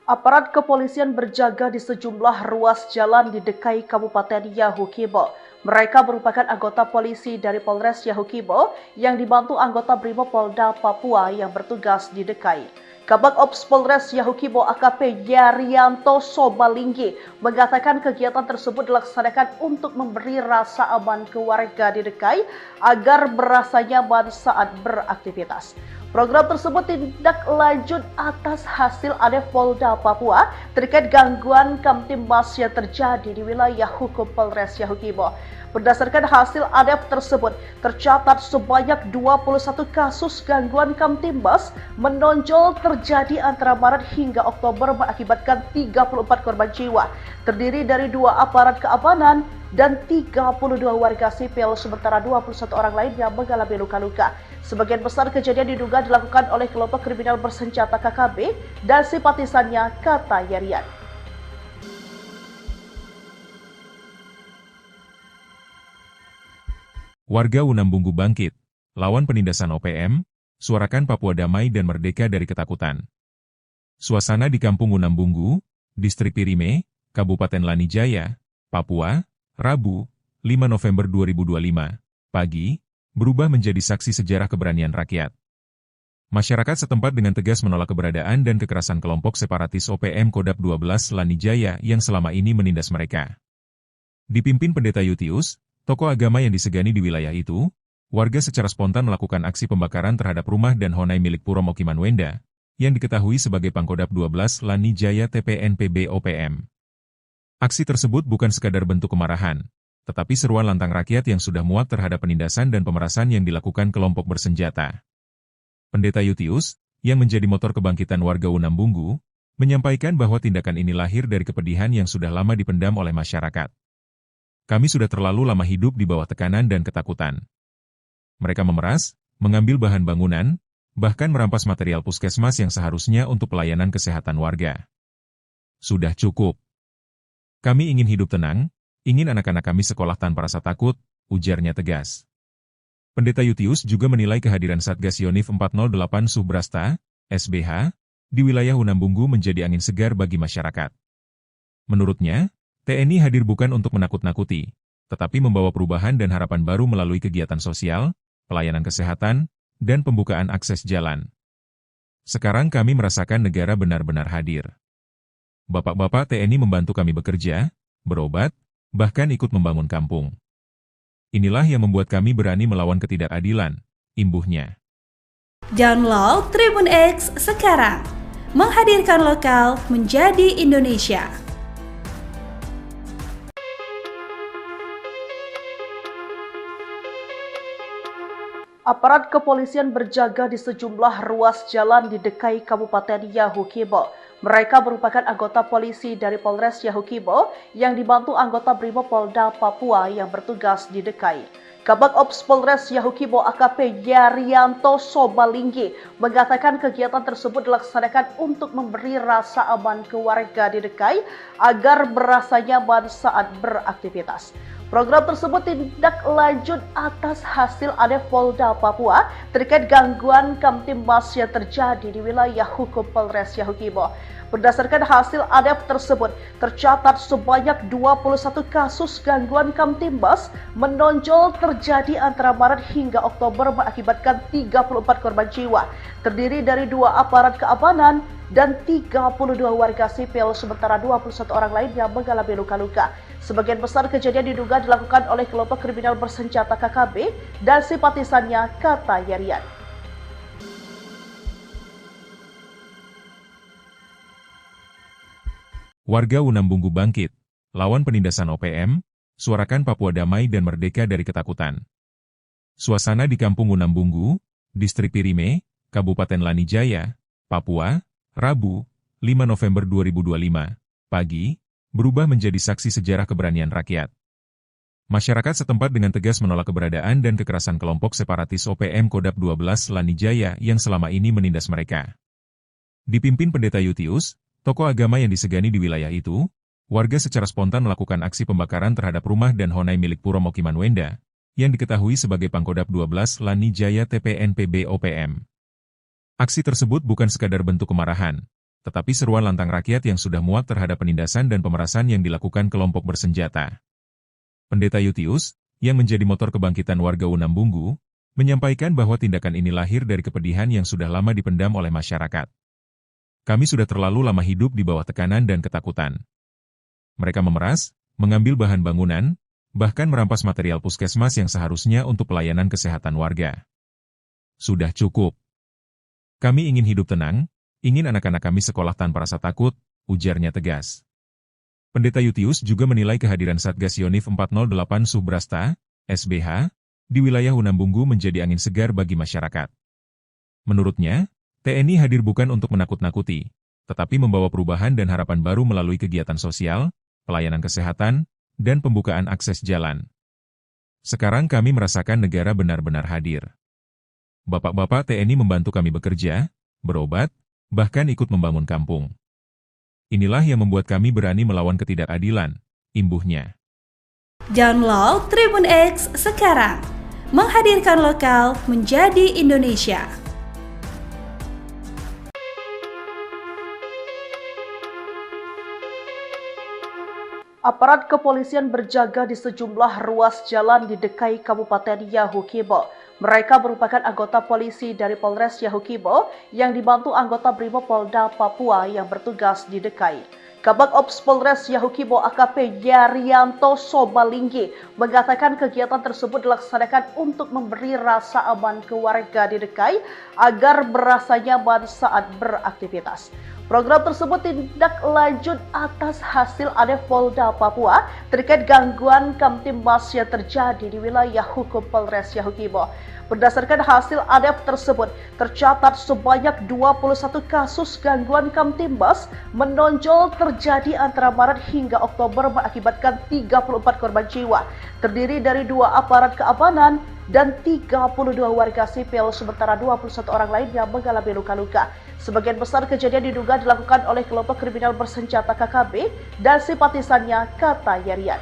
Aparat kepolisian berjaga di sejumlah ruas jalan di Dekai Kabupaten Yahukibo. Mereka merupakan anggota polisi dari Polres Yahukibo yang dibantu anggota Brimob Polda Papua yang bertugas di Dekai. Kabag Ops Polres Yahukibo AKP Yarianto Sobalinggi mengatakan kegiatan tersebut dilaksanakan untuk memberi rasa aman ke warga di Dekai agar merasa nyaman saat beraktivitas. Program tersebut tindak lanjut atas hasil audit Polda Papua terkait gangguan Kamtibmas yang terjadi di wilayah hukum Polres Yahukibo. Berdasarkan hasil audit tersebut, tercatat sebanyak 21 kasus gangguan Kamtibmas menonjol terjadi antara Maret hingga Oktober mengakibatkan 34 korban jiwa, terdiri dari 2 aparat keamanan dan 32 warga sipil, sementara 21 orang lainnya mengalami luka-luka. Sebagian besar kejadian diduga dilakukan oleh kelompok kriminal bersenjata KKB dan simpatisannya, kata Yarian.
Warga Unambunggu bangkit, lawan penindasan OPM, suarakan Papua damai dan merdeka dari ketakutan. Suasana di Kampung Unambunggu, Distrik Pirime, Kabupaten Lanijaya, Papua, Rabu, 5 November 2025, pagi, berubah menjadi saksi sejarah keberanian rakyat. Masyarakat setempat dengan tegas menolak keberadaan dan kekerasan kelompok separatis OPM Kodap 12 Lanijaya yang selama ini menindas mereka. Dipimpin Pendeta Yutius, tokoh agama yang disegani di wilayah itu, warga secara spontan melakukan aksi pembakaran terhadap rumah dan honai milik Puro Mokiman Wenda, yang diketahui sebagai Pangkodap 12 Lanijaya TPNPB OPM. Aksi tersebut bukan sekadar bentuk kemarahan, tetapi seruan lantang rakyat yang sudah muak terhadap penindasan dan pemerasan yang dilakukan kelompok bersenjata. Pendeta Yutius, yang menjadi motor kebangkitan warga Unambunggu, menyampaikan bahwa tindakan ini lahir dari kepedihan yang sudah lama dipendam oleh masyarakat. Kami sudah terlalu lama hidup di bawah tekanan dan ketakutan. Mereka memeras, mengambil bahan bangunan, bahkan merampas material puskesmas yang seharusnya untuk pelayanan kesehatan warga. Sudah cukup. Kami ingin hidup tenang, ingin anak-anak kami sekolah tanpa rasa takut, ujarnya tegas. Pendeta Yutius juga menilai kehadiran Satgas Yonif 408 Subrasta, SBH, di wilayah Unambunggu menjadi angin segar bagi masyarakat. Menurutnya, TNI hadir bukan untuk menakut-nakuti, tetapi membawa perubahan dan harapan baru melalui kegiatan sosial, pelayanan kesehatan, dan pembukaan akses jalan. Sekarang kami merasakan negara benar-benar hadir. Bapak-bapak TNI membantu kami bekerja, berobat, bahkan ikut membangun kampung. Inilah yang membuat kami berani melawan ketidakadilan, imbuhnya.
Download Tribun X sekarang, menghadirkan lokal menjadi Indonesia.
Aparat kepolisian berjaga di sejumlah ruas jalan di DKI Kabupaten Yahukibo. Mereka merupakan anggota polisi dari Polres Yahukibo yang dibantu anggota Brimopolda Papua yang bertugas di DKI. Kabag Ops Polres Yahukibo AKP Yarianto Sobalinggi mengatakan kegiatan tersebut dilaksanakan untuk memberi rasa aman ke warga di DKI agar merasa nyaman saat beraktivitas. Program tersebut tindak lanjut atas hasil ADEF Polda Papua terkait gangguan Kamtimas yang terjadi di wilayah hukum Polres Yahukibo. Berdasarkan hasil ADEF tersebut, tercatat sebanyak 21 kasus gangguan Kamtimas menonjol terjadi antara Maret hingga Oktober mengakibatkan 34 korban jiwa, terdiri dari 2 aparat keamanan dan 32 warga sipil, sementara 21 orang lainnya mengalami luka-luka. Sebagian besar kejadian diduga dilakukan oleh kelompok kriminal bersenjata KKB dan simpatisannya, kata Yarian.
Warga Unambunggu bangkit, lawan penindasan OPM, suarakan Papua damai dan merdeka dari ketakutan. Suasana di Kampung Unambunggu, Distrik Pirime, Kabupaten Lanijaya, Papua, Rabu, 5 November 2025, pagi, berubah menjadi saksi sejarah keberanian rakyat. Masyarakat setempat dengan tegas menolak keberadaan dan kekerasan kelompok separatis OPM Kodap 12 Lanijaya yang selama ini menindas mereka. Dipimpin Pendeta Yutius, tokoh agama yang disegani di wilayah itu, warga secara spontan melakukan aksi pembakaran terhadap rumah dan honai milik Puro Mokiman Wenda, yang diketahui sebagai Pangkodap 12 Lanijaya TPNPB OPM. Aksi tersebut bukan sekadar bentuk kemarahan, tetapi seruan lantang rakyat yang sudah muak terhadap penindasan dan pemerasan yang dilakukan kelompok bersenjata. Pendeta Yutius, yang menjadi motor kebangkitan warga Unambunggu, menyampaikan bahwa tindakan ini lahir dari kepedihan yang sudah lama dipendam oleh masyarakat. Kami sudah terlalu lama hidup di bawah tekanan dan ketakutan. Mereka memeras, mengambil bahan bangunan, bahkan merampas material puskesmas yang seharusnya untuk pelayanan kesehatan warga. Sudah cukup. Kami ingin hidup tenang, ingin anak-anak kami sekolah tanpa rasa takut, ujarnya tegas. Pendeta Yutius juga menilai kehadiran Satgas Yonif 408 Subrasta, SBH, di wilayah Unambunggu menjadi angin segar bagi masyarakat. Menurutnya, TNI hadir bukan untuk menakut-nakuti, tetapi membawa perubahan dan harapan baru melalui kegiatan sosial, pelayanan kesehatan, dan pembukaan akses jalan. Sekarang kami merasakan negara benar-benar hadir. Bapak-bapak TNI membantu kami bekerja, berobat, bahkan ikut membangun kampung. Inilah yang membuat kami berani melawan ketidakadilan, imbuhnya.
Download Tribun X sekarang, menghadirkan lokal menjadi Indonesia.
Aparat kepolisian berjaga di sejumlah ruas jalan di DKI Kabupaten Yahukibo. Mereka merupakan anggota polisi dari Polres Yahukibo yang dibantu anggota Brimopolda Papua yang bertugas di DKI. Kabag Ops Polres Yahukibo AKP Yarianto Sobalinggi mengatakan kegiatan tersebut dilaksanakan untuk memberi rasa aman ke warga di DKI agar merasa nyaman saat beraktivitas. Program tersebut tindak lanjut atas hasil ADEF Polda Papua terkait gangguan Kamtimas yang terjadi di wilayah hukum Polres Yahukibo. Berdasarkan hasil ADEF tersebut, tercatat sebanyak 21 kasus gangguan Kamtimas menonjol terjadi antara Maret hingga Oktober mengakibatkan 34 korban jiwa, terdiri dari 2 aparat keamanan dan 32 warga sipil, sementara 21 orang lainnya mengalami luka-luka. Sebagian besar kejadian diduga dilakukan oleh kelompok kriminal bersenjata KKB dan simpatisannya, kata Yarian.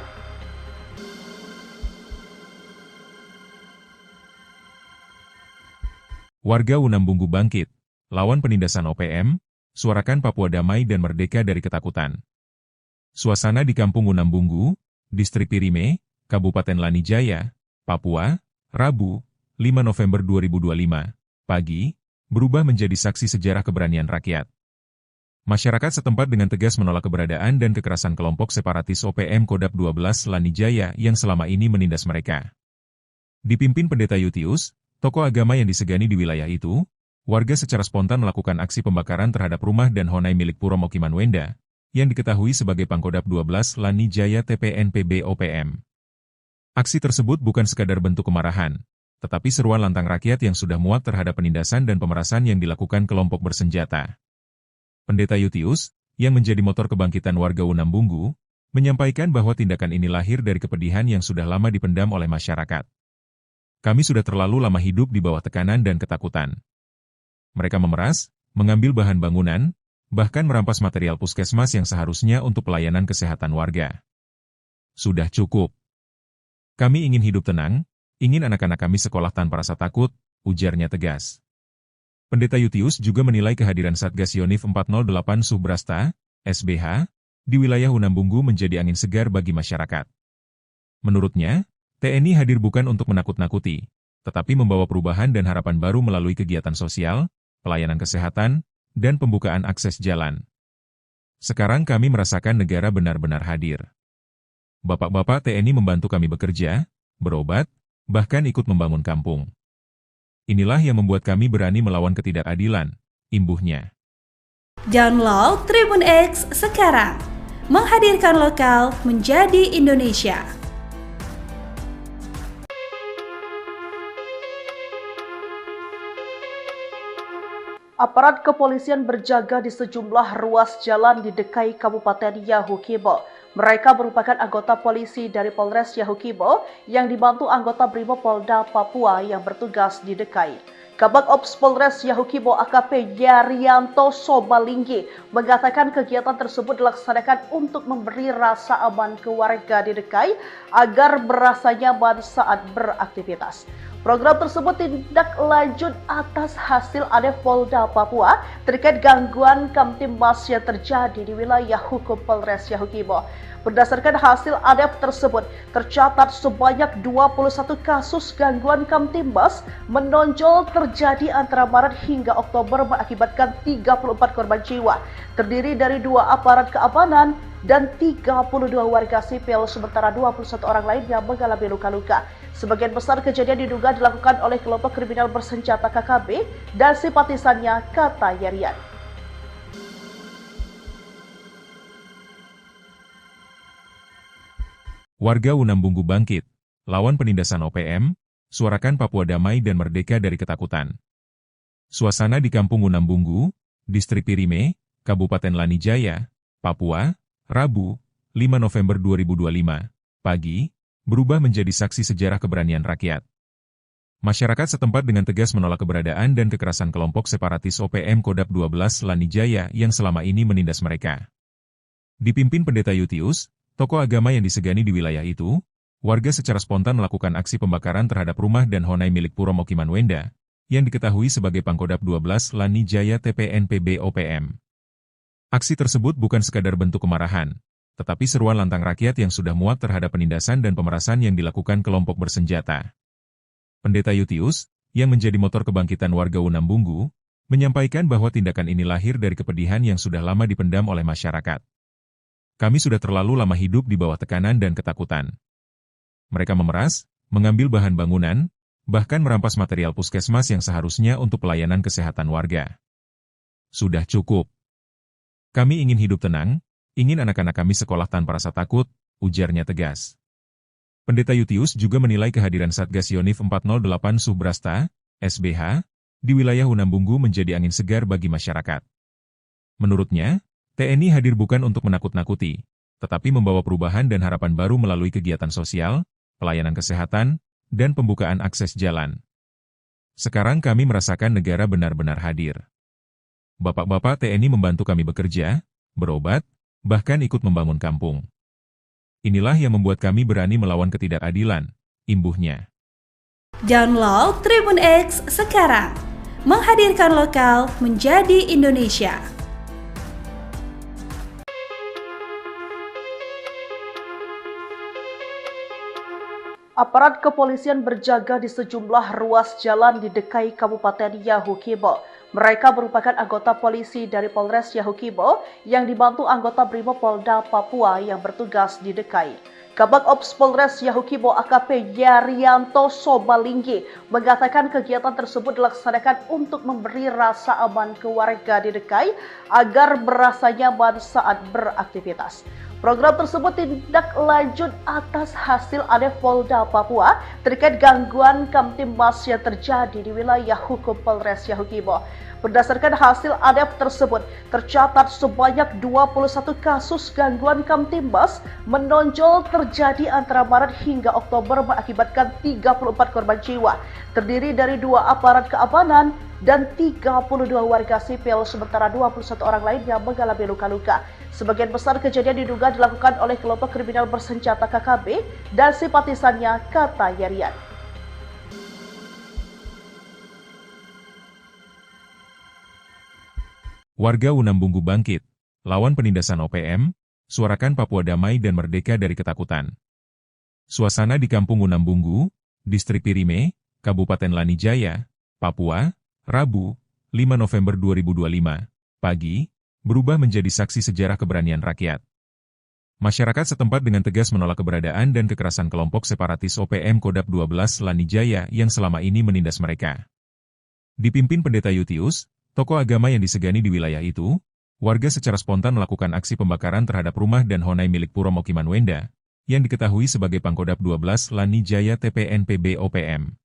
Warga Unambunggu bangkit, lawan penindasan OPM, suarakan Papua damai dan merdeka dari ketakutan. Suasana di Kampung Unambunggu, Distrik Pirime, Kabupaten Lanijaya, Papua, Rabu, 5 November 2025, pagi, berubah menjadi saksi sejarah keberanian rakyat. Masyarakat setempat dengan tegas menolak keberadaan dan kekerasan kelompok separatis OPM Kodap 12 Lanijaya yang selama ini menindas mereka. Dipimpin Pendeta Yutius, tokoh agama yang disegani di wilayah itu, warga secara spontan melakukan aksi pembakaran terhadap rumah dan honai milik Puro Mokiman Wenda, yang diketahui sebagai Pangkodap 12 Lanijaya TPNPB OPM. Aksi tersebut bukan sekadar bentuk kemarahan, tetapi seruan lantang rakyat yang sudah muak terhadap penindasan dan pemerasan yang dilakukan kelompok bersenjata. Pendeta Yutius, yang menjadi motor kebangkitan warga Unambunggu, menyampaikan bahwa tindakan ini lahir dari kepedihan yang sudah lama dipendam oleh masyarakat. Kami sudah terlalu lama hidup di bawah tekanan dan ketakutan. Mereka memeras, mengambil bahan bangunan, bahkan merampas material puskesmas yang seharusnya untuk pelayanan kesehatan warga. Sudah cukup. Kami ingin hidup tenang, ingin anak-anak kami sekolah tanpa rasa takut, ujarnya tegas. Pendeta Yutius juga menilai kehadiran Satgas Yonif 408 Subrasta, SBH, di wilayah Unambunggu menjadi angin segar bagi masyarakat. Menurutnya, TNI hadir bukan untuk menakut-nakuti, tetapi membawa perubahan dan harapan baru melalui kegiatan sosial, pelayanan kesehatan, dan pembukaan akses jalan. Sekarang kami merasakan negara benar-benar hadir. Bapak-bapak TNI membantu kami bekerja, berobat, bahkan ikut membangun kampung. Inilah yang membuat kami berani melawan ketidakadilan, imbuhnya.
Download Tribun X sekarang, menghadirkan lokal menjadi Indonesia.
Aparat kepolisian berjaga di sejumlah ruas jalan di Dekai, Kabupaten Yahukibo. Mereka merupakan anggota polisi dari Polres Yahukibo yang dibantu anggota Brimob Polda Papua yang bertugas di Dekai. Kabag Ops Polres Yahukibo AKP Yarianto Sobalinggi mengatakan kegiatan tersebut dilaksanakan untuk memberi rasa aman ke warga di Dekai agar merasa nyaman saat beraktivitas. Program tersebut tindak lanjut atas hasil ADEF Polda Papua terkait gangguan Kamtimas yang terjadi di wilayah hukum Polres Yahukibo. Berdasarkan hasil ADEF tersebut, tercatat sebanyak 21 kasus gangguan Kamtimas menonjol terjadi antara Maret hingga Oktober mengakibatkan 34 korban jiwa, terdiri dari 2 aparat keamanan dan 32 warga sipil, sementara 21 orang lainnya mengalami luka-luka. Sebagian besar kejadian diduga dilakukan oleh kelompok kriminal bersenjata KKB dan simpatisannya, kata Yarian.
Warga Unambunggu bangkit, lawan penindasan OPM, suarakan Papua damai dan merdeka dari ketakutan. Suasana di Kampung Unambunggu, Distrik Pirime, Kabupaten Lanijaya, Papua, Rabu, 5 November 2025, pagi, berubah menjadi saksi sejarah keberanian rakyat. Masyarakat setempat dengan tegas menolak keberadaan dan kekerasan kelompok separatis OPM Kodap 12 Lanijaya yang selama ini menindas mereka. Dipimpin Pendeta Yutius, tokoh agama yang disegani di wilayah itu, warga secara spontan melakukan aksi pembakaran terhadap rumah dan honai milik Puro Mokiman Wenda, yang diketahui sebagai Pangkodap 12 Lanijaya TPNPB OPM. Aksi tersebut bukan sekadar bentuk kemarahan, tetapi seruan lantang rakyat yang sudah muak terhadap penindasan dan pemerasan yang dilakukan kelompok bersenjata. Pendeta Yutius, yang menjadi motor kebangkitan warga Unambunggu, menyampaikan bahwa tindakan ini lahir dari kepedihan yang sudah lama dipendam oleh masyarakat. Kami sudah terlalu lama hidup di bawah tekanan dan ketakutan. Mereka memeras, mengambil bahan bangunan, bahkan merampas material puskesmas yang seharusnya untuk pelayanan kesehatan warga. Sudah cukup. Kami ingin hidup tenang, ingin anak-anak kami sekolah tanpa rasa takut, ujarnya tegas. Pendeta Yutius juga menilai kehadiran Satgas Yonif 408 Subrasta, SBH, di wilayah Unambunggu menjadi angin segar bagi masyarakat. Menurutnya, TNI hadir bukan untuk menakut-nakuti, tetapi membawa perubahan dan harapan baru melalui kegiatan sosial, pelayanan kesehatan, dan pembukaan akses jalan. Sekarang kami merasakan negara benar-benar hadir. Bapak-bapak TNI membantu kami bekerja, berobat, bahkan ikut membangun kampung. Inilah yang membuat kami berani melawan ketidakadilan, imbuhnya.
Download Tribun X sekarang, menghadirkan lokal menjadi Indonesia.
Aparat kepolisian berjaga di sejumlah ruas jalan di Dekai Kabupaten Yahukibo. Mereka merupakan anggota polisi dari Polres Yahukibo yang dibantu anggota Brimob Polda Papua yang bertugas di Dekai. Kabag Ops Polres Yahukibo AKP Yarianto Sobalinggi mengatakan kegiatan tersebut dilaksanakan untuk memberi rasa aman ke warga di Dekai agar merasa nyaman saat beraktivitas. Program tersebut tindak lanjut atas hasil audit Polda Papua terkait gangguan Kamtimas yang terjadi di wilayah hukum Polres Yahukibo. Berdasarkan hasil audit tersebut, tercatat sebanyak 21 kasus gangguan Kamtimas menonjol terjadi antara Maret hingga Oktober mengakibatkan 34 korban jiwa, terdiri dari 2 aparat keamanan dan 32 warga sipil, sementara 21 orang lainnya mengalami luka-luka. Sebagian besar kejadian diduga dilakukan oleh kelompok kriminal bersenjata KKB dan simpatisannya, kata Yarian.
Warga Unambunggu bangkit, lawan penindasan OPM, suarakan Papua damai dan merdeka dari ketakutan. Suasana di Kampung Unambunggu, Distrik Pirime, Kabupaten Lanijaya, Papua, Rabu, 5 November 2025, pagi, berubah menjadi saksi sejarah keberanian rakyat. Masyarakat setempat dengan tegas menolak keberadaan dan kekerasan kelompok separatis OPM Kodap 12 Lanijaya yang selama ini menindas mereka. Dipimpin Pendeta Yutius, tokoh agama yang disegani di wilayah itu, warga secara spontan melakukan aksi pembakaran terhadap rumah dan honai milik Puro Mokiman Wenda, yang diketahui sebagai Pangkodap 12 Lanijaya TPNPB OPM.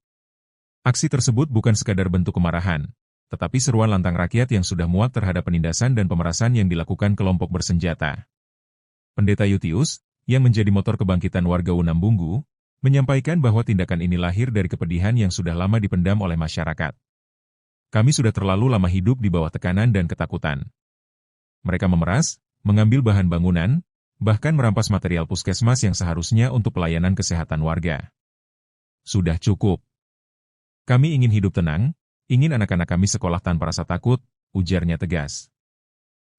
Aksi tersebut bukan sekadar bentuk kemarahan, tetapi seruan lantang rakyat yang sudah muak terhadap penindasan dan pemerasan yang dilakukan kelompok bersenjata. Pendeta Yutius, yang menjadi motor kebangkitan warga Unambunggu, menyampaikan bahwa tindakan ini lahir dari kepedihan yang sudah lama dipendam oleh masyarakat. Kami sudah terlalu lama hidup di bawah tekanan dan ketakutan. Mereka memeras, mengambil bahan bangunan, bahkan merampas material puskesmas yang seharusnya untuk pelayanan kesehatan warga. Sudah cukup. Kami ingin hidup tenang, ingin anak-anak kami sekolah tanpa rasa takut, ujarnya tegas.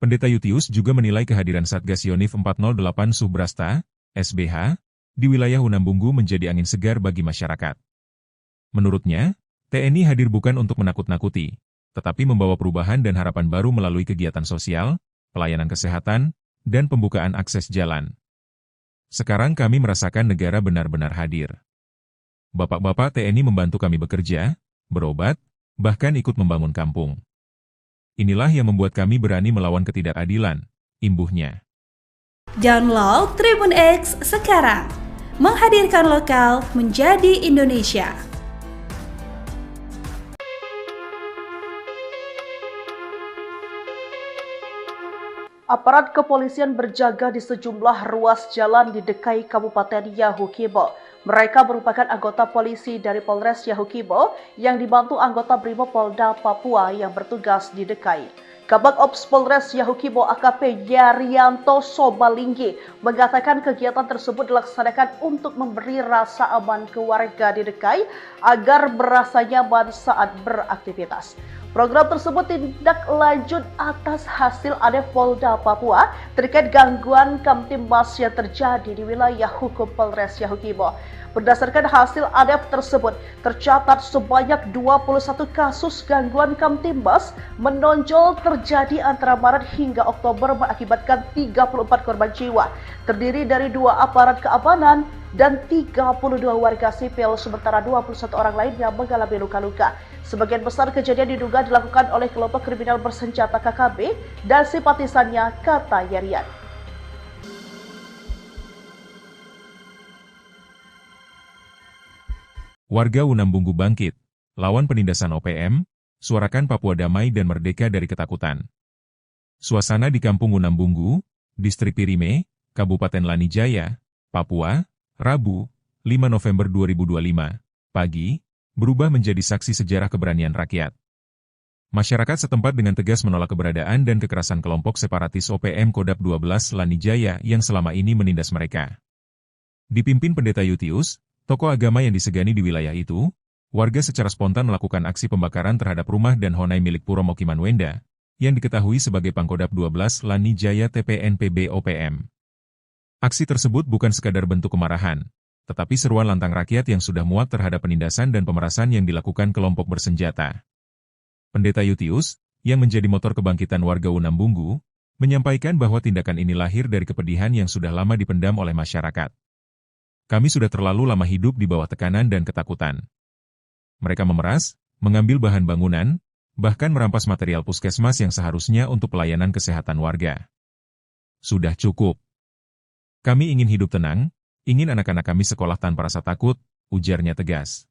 Pendeta Yutius juga menilai kehadiran Satgas Yonif 408 Subrasta, SBH, di wilayah Unambunggu menjadi angin segar bagi masyarakat. Menurutnya, TNI hadir bukan untuk menakut-nakuti, tetapi membawa perubahan dan harapan baru melalui kegiatan sosial, pelayanan kesehatan, dan pembukaan akses jalan. Sekarang kami merasakan negara benar-benar hadir. Bapak-bapak TNI membantu kami bekerja, berobat, bahkan ikut membangun kampung. Inilah yang membuat kami berani melawan ketidakadilan, imbuhnya.
Download Tribun X sekarang, menghadirkan lokal menjadi Indonesia.
Aparat kepolisian berjaga di sejumlah ruas jalan di Dekai Kabupaten Yahukibo. Mereka merupakan anggota polisi dari Polres Yahukibo yang dibantu anggota Brimob Polda Papua yang bertugas di Dekai. Kabag Ops Polres Yahukibo AKP Yarianto Sobalinggi mengatakan kegiatan tersebut dilaksanakan untuk memberi rasa aman ke warga di Dekai agar merasa nyaman saat beraktivitas. Program tersebut tindak lanjut atas hasil audit Polda Papua terkait gangguan Kamtimas yang terjadi di wilayah hukum Polres Yahukibo. Berdasarkan hasil audit tersebut, tercatat sebanyak 21 kasus gangguan Kamtimas menonjol terjadi antara Maret hingga Oktober mengakibatkan 34 korban jiwa, terdiri dari 2 aparat keamanan dan 32 warga sipil, sementara 21 orang lainnya mengalami luka-luka. Sebagian besar kejadian diduga dilakukan oleh kelompok kriminal bersenjata KKB dan simpatisannya, kata Yarian.
Warga Unambunggu bangkit, lawan penindasan OPM, suarakan Papua damai dan merdeka dari ketakutan. Suasana di Kampung Unambunggu, Distrik Pirime, Kabupaten Lanijaya, Papua, Rabu, 5 November 2025, pagi, berubah menjadi saksi sejarah keberanian rakyat. Masyarakat setempat dengan tegas menolak keberadaan dan kekerasan kelompok separatis OPM Kodap 12 Lanijaya yang selama ini menindas mereka. Dipimpin Pendeta Yutius, tokoh agama yang disegani di wilayah itu, warga secara spontan melakukan aksi pembakaran terhadap rumah dan honai milik Puro Mokiman Wenda, yang diketahui sebagai Pangkodap 12 Lanijaya TPNPB OPM. Aksi tersebut bukan sekadar bentuk kemarahan, tetapi seruan lantang rakyat yang sudah muak terhadap penindasan dan pemerasan yang dilakukan kelompok bersenjata. Pendeta Yutius, yang menjadi motor kebangkitan warga Unambunggu, menyampaikan bahwa tindakan ini lahir dari kepedihan yang sudah lama dipendam oleh masyarakat. Kami sudah terlalu lama hidup di bawah tekanan dan ketakutan. Mereka memeras, mengambil bahan bangunan, bahkan merampas material puskesmas yang seharusnya untuk pelayanan kesehatan warga. Sudah cukup. Kami ingin hidup tenang, ingin anak-anak kami sekolah tanpa rasa takut, ujarnya tegas.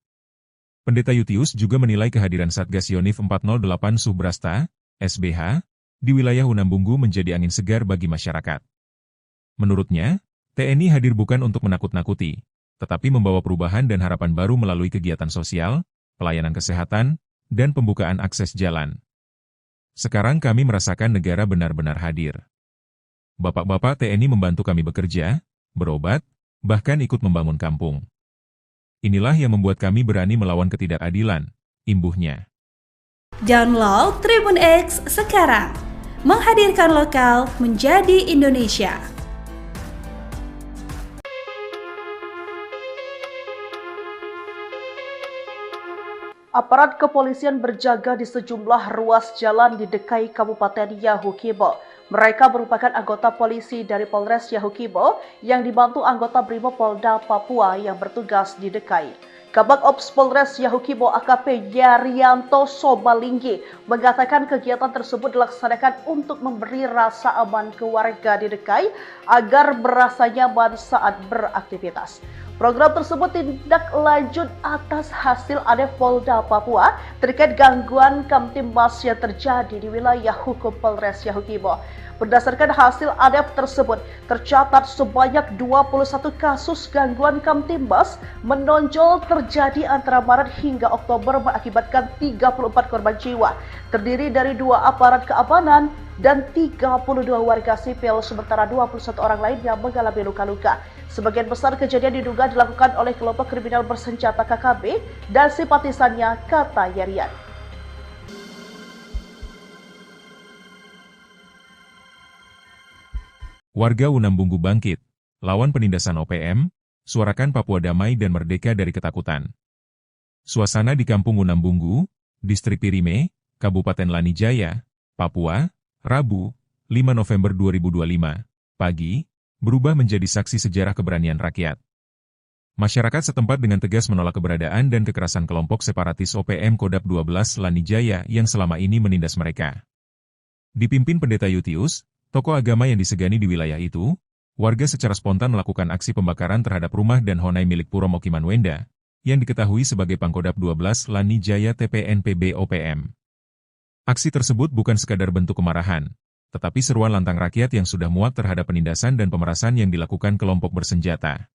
Pendeta Yutius juga menilai kehadiran Satgas Yonif 408 Subrasta, SBH, di wilayah Unambunggu menjadi angin segar bagi masyarakat. Menurutnya, TNI hadir bukan untuk menakut-nakuti, tetapi membawa perubahan dan harapan baru melalui kegiatan sosial, pelayanan kesehatan, dan pembukaan akses jalan. Sekarang kami merasakan negara benar-benar hadir. Bapak-bapak TNI membantu kami bekerja, berobat, bahkan ikut membangun kampung. Inilah yang membuat kami berani melawan ketidakadilan, imbuhnya.
Download Tribun X sekarang, menghadirkan lokal menjadi Indonesia.
Aparat kepolisian berjaga di sejumlah ruas jalan di Dekai Kabupaten Yahukibo. Mereka merupakan anggota polisi dari Polres Yahukibo yang dibantu anggota Brimopolda Papua yang bertugas di Dekai. Kabag Ops Polres Yahukibo AKP Yarianto Sobalinggi mengatakan kegiatan tersebut dilaksanakan untuk memberi rasa aman ke warga di Dekai agar merasa nyaman saat beraktivitas. Program tersebut tindak lanjut atas hasil ADEF Polda Papua terkait gangguan Kamtimbas yang terjadi di wilayah hukum Polres Yahukibo. Berdasarkan hasil ADEF tersebut, tercatat sebanyak 21 kasus gangguan Kamtimbas menonjol terjadi antara Maret hingga Oktober mengakibatkan 34 korban jiwa, terdiri dari 2 aparat keamanan dan 32 warga sipil, sementara 21 orang lain yang mengalami luka-luka. Sebagian besar kejadian diduga dilakukan oleh kelompok kriminal bersenjata KKB dan simpatisannya, kata Yarian.
Warga Unambunggu bangkit, lawan penindasan OPM, suarakan Papua damai dan merdeka dari ketakutan. Suasana di Kampung Unambunggu, Distrik Pirime, Kabupaten Lanijaya, Papua, Rabu, 5 November 2025, pagi, berubah menjadi saksi sejarah keberanian rakyat. Masyarakat setempat dengan tegas menolak keberadaan dan kekerasan kelompok separatis OPM Kodap 12 Lanijaya yang selama ini menindas mereka. Dipimpin Pendeta Yutius, tokoh agama yang disegani di wilayah itu, warga secara spontan melakukan aksi pembakaran terhadap rumah dan honai milik Puro Mokiman Wenda, yang diketahui sebagai Pangkodap 12 Lanijaya TPNPB OPM. Aksi tersebut bukan sekadar bentuk kemarahan, tetapi seruan lantang rakyat yang sudah muak terhadap penindasan dan pemerasan yang dilakukan kelompok bersenjata.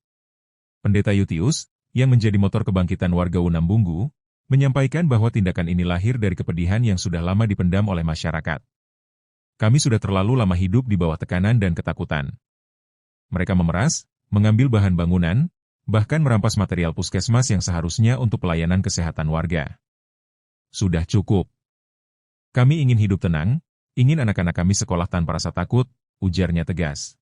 Pendeta Yutius, yang menjadi motor kebangkitan warga Unambunggu, menyampaikan bahwa tindakan ini lahir dari kepedihan yang sudah lama dipendam oleh masyarakat. Kami sudah terlalu lama hidup di bawah tekanan dan ketakutan. Mereka memeras, mengambil bahan bangunan, bahkan merampas material puskesmas yang seharusnya untuk pelayanan kesehatan warga. Sudah cukup. Kami ingin hidup tenang, ingin anak-anak kami sekolah tanpa rasa takut, ujarnya tegas.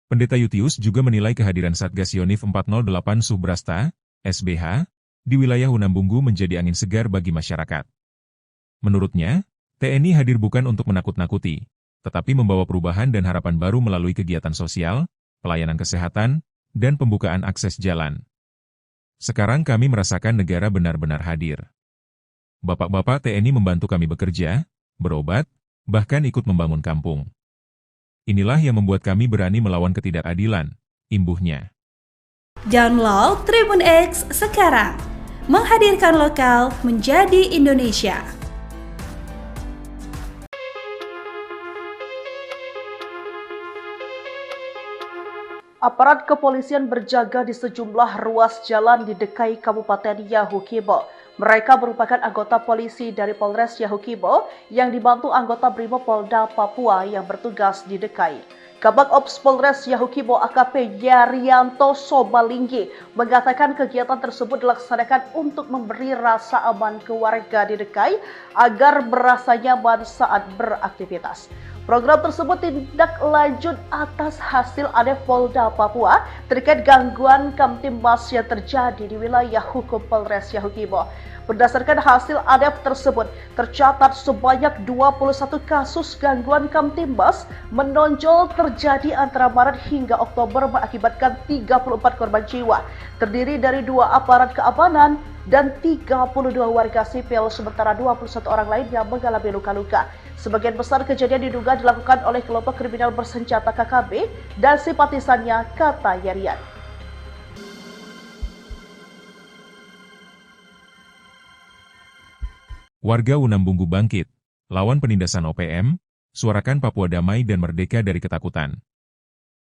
Pendeta Yutius juga menilai kehadiran Satgas Yonif 408 Subrasta, SBH, di wilayah Unambunggu menjadi angin segar bagi masyarakat. Menurutnya, TNI hadir bukan untuk menakut-nakuti, tetapi membawa perubahan dan harapan baru melalui kegiatan sosial, pelayanan kesehatan, dan pembukaan akses jalan. Sekarang kami merasakan negara benar-benar hadir. Bapak-bapak TNI membantu kami bekerja, berobat, bahkan ikut membangun kampung. Inilah yang membuat kami berani melawan ketidakadilan, imbuhnya.
Download Tribun X sekarang, menghadirkan lokal menjadi Indonesia.
Aparat kepolisian berjaga di sejumlah ruas jalan di Dekai Kabupaten Yahukibo. Mereka merupakan anggota polisi dari Polres Yahukibo yang dibantu anggota Brimob Polda Papua yang bertugas di Dekai. Kabag Ops Polres Yahukibo AKP Yarianto Sobalinggi mengatakan kegiatan tersebut dilaksanakan untuk memberi rasa aman ke warga di Dekai agar merasa nyaman saat beraktivitas. Program tersebut tindak lanjut atas hasil ADEF Polda Papua terkait gangguan Kamtimbas yang terjadi di wilayah hukum Polres Yahukibo. Berdasarkan hasil ADEF tersebut, tercatat sebanyak 21 kasus gangguan Kamtimbas menonjol terjadi antara Maret hingga Oktober mengakibatkan 34 korban jiwa, terdiri dari 2 aparat keamanan dan 32 warga sipil, sementara 21 orang lain yang mengalami luka-luka. Sebagian besar kejadian diduga dilakukan oleh kelompok kriminal bersenjata KKB dan simpatisannya, kata Yarian.
Warga Unambunggu bangkit, lawan penindasan OPM, suarakan Papua damai dan merdeka dari ketakutan.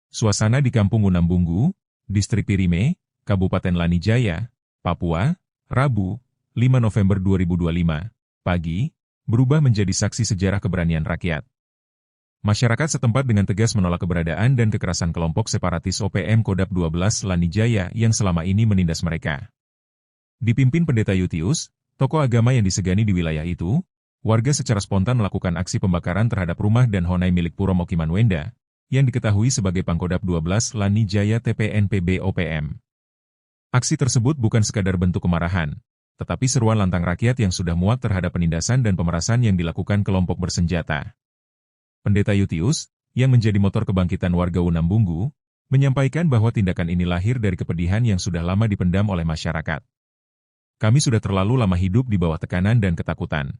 Suasana di Kampung Unambunggu, Distrik Pirime, Kabupaten Lanijaya, Papua, Rabu, 5 November 2025, pagi, berubah menjadi saksi sejarah keberanian rakyat. Masyarakat setempat dengan tegas menolak keberadaan dan kekerasan kelompok separatis OPM Kodap 12 Lanijaya yang selama ini menindas mereka. Dipimpin Pendeta Yutius, tokoh agama yang disegani di wilayah itu, warga secara spontan melakukan aksi pembakaran terhadap rumah dan honai milik Puro Mokiman Wenda, yang diketahui sebagai Pangkodap 12 Lanijaya TPNPB OPM. Aksi tersebut bukan sekadar bentuk kemarahan, tetapi seruan lantang rakyat yang sudah muak terhadap penindasan dan pemerasan yang dilakukan kelompok bersenjata. Pendeta Yutius, yang menjadi motor kebangkitan warga Unambunggu, menyampaikan bahwa tindakan ini lahir dari kepedihan yang sudah lama dipendam oleh masyarakat. Kami sudah terlalu lama hidup di bawah tekanan dan ketakutan.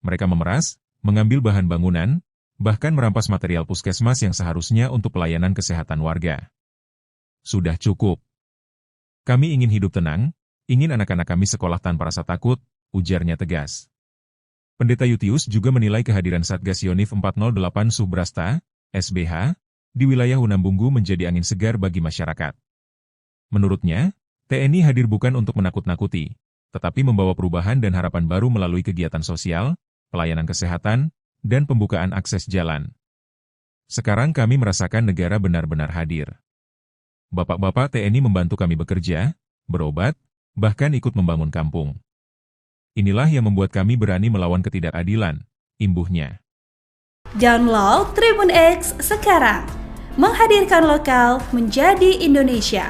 Mereka memeras, mengambil bahan bangunan, bahkan merampas material puskesmas yang seharusnya untuk pelayanan kesehatan warga. Sudah cukup. Kami ingin hidup tenang, ingin anak-anak kami sekolah tanpa rasa takut, ujarnya tegas. Pendeta Yutius juga menilai kehadiran Satgas Yonif 408 Subrasta, SBH, di wilayah Unambunggu menjadi angin segar bagi masyarakat. Menurutnya, TNI hadir bukan untuk menakut-nakuti, tetapi membawa perubahan dan harapan baru melalui kegiatan sosial, pelayanan kesehatan, dan pembukaan akses jalan. Sekarang kami merasakan negara benar-benar hadir. Bapak-bapak TNI membantu kami bekerja, berobat, bahkan ikut membangun kampung. Inilah yang membuat kami berani melawan ketidakadilan, imbuhnya.
Download Tribun X sekarang, menghadirkan lokal menjadi Indonesia.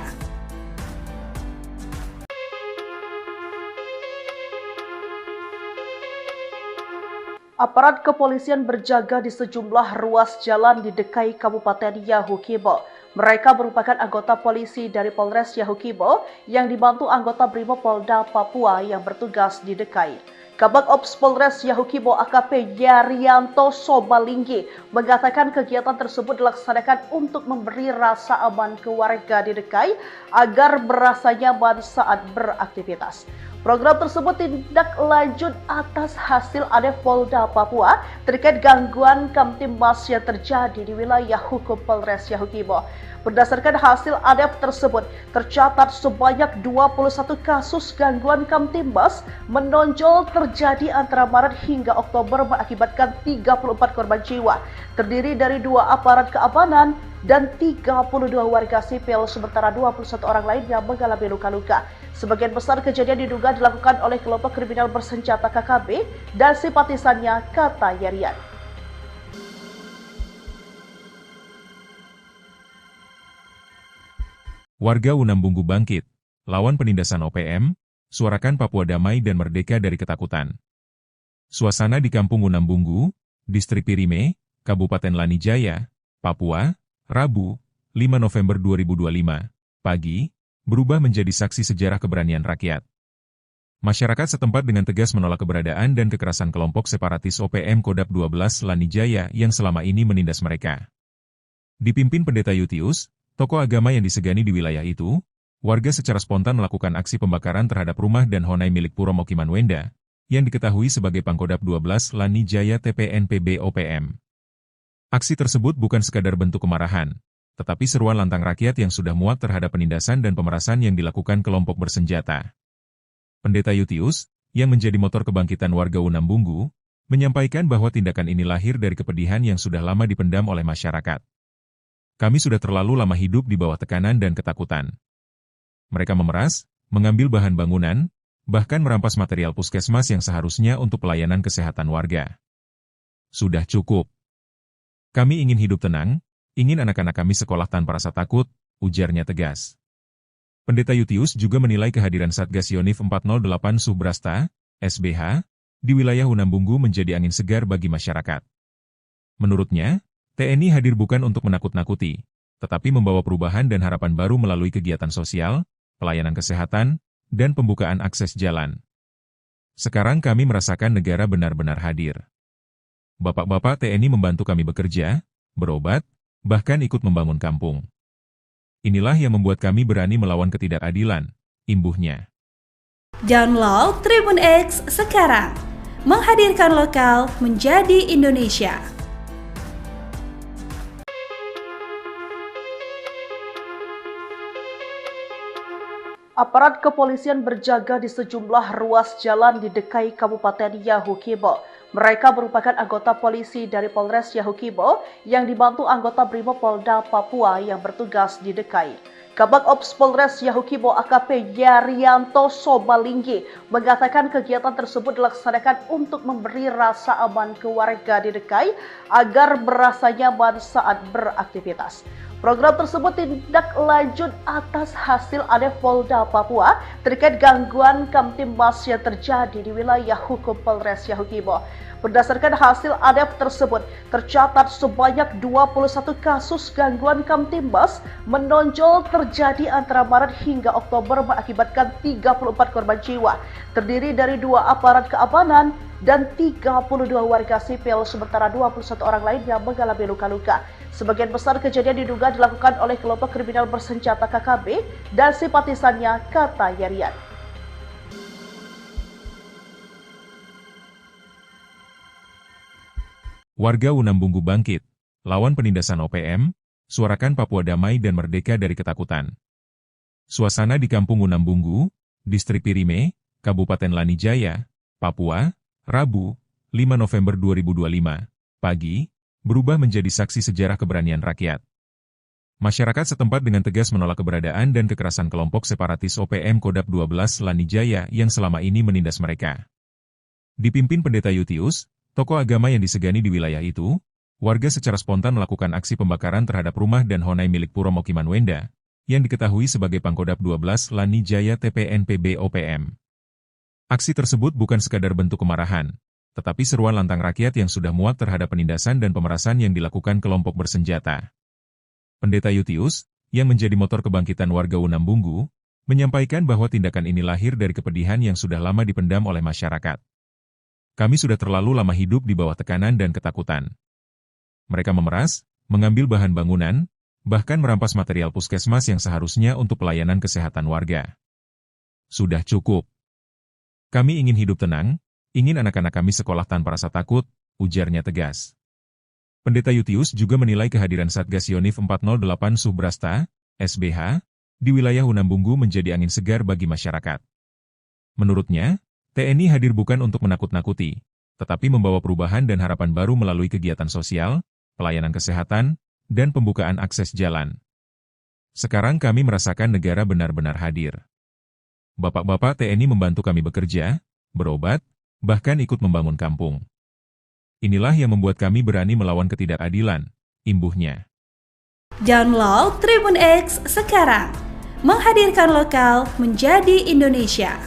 Aparat kepolisian berjaga di sejumlah ruas jalan di Dekai Kabupaten Yahukibo. Mereka merupakan anggota polisi dari Polres Yahukibo yang dibantu anggota Brimob Polda Papua yang bertugas di Dekai. Kabag Ops Polres Yahukibo AKP Yarianto Sobalinggi mengatakan kegiatan tersebut dilaksanakan untuk memberi rasa aman ke warga di Dekai agar merasa nyaman saat beraktivitas. Program tersebut tindak lanjut atas hasil ADEF Polda Papua terkait gangguan Kamtimbas yang terjadi di wilayah hukum Polres Yahukibo. Berdasarkan hasil ADEF tersebut, tercatat sebanyak 21 kasus gangguan Kamtimbas menonjol terjadi antara Maret hingga Oktober mengakibatkan 34 korban jiwa, terdiri dari 2 aparat keamanan dan 32 warga sipil, sementara 21 orang lain yang mengalami luka-luka. Sebagian besar kejadian diduga dilakukan oleh kelompok kriminal bersenjata KKB dan simpatisannya, kata Yarian.
Warga Unambunggu bangkit, lawan penindasan OPM, suarakan Papua damai dan merdeka dari ketakutan. Suasana di Kampung Unambunggu, Distrik Pirime, Kabupaten Lanijaya, Papua, Rabu, 5 November 2025, pagi, berubah menjadi saksi sejarah keberanian rakyat. Masyarakat setempat dengan tegas menolak keberadaan dan kekerasan kelompok separatis OPM Kodap 12 Lanijaya yang selama ini menindas mereka. Dipimpin Pendeta Yutius, tokoh agama yang disegani di wilayah itu, warga secara spontan melakukan aksi pembakaran terhadap rumah dan honai milik Puro Mokiman Wenda, yang diketahui sebagai Pangkodap 12 Lanijaya TPNPB OPM. Aksi tersebut bukan sekadar bentuk kemarahan, tetapi seruan lantang rakyat yang sudah muak terhadap penindasan dan pemerasan yang dilakukan kelompok bersenjata. Pendeta Yutius, yang menjadi motor kebangkitan warga Unambunggu, menyampaikan bahwa tindakan ini lahir dari kepedihan yang sudah lama dipendam oleh masyarakat. Kami sudah terlalu lama hidup di bawah tekanan dan ketakutan. Mereka memeras, mengambil bahan bangunan, bahkan merampas material puskesmas yang seharusnya untuk pelayanan kesehatan warga. Sudah cukup. Kami ingin hidup tenang, ingin anak-anak kami sekolah tanpa rasa takut, ujarnya tegas. Pendeta Yutius juga menilai kehadiran Satgas Yonif 408 Subrasta, SBH, di wilayah Unambunggu menjadi angin segar bagi masyarakat. Menurutnya, TNI hadir bukan untuk menakut-nakuti, tetapi membawa perubahan dan harapan baru melalui kegiatan sosial, pelayanan kesehatan, dan pembukaan akses jalan. Sekarang kami merasakan negara benar-benar hadir. Bapak-bapak TNI membantu kami bekerja, berobat, bahkan ikut membangun kampung. Inilah yang membuat kami berani melawan ketidakadilan, imbuhnya.
Download Tribun X sekarang, menghadirkan lokal menjadi Indonesia.
Aparat kepolisian berjaga di sejumlah ruas jalan di DKI Kabupaten Yahukibo. Mereka merupakan anggota polisi dari Polres Yahukibo yang dibantu anggota Brimopolda Papua yang bertugas di DKI. Kabag Ops Polres Yahukibo AKP Yarianto Sobalinggi mengatakan kegiatan tersebut dilaksanakan untuk memberi rasa aman ke warga di DKI agar merasa nyaman saat beraktivitas. Program tersebut tindak lanjut atas hasil ADEF Polda Papua terkait gangguan Kamtimas yang terjadi di wilayah hukum Polres Yahukibo. Berdasarkan hasil ADEF tersebut, tercatat sebanyak 21 kasus gangguan Kamtimas menonjol terjadi antara Maret hingga Oktober mengakibatkan 34 korban jiwa, terdiri dari 2 aparat keamanan dan 32 warga sipil, sementara 21 orang lainnya mengalami luka-luka. Sebagian besar kejadian diduga dilakukan oleh kelompok kriminal bersenjata KKB dan simpatisannya, kata Yarian.
Warga Unambunggu bangkit, lawan penindasan OPM, suarakan Papua damai dan merdeka dari ketakutan. Suasana di Kampung Unambunggu, Distrik Pirime, Kabupaten Lanijaya, Papua, Rabu, 5 November 2025, pagi, berubah menjadi saksi sejarah keberanian rakyat. Masyarakat setempat dengan tegas menolak keberadaan dan kekerasan kelompok separatis OPM Kodap 12 Lanijaya yang selama ini menindas mereka. Dipimpin Pendeta Yutius, tokoh agama yang disegani di wilayah itu, warga secara spontan melakukan aksi pembakaran terhadap rumah dan honai milik Puro Mokiman Wenda, yang diketahui sebagai Pangkodap 12 Lanijaya TPNPB OPM. Aksi tersebut bukan sekadar bentuk kemarahan, tetapi seruan lantang rakyat yang sudah muak terhadap penindasan dan pemerasan yang dilakukan kelompok bersenjata. Pendeta Yutius, yang menjadi motor kebangkitan warga Unambunggu, menyampaikan bahwa tindakan ini lahir dari kepedihan yang sudah lama dipendam oleh masyarakat. Kami sudah terlalu lama hidup di bawah tekanan dan ketakutan. Mereka memeras, mengambil bahan bangunan, bahkan merampas material puskesmas yang seharusnya untuk pelayanan kesehatan warga. Sudah cukup. Kami ingin hidup tenang, ingin anak-anak kami sekolah tanpa rasa takut, ujarnya tegas. Pendeta Yutius juga menilai kehadiran Satgas Yonif 408 Subrasta, SBH, di wilayah Unambunggu menjadi angin segar bagi masyarakat. Menurutnya, TNI hadir bukan untuk menakut-nakuti, tetapi membawa perubahan dan harapan baru melalui kegiatan sosial, pelayanan kesehatan, dan pembukaan akses jalan. Sekarang kami merasakan negara benar-benar hadir. Bapak-bapak TNI membantu kami bekerja, berobat, bahkan ikut membangun kampung. Inilah yang membuat kami berani melawan ketidakadilan, imbuhnya.
Download Tribun X sekarang, menghadirkan lokal menjadi Indonesia.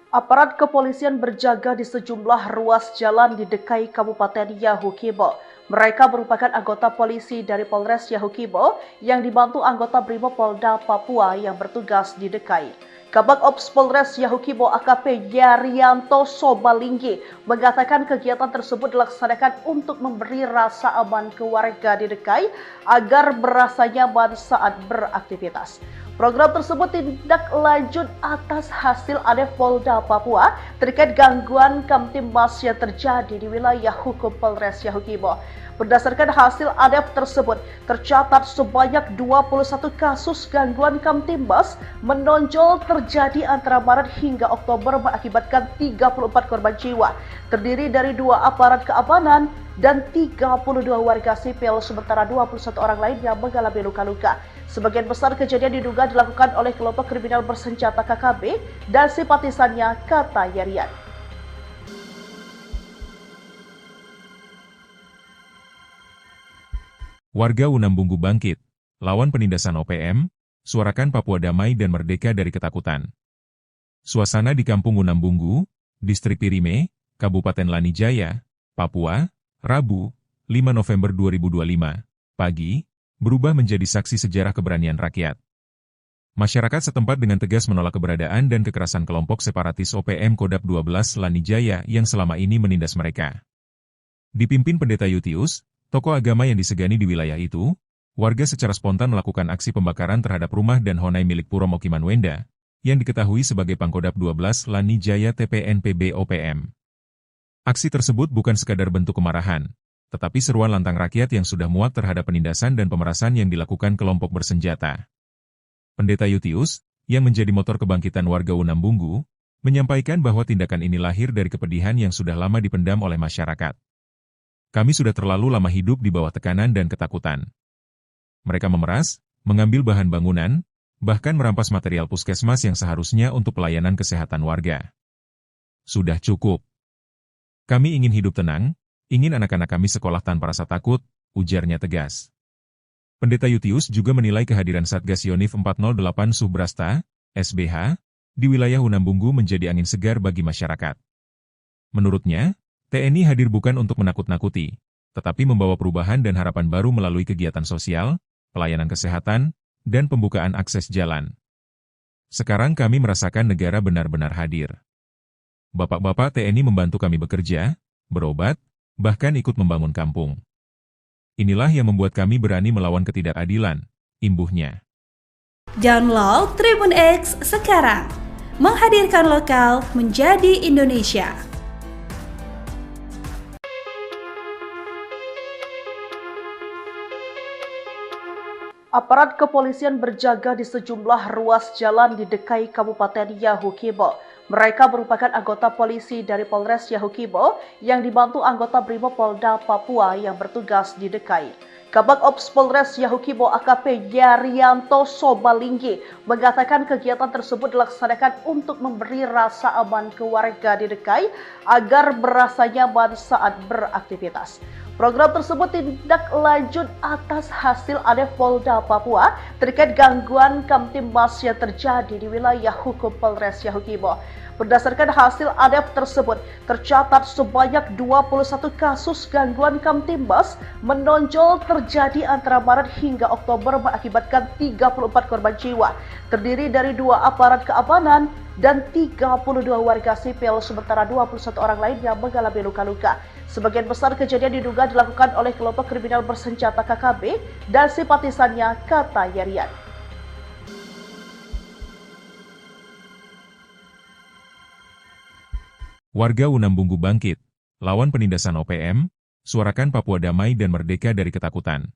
Aparat kepolisian berjaga di sejumlah ruas jalan di DKI Kabupaten Yahukibo. Mereka merupakan anggota polisi dari Polres Yahukibo yang dibantu anggota Brimopolda Papua yang bertugas di DKI. Kabag Ops Polres Yahukibo AKP Yarianto Sobalinggi mengatakan kegiatan tersebut dilaksanakan untuk memberi rasa aman ke warga di DKI agar merasa nyaman saat beraktivitas. Program tersebut tindak lanjut atas hasil audit Polda Papua terkait gangguan Kamtibmas yang terjadi di wilayah hukum Polres Yahukibo. Berdasarkan hasil audit tersebut, tercatat sebanyak 21 kasus gangguan Kamtibmas menonjol terjadi antara Maret hingga Oktober mengakibatkan 34 korban jiwa, terdiri dari 2 aparat keamanan dan 32 warga sipil, sementara 21 orang lain yang mengalami luka-luka. Sebagian besar kejadian diduga dilakukan oleh kelompok kriminal bersenjata KKB dan simpatisannya, kata Yarian.
Warga Unambunggu bangkit, lawan penindasan OPM, suarakan Papua damai dan merdeka dari ketakutan. Suasana di Kampung Unambunggu, Distrik Pirime, Kabupaten Lanijaya, Papua, Rabu, 5 November 2025, pagi, berubah menjadi saksi sejarah keberanian rakyat. Masyarakat setempat dengan tegas menolak keberadaan dan kekerasan kelompok separatis OPM Kodap 12 Lanijaya yang selama ini menindas mereka. Dipimpin Pendeta Yutius, tokoh agama yang disegani di wilayah itu, warga secara spontan melakukan aksi pembakaran terhadap rumah dan honai milik Puro Mokiman Wenda, yang diketahui sebagai Pangkodap 12 Lanijaya TPNPB OPM. Aksi tersebut bukan sekadar bentuk kemarahan, tetapi seruan lantang rakyat yang sudah muak terhadap penindasan dan pemerasan yang dilakukan kelompok bersenjata. Pendeta Yutius, yang menjadi motor kebangkitan warga Unambunggu, menyampaikan bahwa tindakan ini lahir dari kepedihan yang sudah lama dipendam oleh masyarakat. Kami sudah terlalu lama hidup di bawah tekanan dan ketakutan. Mereka memeras, mengambil bahan bangunan, bahkan merampas material puskesmas yang seharusnya untuk pelayanan kesehatan warga. Sudah cukup. Kami ingin hidup tenang, ingin anak-anak kami sekolah tanpa rasa takut, ujarnya tegas. Pendeta Yutius juga menilai kehadiran Satgas Yonif 408 Subrasta, SBH, di wilayah Unambunggu menjadi angin segar bagi masyarakat. Menurutnya, TNI hadir bukan untuk menakut-nakuti, tetapi membawa perubahan dan harapan baru melalui kegiatan sosial, pelayanan kesehatan, dan pembukaan akses jalan. Sekarang kami merasakan negara benar-benar hadir. Bapak-bapak TNI membantu kami bekerja, berobat, bahkan ikut membangun kampung. Inilah yang membuat kami berani melawan ketidakadilan, imbuhnya.
Download Tribun X sekarang, menghadirkan lokal menjadi Indonesia.
Aparat kepolisian berjaga di sejumlah ruas jalan di Dekai Kabupaten Yahukibo. Mereka merupakan anggota polisi dari Polres Yahukibo yang dibantu anggota Brimob Polda Papua yang bertugas di Dekai. Kabag Ops Polres Yahukibo AKP Yarianto Sobalinggi mengatakan kegiatan tersebut dilaksanakan untuk memberi rasa aman ke warga di Dekai agar merasa nyaman saat beraktivitas. Program tersebut tindak lanjut atas hasil audit Polda Papua terkait gangguan Kamtibmas yang terjadi di wilayah hukum Polres Yahukibo. Berdasarkan hasil audit tersebut, tercatat sebanyak 21 kasus gangguan Kamtibmas menonjol terjadi antara Maret hingga Oktober mengakibatkan 34 korban jiwa, terdiri dari 2 aparat keamanan dan 32 warga sipil, sementara 21 orang lain yang mengalami luka-luka. Sebagian besar kejadian diduga dilakukan oleh kelompok kriminal bersenjata KKB dan simpatisannya, kata Yarian.
Warga Unambunggu bangkit, lawan penindasan OPM, suarakan Papua damai dan merdeka dari ketakutan.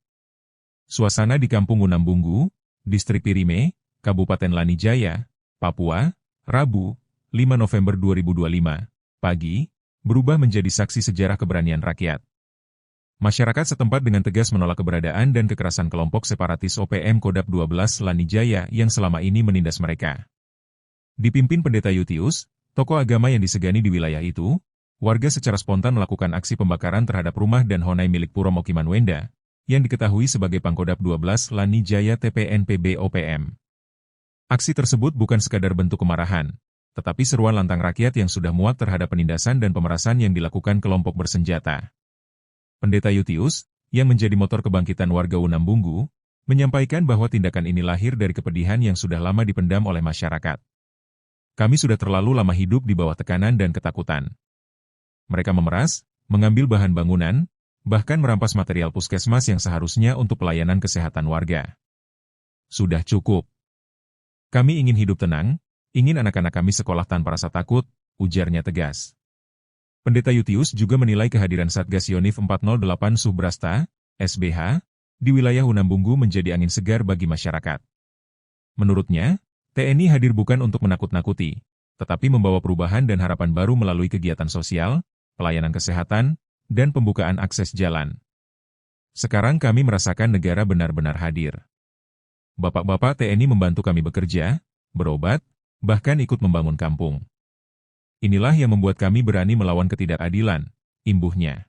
Suasana di Kampung Unambunggu, Distrik Pirime, Kabupaten Lanijaya, Papua, Rabu, 5 November 2025, pagi, berubah menjadi saksi sejarah keberanian rakyat. Masyarakat setempat dengan tegas menolak keberadaan dan kekerasan kelompok separatis OPM Kodap 12 Lanijaya yang selama ini menindas mereka. Dipimpin Pendeta Yutius, tokoh agama yang disegani di wilayah itu, warga secara spontan melakukan aksi pembakaran terhadap rumah dan honai milik Puro Mokiman Wenda, yang diketahui sebagai Pangkodap 12 Lanijaya TPNPB OPM. Aksi tersebut bukan sekadar bentuk kemarahan, tetapi seruan lantang rakyat yang sudah muak terhadap penindasan dan pemerasan yang dilakukan kelompok bersenjata. Pendeta Yutius, yang menjadi motor kebangkitan warga Unambunggu, menyampaikan bahwa tindakan ini lahir dari kepedihan yang sudah lama dipendam oleh masyarakat. Kami sudah terlalu lama hidup di bawah tekanan dan ketakutan. Mereka memeras, mengambil bahan bangunan, bahkan merampas material puskesmas yang seharusnya untuk pelayanan kesehatan warga. Sudah cukup. Kami ingin hidup tenang, ingin anak-anak kami sekolah tanpa rasa takut, ujarnya tegas. Pendeta Yutius juga menilai kehadiran Satgas Yonif 408 Subrasta, SBH, di wilayah Unambunggu menjadi angin segar bagi masyarakat. Menurutnya, TNI hadir bukan untuk menakut-nakuti, tetapi membawa perubahan dan harapan baru melalui kegiatan sosial, pelayanan kesehatan, dan pembukaan akses jalan. Sekarang kami merasakan negara benar-benar hadir. Bapak-bapak TNI membantu kami bekerja, berobat, bahkan ikut membangun kampung. Inilah yang membuat kami berani melawan ketidakadilan, imbuhnya.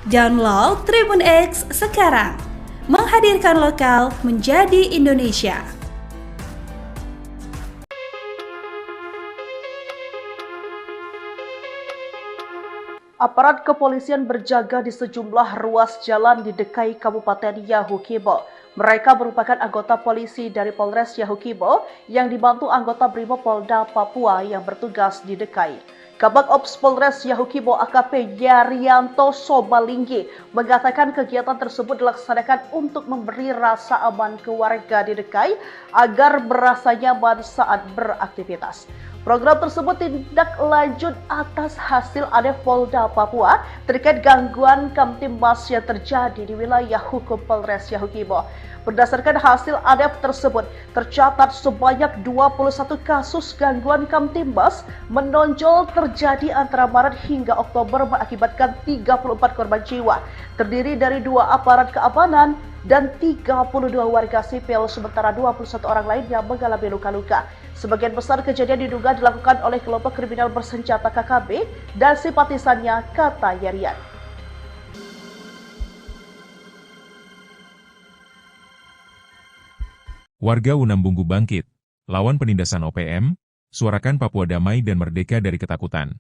Download Tribun X sekarang, menghadirkan lokal menjadi Indonesia.
Aparat kepolisian berjaga di sejumlah ruas jalan di Dekai Kabupaten Yahukibo. Mereka merupakan anggota polisi dari Polres Yahukibo yang dibantu anggota Brimob Polda Papua yang bertugas di Dekai. Kabag Ops Polres Yahukibo AKP Yarianto Sobalinggi mengatakan kegiatan tersebut dilaksanakan untuk memberi rasa aman ke warga di Dekai agar merasa nyaman saat beraktivitas. Program tersebut tindak lanjut atas hasil ADEF Polda Papua terkait gangguan Kamtimbas yang terjadi di wilayah hukum Polres Yahukibo. Berdasarkan hasil ADEF tersebut, tercatat sebanyak 21 kasus gangguan Kamtimbas menonjol terjadi antara Maret hingga Oktober mengakibatkan 34 korban jiwa, terdiri dari 2 aparat keamanan dan 32 warga sipil, sementara 21 orang lain yang mengalami luka-luka. Sebagian besar kejadian diduga dilakukan oleh kelompok kriminal bersenjata KKB dan simpatisannya, kata Yarian.
Warga Unambunggu bangkit, lawan penindasan OPM, suarakan Papua damai dan merdeka dari ketakutan.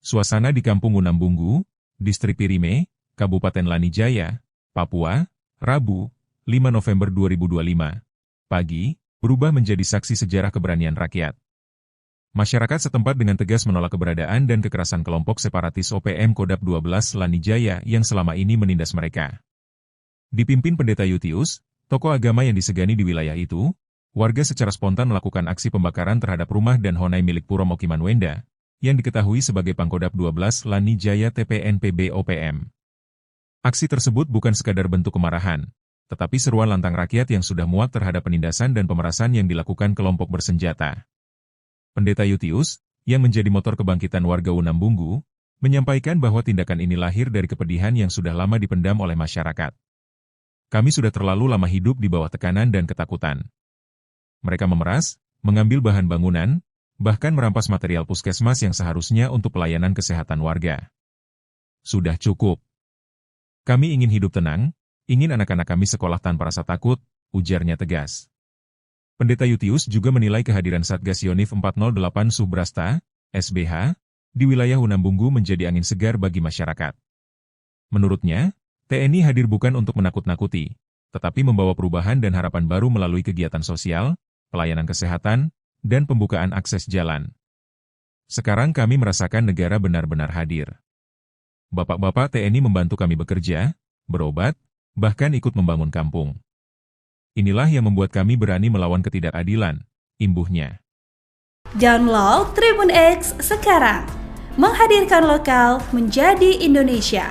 Suasana di Kampung Unambunggu, Distrik Pirime, Kabupaten Lanijaya, Papua, Rabu, 5 November 2025, pagi, berubah menjadi saksi sejarah keberanian rakyat. Masyarakat setempat dengan tegas menolak keberadaan dan kekerasan kelompok separatis OPM Kodap 12 Lanijaya yang selama ini menindas mereka. Dipimpin Pendeta Yutius, tokoh agama yang disegani di wilayah itu, warga secara spontan melakukan aksi pembakaran terhadap rumah dan honai milik Puro Mokiman Wenda, yang diketahui sebagai Pangkodap 12 Lanijaya TPNPB OPM. Aksi tersebut bukan sekadar bentuk kemarahan, tetapi seruan lantang rakyat yang sudah muak terhadap penindasan dan pemerasan yang dilakukan kelompok bersenjata. Pendeta Yutius, yang menjadi motor kebangkitan warga Unambunggu, menyampaikan bahwa tindakan ini lahir dari kepedihan yang sudah lama dipendam oleh masyarakat. Kami sudah terlalu lama hidup di bawah tekanan dan ketakutan. Mereka memeras, mengambil bahan bangunan, bahkan merampas material puskesmas yang seharusnya untuk pelayanan kesehatan warga. Sudah cukup. Kami ingin hidup tenang, ingin anak-anak kami sekolah tanpa rasa takut, ujarnya tegas. Pendeta Yutius juga menilai kehadiran Satgas Yonif 408 Subrasta, SBH, di wilayah Unambunggu menjadi angin segar bagi masyarakat. Menurutnya, TNI hadir bukan untuk menakut-nakuti, tetapi membawa perubahan dan harapan baru melalui kegiatan sosial, pelayanan kesehatan, dan pembukaan akses jalan. Sekarang kami merasakan negara benar-benar hadir. Bapak-bapak TNI membantu kami bekerja, berobat, bahkan ikut membangun kampung. Inilah yang membuat kami berani melawan ketidakadilan, imbuhnya.
Download Tribun X sekarang, menghadirkan lokal menjadi Indonesia.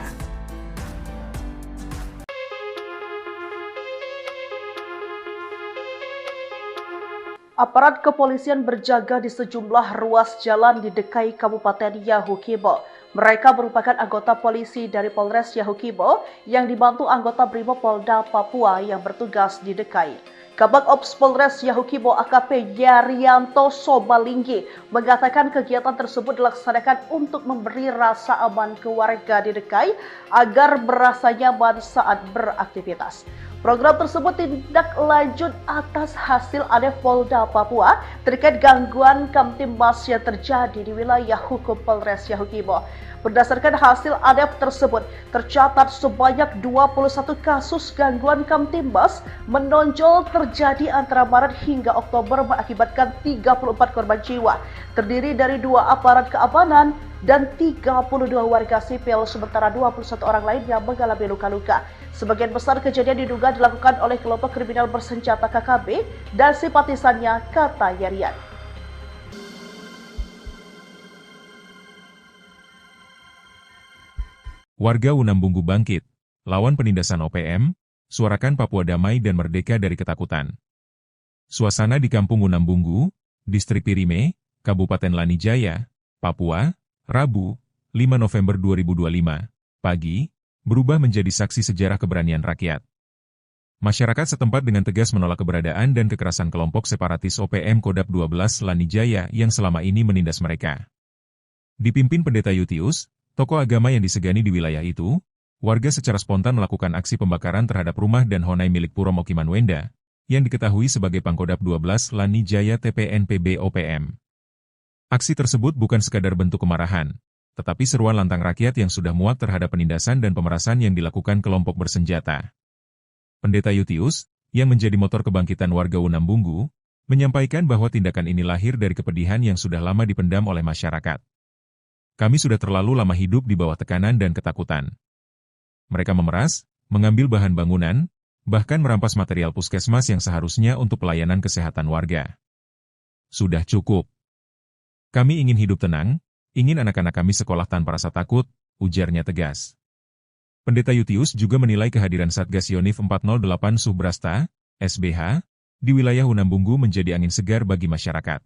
Aparat kepolisian berjaga di sejumlah ruas jalan di Dekai Kabupaten Yahukibo. Mereka merupakan anggota polisi dari Polres Yahukibo yang dibantu anggota Brimob Polda Papua yang bertugas di Dekai. Kabag Ops Polres Yahukibo AKP Yarianto Sobalinggi mengatakan kegiatan tersebut dilaksanakan untuk memberi rasa aman ke warga di Dekai agar merasa nyaman saat beraktivitas. Program tersebut tindak lanjut atas hasil ADEF Polda Papua terkait gangguan Kamtimbas yang terjadi di wilayah hukum Polres Yahukibo. Berdasarkan hasil ADEF tersebut, tercatat sebanyak 21 kasus gangguan Kamtimbas menonjol terjadi antara Maret hingga Oktober mengakibatkan 34 korban jiwa, terdiri dari 2 aparat keamanan dan 32 warga sipil, sementara 21 orang lainnya mengalami luka-luka. Sebagian besar kejadian diduga dilakukan oleh kelompok kriminal bersenjata KKB dan simpatisannya, kata Yarian.
Warga Unambunggu bangkit, lawan penindasan OPM, suarakan Papua damai dan merdeka dari ketakutan. Suasana di Kampung Unambunggu, Distrik Pirime, Kabupaten Lanijaya, Papua, Rabu, 5 November 2025, pagi, berubah menjadi saksi sejarah keberanian rakyat. Masyarakat setempat dengan tegas menolak keberadaan dan kekerasan kelompok separatis OPM Kodap 12 Lanijaya yang selama ini menindas mereka. Dipimpin Pendeta Yutius, tokoh agama yang disegani di wilayah itu, warga secara spontan melakukan aksi pembakaran terhadap rumah dan honai milik Puro Mokiman Wenda, yang diketahui sebagai Pangkodap 12 Lanijaya TPNPB OPM. Aksi tersebut bukan sekadar bentuk kemarahan, tetapi seruan lantang rakyat yang sudah muak terhadap penindasan dan pemerasan yang dilakukan kelompok bersenjata. Pendeta Yutius, yang menjadi motor kebangkitan warga Unambunggu, menyampaikan bahwa tindakan ini lahir dari kepedihan yang sudah lama dipendam oleh masyarakat. Kami sudah terlalu lama hidup di bawah tekanan dan ketakutan. Mereka memeras, mengambil bahan bangunan, bahkan merampas material puskesmas yang seharusnya untuk pelayanan kesehatan warga. Sudah cukup. Kami ingin hidup tenang, ingin anak-anak kami sekolah tanpa rasa takut, ujarnya tegas. Pendeta Yutius juga menilai kehadiran Satgas Yonif 408 Subrasta, SBH, di wilayah Unambunggu menjadi angin segar bagi masyarakat.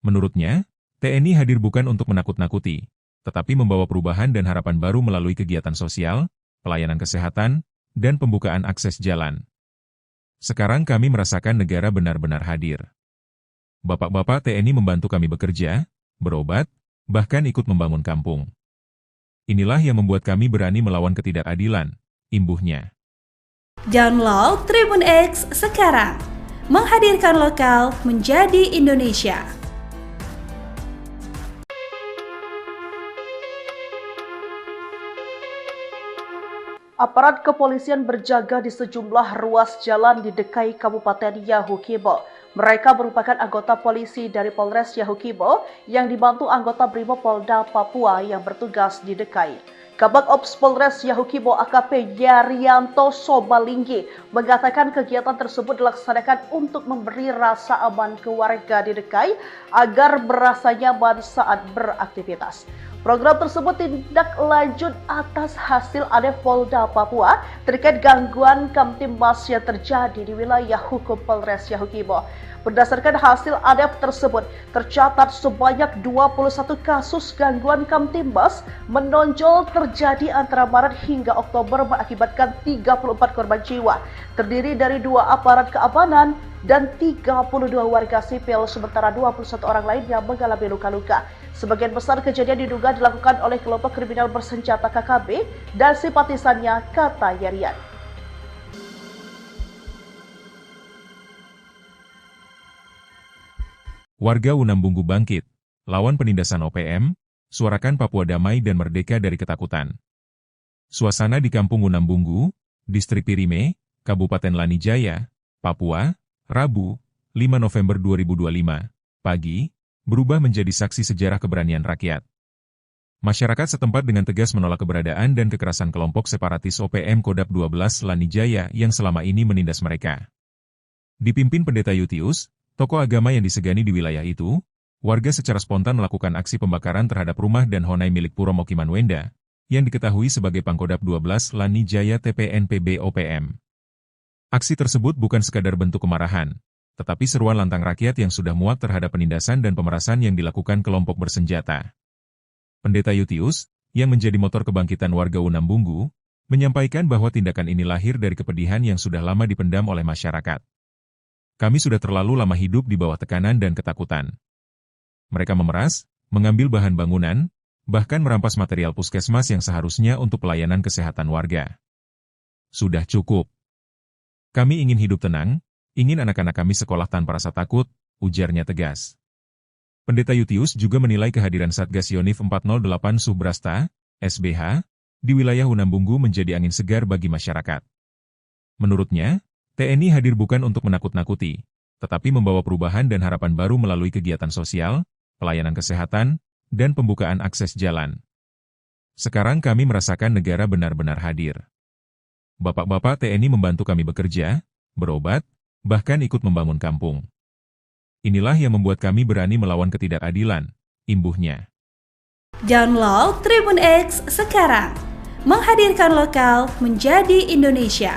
Menurutnya, TNI hadir bukan untuk menakut-nakuti, tetapi membawa perubahan dan harapan baru melalui kegiatan sosial, pelayanan kesehatan, dan pembukaan akses jalan. Sekarang kami merasakan negara benar-benar hadir. Bapak-bapak TNI membantu kami bekerja, berobat, bahkan ikut membangun kampung. Inilah yang membuat kami berani melawan ketidakadilan, imbuhnya.
Download Tribun X sekarang, menghadirkan lokal menjadi Indonesia.
Aparat kepolisian berjaga di sejumlah ruas jalan di DKI Kabupaten Yahukibo. Mereka merupakan anggota polisi dari Polres Yahukibo yang dibantu anggota Brimopolda Papua yang bertugas di DKI. Kabag Ops Polres Yahukibo AKP Yarianto Sobalinggi mengatakan kegiatan tersebut dilaksanakan untuk memberi rasa aman ke warga di DKI agar merasa nyaman saat beraktivitas. Program tersebut tindak lanjut atas hasil ADEF Polda Papua terkait gangguan Kamtimas yang terjadi di wilayah hukum Polres Yahukibo. Berdasarkan hasil ADEF tersebut, tercatat sebanyak 21 kasus gangguan Kamtimas menonjol terjadi antara Maret hingga Oktober mengakibatkan 34 korban jiwa, terdiri dari 2 aparat keamanan dan 32 warga sipil, sementara 21 orang lainnya mengalami luka-luka. Sebagian besar kejadian diduga dilakukan oleh kelompok kriminal bersenjata KKB dan simpatisannya, kata Yarian.
Warga Unambunggu bangkit, lawan penindasan OPM, suarakan Papua damai dan merdeka dari ketakutan. Suasana di Kampung Unambunggu, Distrik Pirime, Kabupaten Lanijaya, Papua, Rabu, 5 November 2025, pagi, berubah menjadi saksi sejarah keberanian rakyat. Masyarakat setempat dengan tegas menolak keberadaan dan kekerasan kelompok separatis OPM Kodap 12 Lanijaya yang selama ini menindas mereka. Dipimpin Pendeta Yutius, tokoh agama yang disegani di wilayah itu, warga secara spontan melakukan aksi pembakaran terhadap rumah dan honai milik Puro Mokiman Wenda, yang diketahui sebagai Pangkodap 12 Lanijaya TPNPB OPM. Aksi tersebut bukan sekadar bentuk kemarahan, tetapi seruan lantang rakyat yang sudah muak terhadap penindasan dan pemerasan yang dilakukan kelompok bersenjata. Pendeta Yutius, yang menjadi motor kebangkitan warga Unambunggu, menyampaikan bahwa tindakan ini lahir dari kepedihan yang sudah lama dipendam oleh masyarakat. Kami sudah terlalu lama hidup di bawah tekanan dan ketakutan. Mereka memeras, mengambil bahan bangunan, bahkan merampas material puskesmas yang seharusnya untuk pelayanan kesehatan warga. Sudah cukup. Kami ingin hidup tenang, ingin anak-anak kami sekolah tanpa rasa takut, ujarnya tegas. Pendeta Yutius juga menilai kehadiran Satgas Yonif 408 Subrasta, SBH, di wilayah Unambunggu menjadi angin segar bagi masyarakat. Menurutnya, TNI hadir bukan untuk menakut-nakuti, tetapi membawa perubahan dan harapan baru melalui kegiatan sosial, pelayanan kesehatan, dan pembukaan akses jalan. Sekarang kami merasakan negara benar-benar hadir. Bapak-bapak TNI membantu kami bekerja, berobat, bahkan ikut membangun kampung. Inilah yang membuat kami berani melawan ketidakadilan, imbuhnya.
Download Tribun X sekarang, menghadirkan lokal menjadi Indonesia.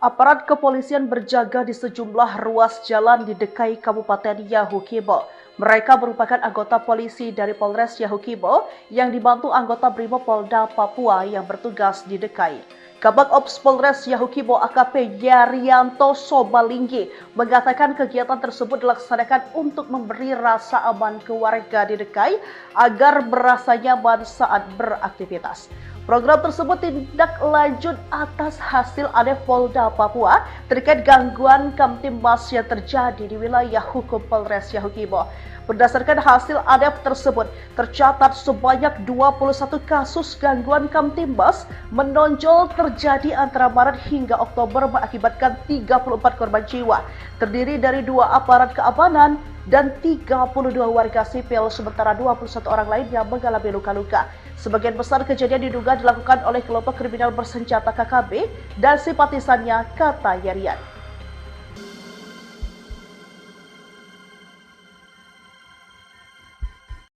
Aparat kepolisian berjaga di sejumlah ruas jalan di DKI Kabupaten Yahukibo. Mereka merupakan anggota polisi dari Polres Yahukibo yang dibantu anggota Brimopolda Papua yang bertugas di DKI. Kabag Ops Polres Yahukibo AKP Yarianto Sobalinggi mengatakan kegiatan tersebut dilaksanakan untuk memberi rasa aman ke warga di DKI agar merasa nyaman saat beraktivitas. Program tersebut tindak lanjut atas hasil ADEF Polda Papua terkait gangguan Kamtimas yang terjadi di wilayah hukum Polres Yahukibo. Berdasarkan hasil ADEF tersebut, tercatat sebanyak 21 kasus gangguan Kamtimas menonjol terjadi antara Maret hingga Oktober mengakibatkan 34 korban jiwa, terdiri dari 2 aparat keamanan dan 32 warga sipil, sementara 21 orang lainnya mengalami luka-luka. Sebagian besar kejadian diduga dilakukan oleh kelompok kriminal bersenjata KKB dan simpatisannya, kata Yarian.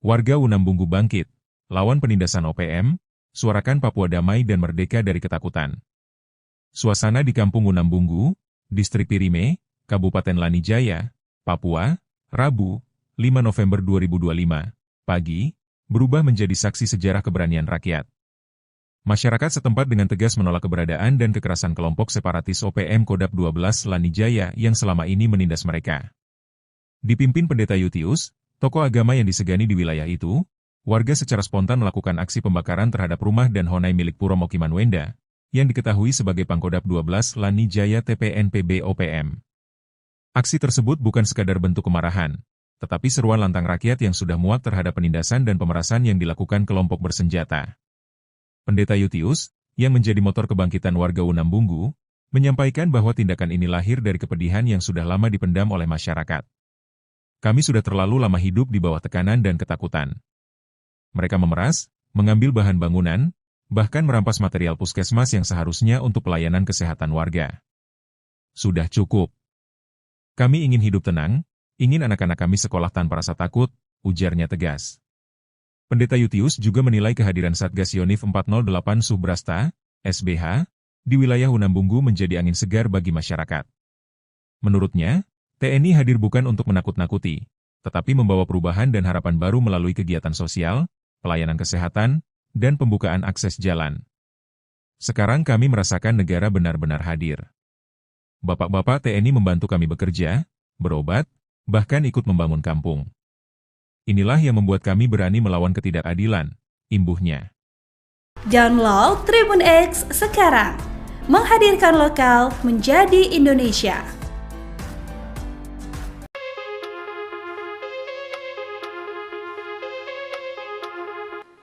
Warga Unambunggu bangkit, lawan penindasan OPM, suarakan Papua damai dan merdeka dari ketakutan. Suasana di Kampung Unambunggu, Distrik Pirime, Kabupaten Lanijaya, Papua, Rabu, 5 November 2025, pagi, berubah menjadi saksi sejarah keberanian rakyat. Masyarakat setempat dengan tegas menolak keberadaan dan kekerasan kelompok separatis OPM Kodap 12 Lanijaya yang selama ini menindas mereka. Dipimpin Pendeta Yutius, tokoh agama yang disegani di wilayah itu, warga secara spontan melakukan aksi pembakaran terhadap rumah dan honai milik Puro Mokiman Wenda, yang diketahui sebagai Pangkodap 12 Lanijaya TPNPB OPM. Aksi tersebut bukan sekadar bentuk kemarahan, tetapi seruan lantang rakyat yang sudah muak terhadap penindasan dan pemerasan yang dilakukan kelompok bersenjata. Pendeta Yutius, yang menjadi motor kebangkitan warga Unambunggu, menyampaikan bahwa tindakan ini lahir dari kepedihan yang sudah lama dipendam oleh masyarakat. Kami sudah terlalu lama hidup di bawah tekanan dan ketakutan. Mereka memeras, mengambil bahan bangunan, bahkan merampas material puskesmas yang seharusnya untuk pelayanan kesehatan warga. Sudah cukup. Kami ingin hidup tenang, ingin anak-anak kami sekolah tanpa rasa takut, ujarnya tegas. Pendeta Yutius juga menilai kehadiran Satgas Yonif 408 Subrasta, SBH, di wilayah Unambunggu menjadi angin segar bagi masyarakat. Menurutnya, TNI hadir bukan untuk menakut-nakuti, tetapi membawa perubahan dan harapan baru melalui kegiatan sosial, pelayanan kesehatan, dan pembukaan akses jalan. Sekarang kami merasakan negara benar-benar hadir. Bapak-bapak TNI membantu kami bekerja, berobat, bahkan ikut membangun kampung. Inilah yang membuat kami berani melawan ketidakadilan, imbuhnya.
Download Tribun X sekarang, menghadirkan lokal menjadi Indonesia.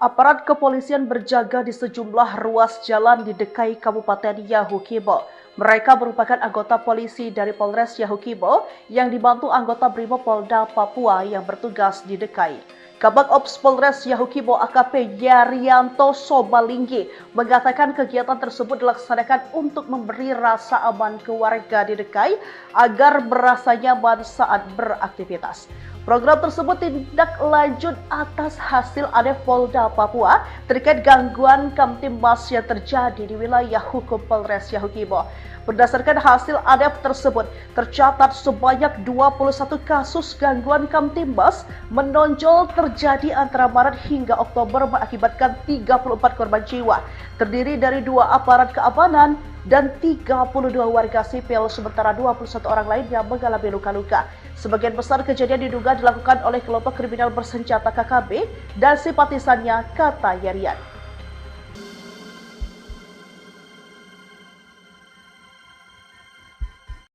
Aparat kepolisian berjaga di sejumlah ruas jalan di DKI Kabupaten Yahukibo. Mereka merupakan anggota polisi dari Polres Yahukibo yang dibantu anggota Brimopolda Papua yang bertugas di DKI. Kabag Ops Polres Yahukibo AKP Yarianto Sobalinggi mengatakan kegiatan tersebut dilaksanakan untuk memberi rasa aman ke warga di DKI agar merasa nyaman saat beraktivitas. Program tersebut tindak lanjut atas hasil ADEF Polda Papua terkait gangguan Kamtimas yang terjadi di wilayah hukum Polres Yahukibo. Berdasarkan hasil ADEF tersebut, tercatat sebanyak 21 kasus gangguan Kamtimas menonjol terjadi antara Maret hingga Oktober mengakibatkan 34 korban jiwa, terdiri dari 2 aparat keamanan dan 32 warga sipil, sementara 21 orang lainnya mengalami luka-luka. Sebagian besar kejadian diduga dilakukan oleh kelompok kriminal bersenjata KKB dan simpatisannya, kata Yarian.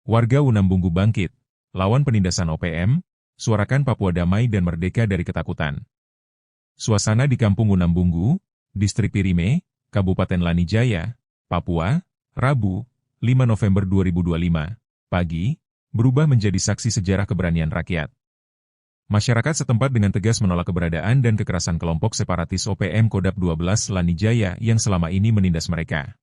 Warga Unambunggu bangkit, lawan penindasan OPM, suarakan Papua damai dan merdeka dari ketakutan. Suasana di Kampung Unambunggu, Distrik Pirime, Kabupaten Lanijaya, Papua, Rabu, 5 November 2025, pagi, berubah menjadi saksi sejarah keberanian rakyat. Masyarakat setempat dengan tegas menolak keberadaan dan kekerasan kelompok separatis OPM Kodap 12 Lanijaya yang selama ini menindas mereka.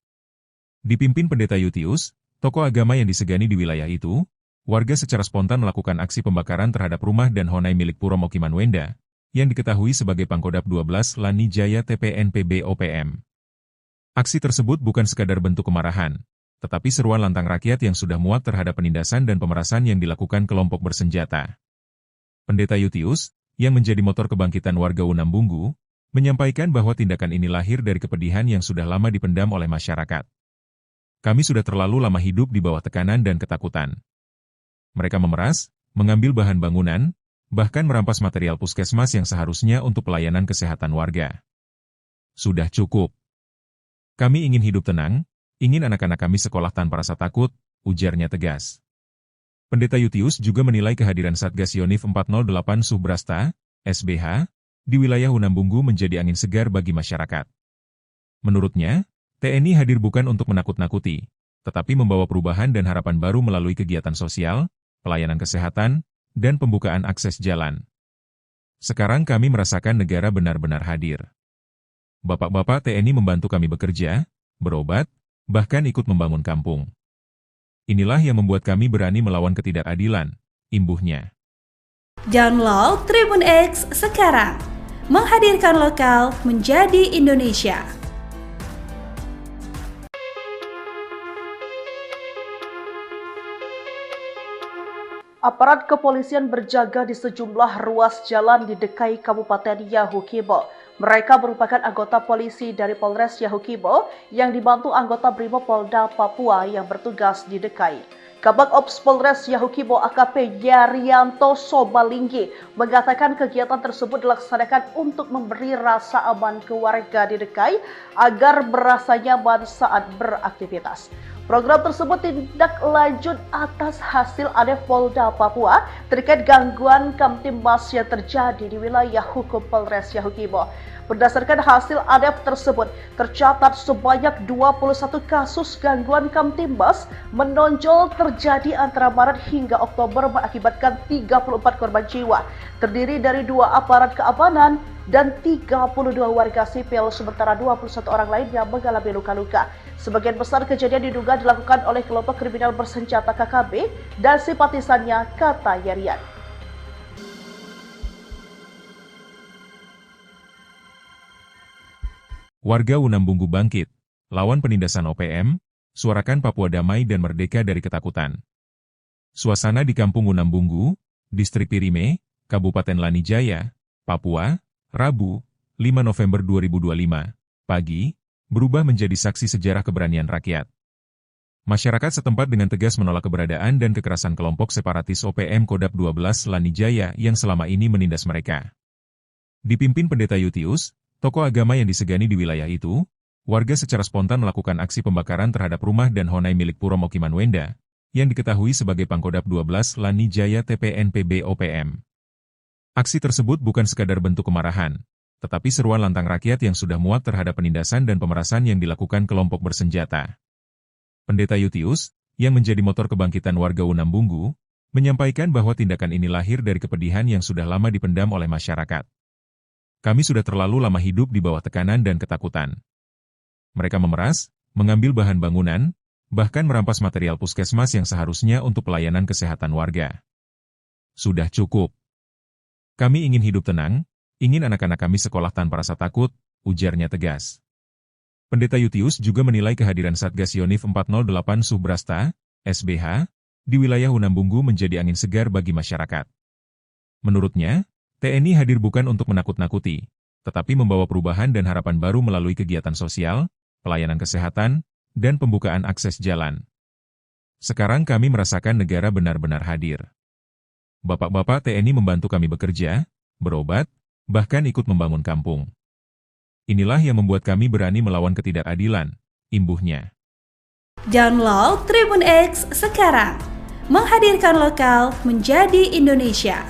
Dipimpin Pendeta Yutius, tokoh agama yang disegani di wilayah itu, warga secara spontan melakukan aksi pembakaran terhadap rumah dan honai milik Puro Mokimanwenda, yang diketahui sebagai Pangkodap 12 Lanijaya TPNPB OPM. Aksi tersebut bukan sekadar bentuk kemarahan, tetapi seruan lantang rakyat yang sudah muak terhadap penindasan dan pemerasan yang dilakukan kelompok bersenjata. Pendeta Yutius, yang menjadi motor kebangkitan warga Unambunggu, menyampaikan bahwa tindakan ini lahir dari kepedihan yang sudah lama dipendam oleh masyarakat. Kami sudah terlalu lama hidup di bawah tekanan dan ketakutan. Mereka memeras, mengambil bahan bangunan, bahkan merampas material puskesmas yang seharusnya untuk pelayanan kesehatan warga. Sudah cukup. Kami ingin hidup tenang, ingin anak-anak kami sekolah tanpa rasa takut, ujarnya tegas. Pendeta Yutius juga menilai kehadiran Satgas Yonif 408 Subrasta, SBH, di wilayah Unambunggu menjadi angin segar bagi masyarakat. Menurutnya, TNI hadir bukan untuk menakut-nakuti, tetapi membawa perubahan dan harapan baru melalui kegiatan sosial, pelayanan kesehatan, dan pembukaan akses jalan. Sekarang kami merasakan negara benar-benar hadir. Bapak-bapak TNI membantu kami bekerja, berobat, bahkan ikut membangun kampung. Inilah yang membuat kami berani melawan ketidakadilan, imbuhnya.
Download Tribun X sekarang, menghadirkan lokal menjadi Indonesia.
Aparat kepolisian berjaga di sejumlah ruas jalan di DKI Kabupaten Yahukibo. Mereka merupakan anggota polisi dari Polres Yahukibo yang dibantu anggota Brimopolda Papua yang bertugas di DKI. Kabag Ops Polres Yahukibo AKP Yarianto Sobalinggi mengatakan kegiatan tersebut dilaksanakan untuk memberi rasa aman ke warga di DKI agar merasa nyaman saat beraktivitas. Program tersebut tindak lanjut atas hasil ADEF Polda Papua terkait gangguan Kamtimas yang terjadi di wilayah hukum Polres Yahukibo. Berdasarkan hasil ADEF tersebut, tercatat sebanyak 21 kasus gangguan Kamtimas menonjol terjadi antara Maret hingga Oktober mengakibatkan 34 korban jiwa, terdiri dari 2 aparat keamanan dan 32 warga sipil, sementara 21 orang lainnya mengalami luka-luka. Sebagian besar kejadian diduga dilakukan oleh kelompok kriminal bersenjata KKB dan simpatisannya, kata Yarian.
Warga Unambunggu bangkit, lawan penindasan OPM, suarakan Papua damai dan merdeka dari ketakutan. Suasana di Kampung Unambunggu, Distrik Pirime, Kabupaten Lanijaya, Papua, Rabu, 5 November 2025, pagi, berubah menjadi saksi sejarah keberanian rakyat. Masyarakat setempat dengan tegas menolak keberadaan dan kekerasan kelompok separatis OPM Kodap 12 Lanijaya yang selama ini menindas mereka. Dipimpin Pendeta Yutius, tokoh agama yang disegani di wilayah itu, warga secara spontan melakukan aksi pembakaran terhadap rumah dan honai milik Puro Mokimanwenda, yang diketahui sebagai Pangkodap 12 Lanijaya TPNPB OPM. Aksi tersebut bukan sekadar bentuk kemarahan, tetapi seruan lantang rakyat yang sudah muak terhadap penindasan dan pemerasan yang dilakukan kelompok bersenjata. Pendeta Yutius, yang menjadi motor kebangkitan warga Unambunggu, menyampaikan bahwa tindakan ini lahir dari kepedihan yang sudah lama dipendam oleh masyarakat. Kami sudah terlalu lama hidup di bawah tekanan dan ketakutan. Mereka memeras, mengambil bahan bangunan, bahkan merampas material puskesmas yang seharusnya untuk pelayanan kesehatan warga. Sudah cukup. Kami ingin hidup tenang, ingin anak-anak kami sekolah tanpa rasa takut, ujarnya tegas. Pendeta Yutius juga menilai kehadiran Satgas Yonif 408 Subrasta, SBH, di wilayah Unambunggu menjadi angin segar bagi masyarakat. Menurutnya, TNI hadir bukan untuk menakut-nakuti, tetapi membawa perubahan dan harapan baru melalui kegiatan sosial, pelayanan kesehatan, dan pembukaan akses jalan. Sekarang kami merasakan negara benar-benar hadir. Bapak-bapak TNI membantu kami bekerja, berobat, bahkan ikut membangun kampung. Inilah yang membuat kami berani melawan ketidakadilan, imbuhnya.
Download Tribun X sekarang, menghadirkan lokal menjadi Indonesia.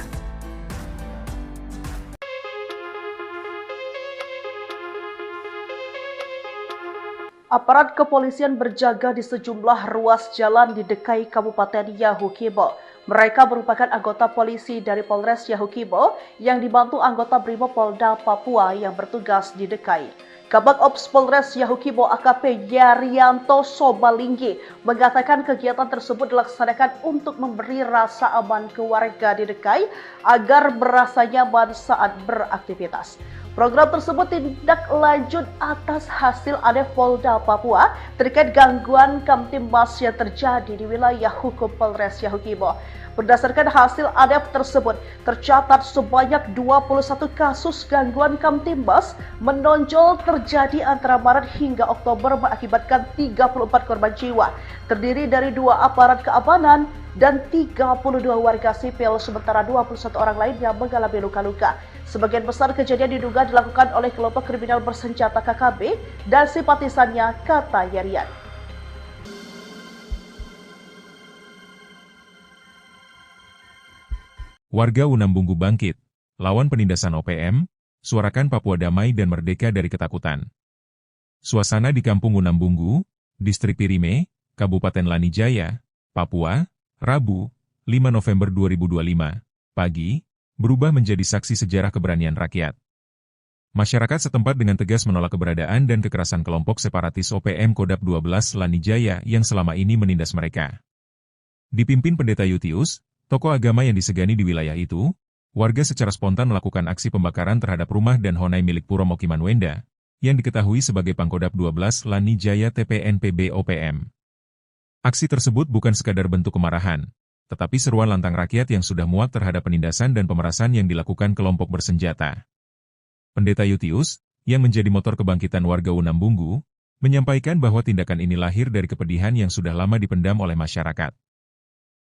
Aparat kepolisian berjaga di sejumlah ruas jalan di Dekai Kabupaten Yahukibo. Mereka merupakan anggota polisi dari Polres Yahukibo yang dibantu anggota Brimopolda Papua yang bertugas di Dekai. Kabag Ops Polres Yahukibo AKP Yarianto Sobalinggi mengatakan kegiatan tersebut dilaksanakan untuk memberi rasa aman ke warga di Dekai agar merasa nyaman saat beraktivitas. Program tersebut tindak lanjut atas hasil ADEF Polda Papua terkait gangguan Kamtimas yang terjadi di wilayah hukum Polres Yahukibo. Berdasarkan hasil ADEF tersebut, tercatat sebanyak 21 kasus gangguan Kamtimas menonjol terjadi antara Maret hingga Oktober mengakibatkan 34 korban jiwa, terdiri dari 2 aparat keamanan dan 32 warga sipil, sementara 21 orang lainnya mengalami luka-luka. Sebagian besar kejadian diduga dilakukan oleh kelompok kriminal bersenjata KKB dan simpatisannya, kata Yarian.
Warga Unambunggu bangkit, lawan penindasan OPM, suarakan Papua damai dan merdeka dari ketakutan. Suasana di Kampung Unambunggu, Distrik Pirime, Kabupaten Lanijaya, Papua, Rabu, 5 November 2025, pagi, berubah menjadi saksi sejarah keberanian rakyat. Masyarakat setempat dengan tegas menolak keberadaan dan kekerasan kelompok separatis OPM Kodap 12 Lanijaya yang selama ini menindas mereka. Dipimpin Pendeta Yutius, tokoh agama yang disegani di wilayah itu, warga secara spontan melakukan aksi pembakaran terhadap rumah dan honai milik Puro Mokiman Wenda, yang diketahui sebagai Pangkodap 12 Lanijaya TPNPB OPM. Aksi tersebut bukan sekadar bentuk kemarahan, tetapi seruan lantang rakyat yang sudah muak terhadap penindasan dan pemerasan yang dilakukan kelompok bersenjata. Pendeta Yutius, yang menjadi motor kebangkitan warga Unambunggu, menyampaikan bahwa tindakan ini lahir dari kepedihan yang sudah lama dipendam oleh masyarakat.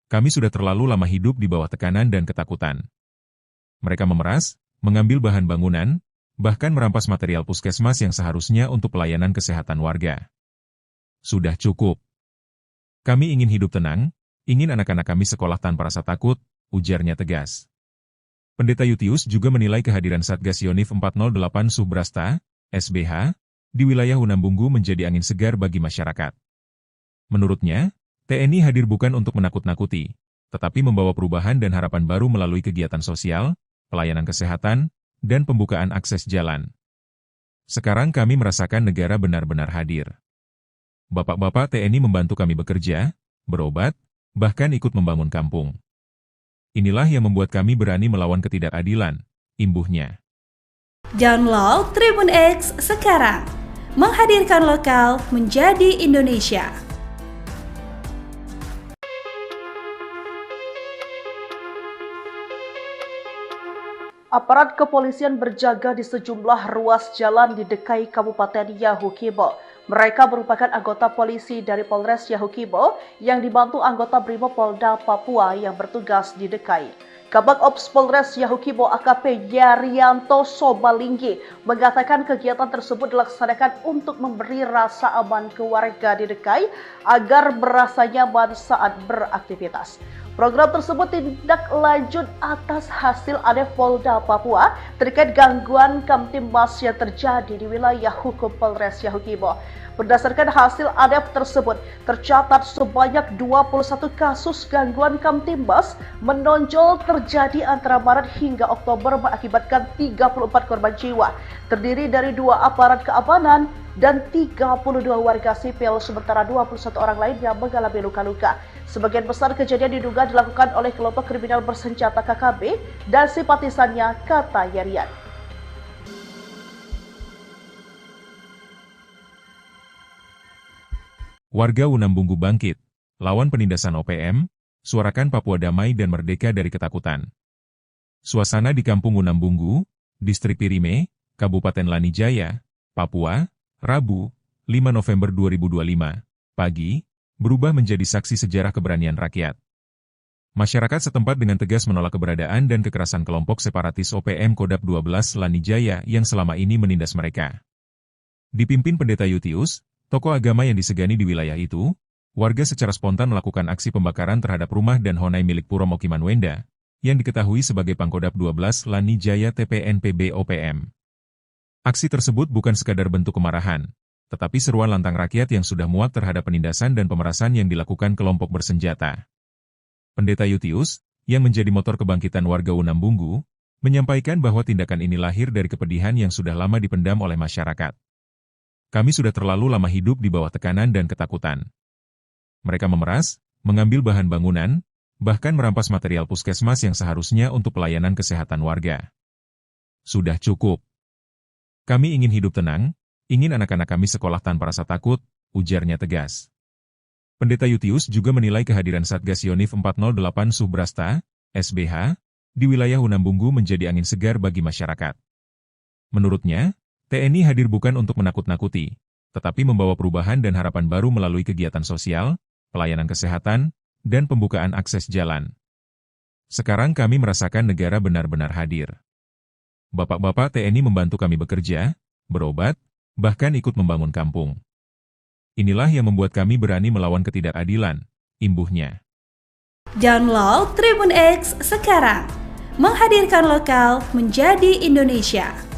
Kami sudah terlalu lama hidup di bawah tekanan dan ketakutan. Mereka memeras, mengambil bahan bangunan, bahkan merampas material puskesmas yang seharusnya untuk pelayanan kesehatan warga. Sudah cukup. Kami ingin hidup tenang, ingin anak-anak kami sekolah tanpa rasa takut, ujarnya tegas. Pendeta Yutius juga menilai kehadiran Satgas Yonif 408 Subrasta, SBH, di wilayah Unambunggu menjadi angin segar bagi masyarakat. Menurutnya, TNI hadir bukan untuk menakut-nakuti, tetapi membawa perubahan dan harapan baru melalui kegiatan sosial, pelayanan kesehatan, dan pembukaan akses jalan. Sekarang kami merasakan negara benar-benar hadir. Bapak-bapak TNI membantu kami bekerja, berobat, bahkan ikut membangun kampung. Inilah yang membuat kami berani melawan ketidakadilan, imbuhnya.
Download Tribun X sekarang, menghadirkan lokal menjadi Indonesia.
Aparat kepolisian berjaga di sejumlah ruas jalan di Dekai Kabupaten Yahukibo. Mereka merupakan anggota polisi dari Polres Yahukibo yang dibantu anggota Brimopolda Papua yang bertugas di Dekai. Kabag Ops Polres Yahukibo AKP Yarianto Sobalinggi mengatakan kegiatan tersebut dilaksanakan untuk memberi rasa aman ke warga di Dekai agar merasa nyaman saat beraktivitas. Program tersebut tindak lanjut atas hasil ADEF Polda Papua terkait gangguan Kamtimas yang terjadi di wilayah hukum Polres Yahukibo. Berdasarkan hasil ADEF tersebut, tercatat sebanyak 21 kasus gangguan Kamtimas menonjol terjadi antara Maret hingga Oktober mengakibatkan 34 korban jiwa, terdiri dari 2 aparat keamanan dan 32 warga sipil, sementara 21 orang lainnya mengalami luka-luka. Sebagian besar kejadian diduga dilakukan oleh kelompok kriminal bersenjata KKB dan simpatisannya, kata Yarian.
Warga Unambunggu bangkit, lawan penindasan OPM, suarakan Papua damai dan merdeka dari ketakutan. Suasana di Kampung Unambunggu, Distrik Pirime, Kabupaten Lanijaya, Papua, Rabu, 5 November 2025, pagi, berubah menjadi saksi sejarah keberanian rakyat. Masyarakat setempat dengan tegas menolak keberadaan dan kekerasan kelompok separatis OPM Kodap 12 Lanijaya yang selama ini menindas mereka. Dipimpin Pendeta Yutius, tokoh agama yang disegani di wilayah itu, warga secara spontan melakukan aksi pembakaran terhadap rumah dan honai milik Puro Mokiman Wenda, yang diketahui sebagai Pangkodap 12 Lanijaya TPNPB OPM. Aksi tersebut bukan sekadar bentuk kemarahan, tetapi seruan lantang rakyat yang sudah muak terhadap penindasan dan pemerasan yang dilakukan kelompok bersenjata. Pendeta Yutius, yang menjadi motor kebangkitan warga Unambunggu, menyampaikan bahwa tindakan ini lahir dari kepedihan yang sudah lama dipendam oleh masyarakat. Kami sudah terlalu lama hidup di bawah tekanan dan ketakutan. Mereka memeras, mengambil bahan bangunan, bahkan merampas material puskesmas yang seharusnya untuk pelayanan kesehatan warga. Sudah cukup. Kami ingin hidup tenang, ingin anak-anak kami sekolah tanpa rasa takut, ujarnya tegas. Pendeta Yutius juga menilai kehadiran Satgas Yonif 408 Subrasta, SBH, di wilayah Unambunggu menjadi angin segar bagi masyarakat. Menurutnya, TNI hadir bukan untuk menakut-nakuti, tetapi membawa perubahan dan harapan baru melalui kegiatan sosial, pelayanan kesehatan, dan pembukaan akses jalan. Sekarang kami merasakan negara benar-benar hadir. Bapak-bapak TNI membantu kami bekerja, berobat, bahkan ikut membangun kampung. Inilah yang membuat kami berani melawan ketidakadilan, imbuhnya.
Download Tribun X sekarang, menghadirkan lokal menjadi Indonesia.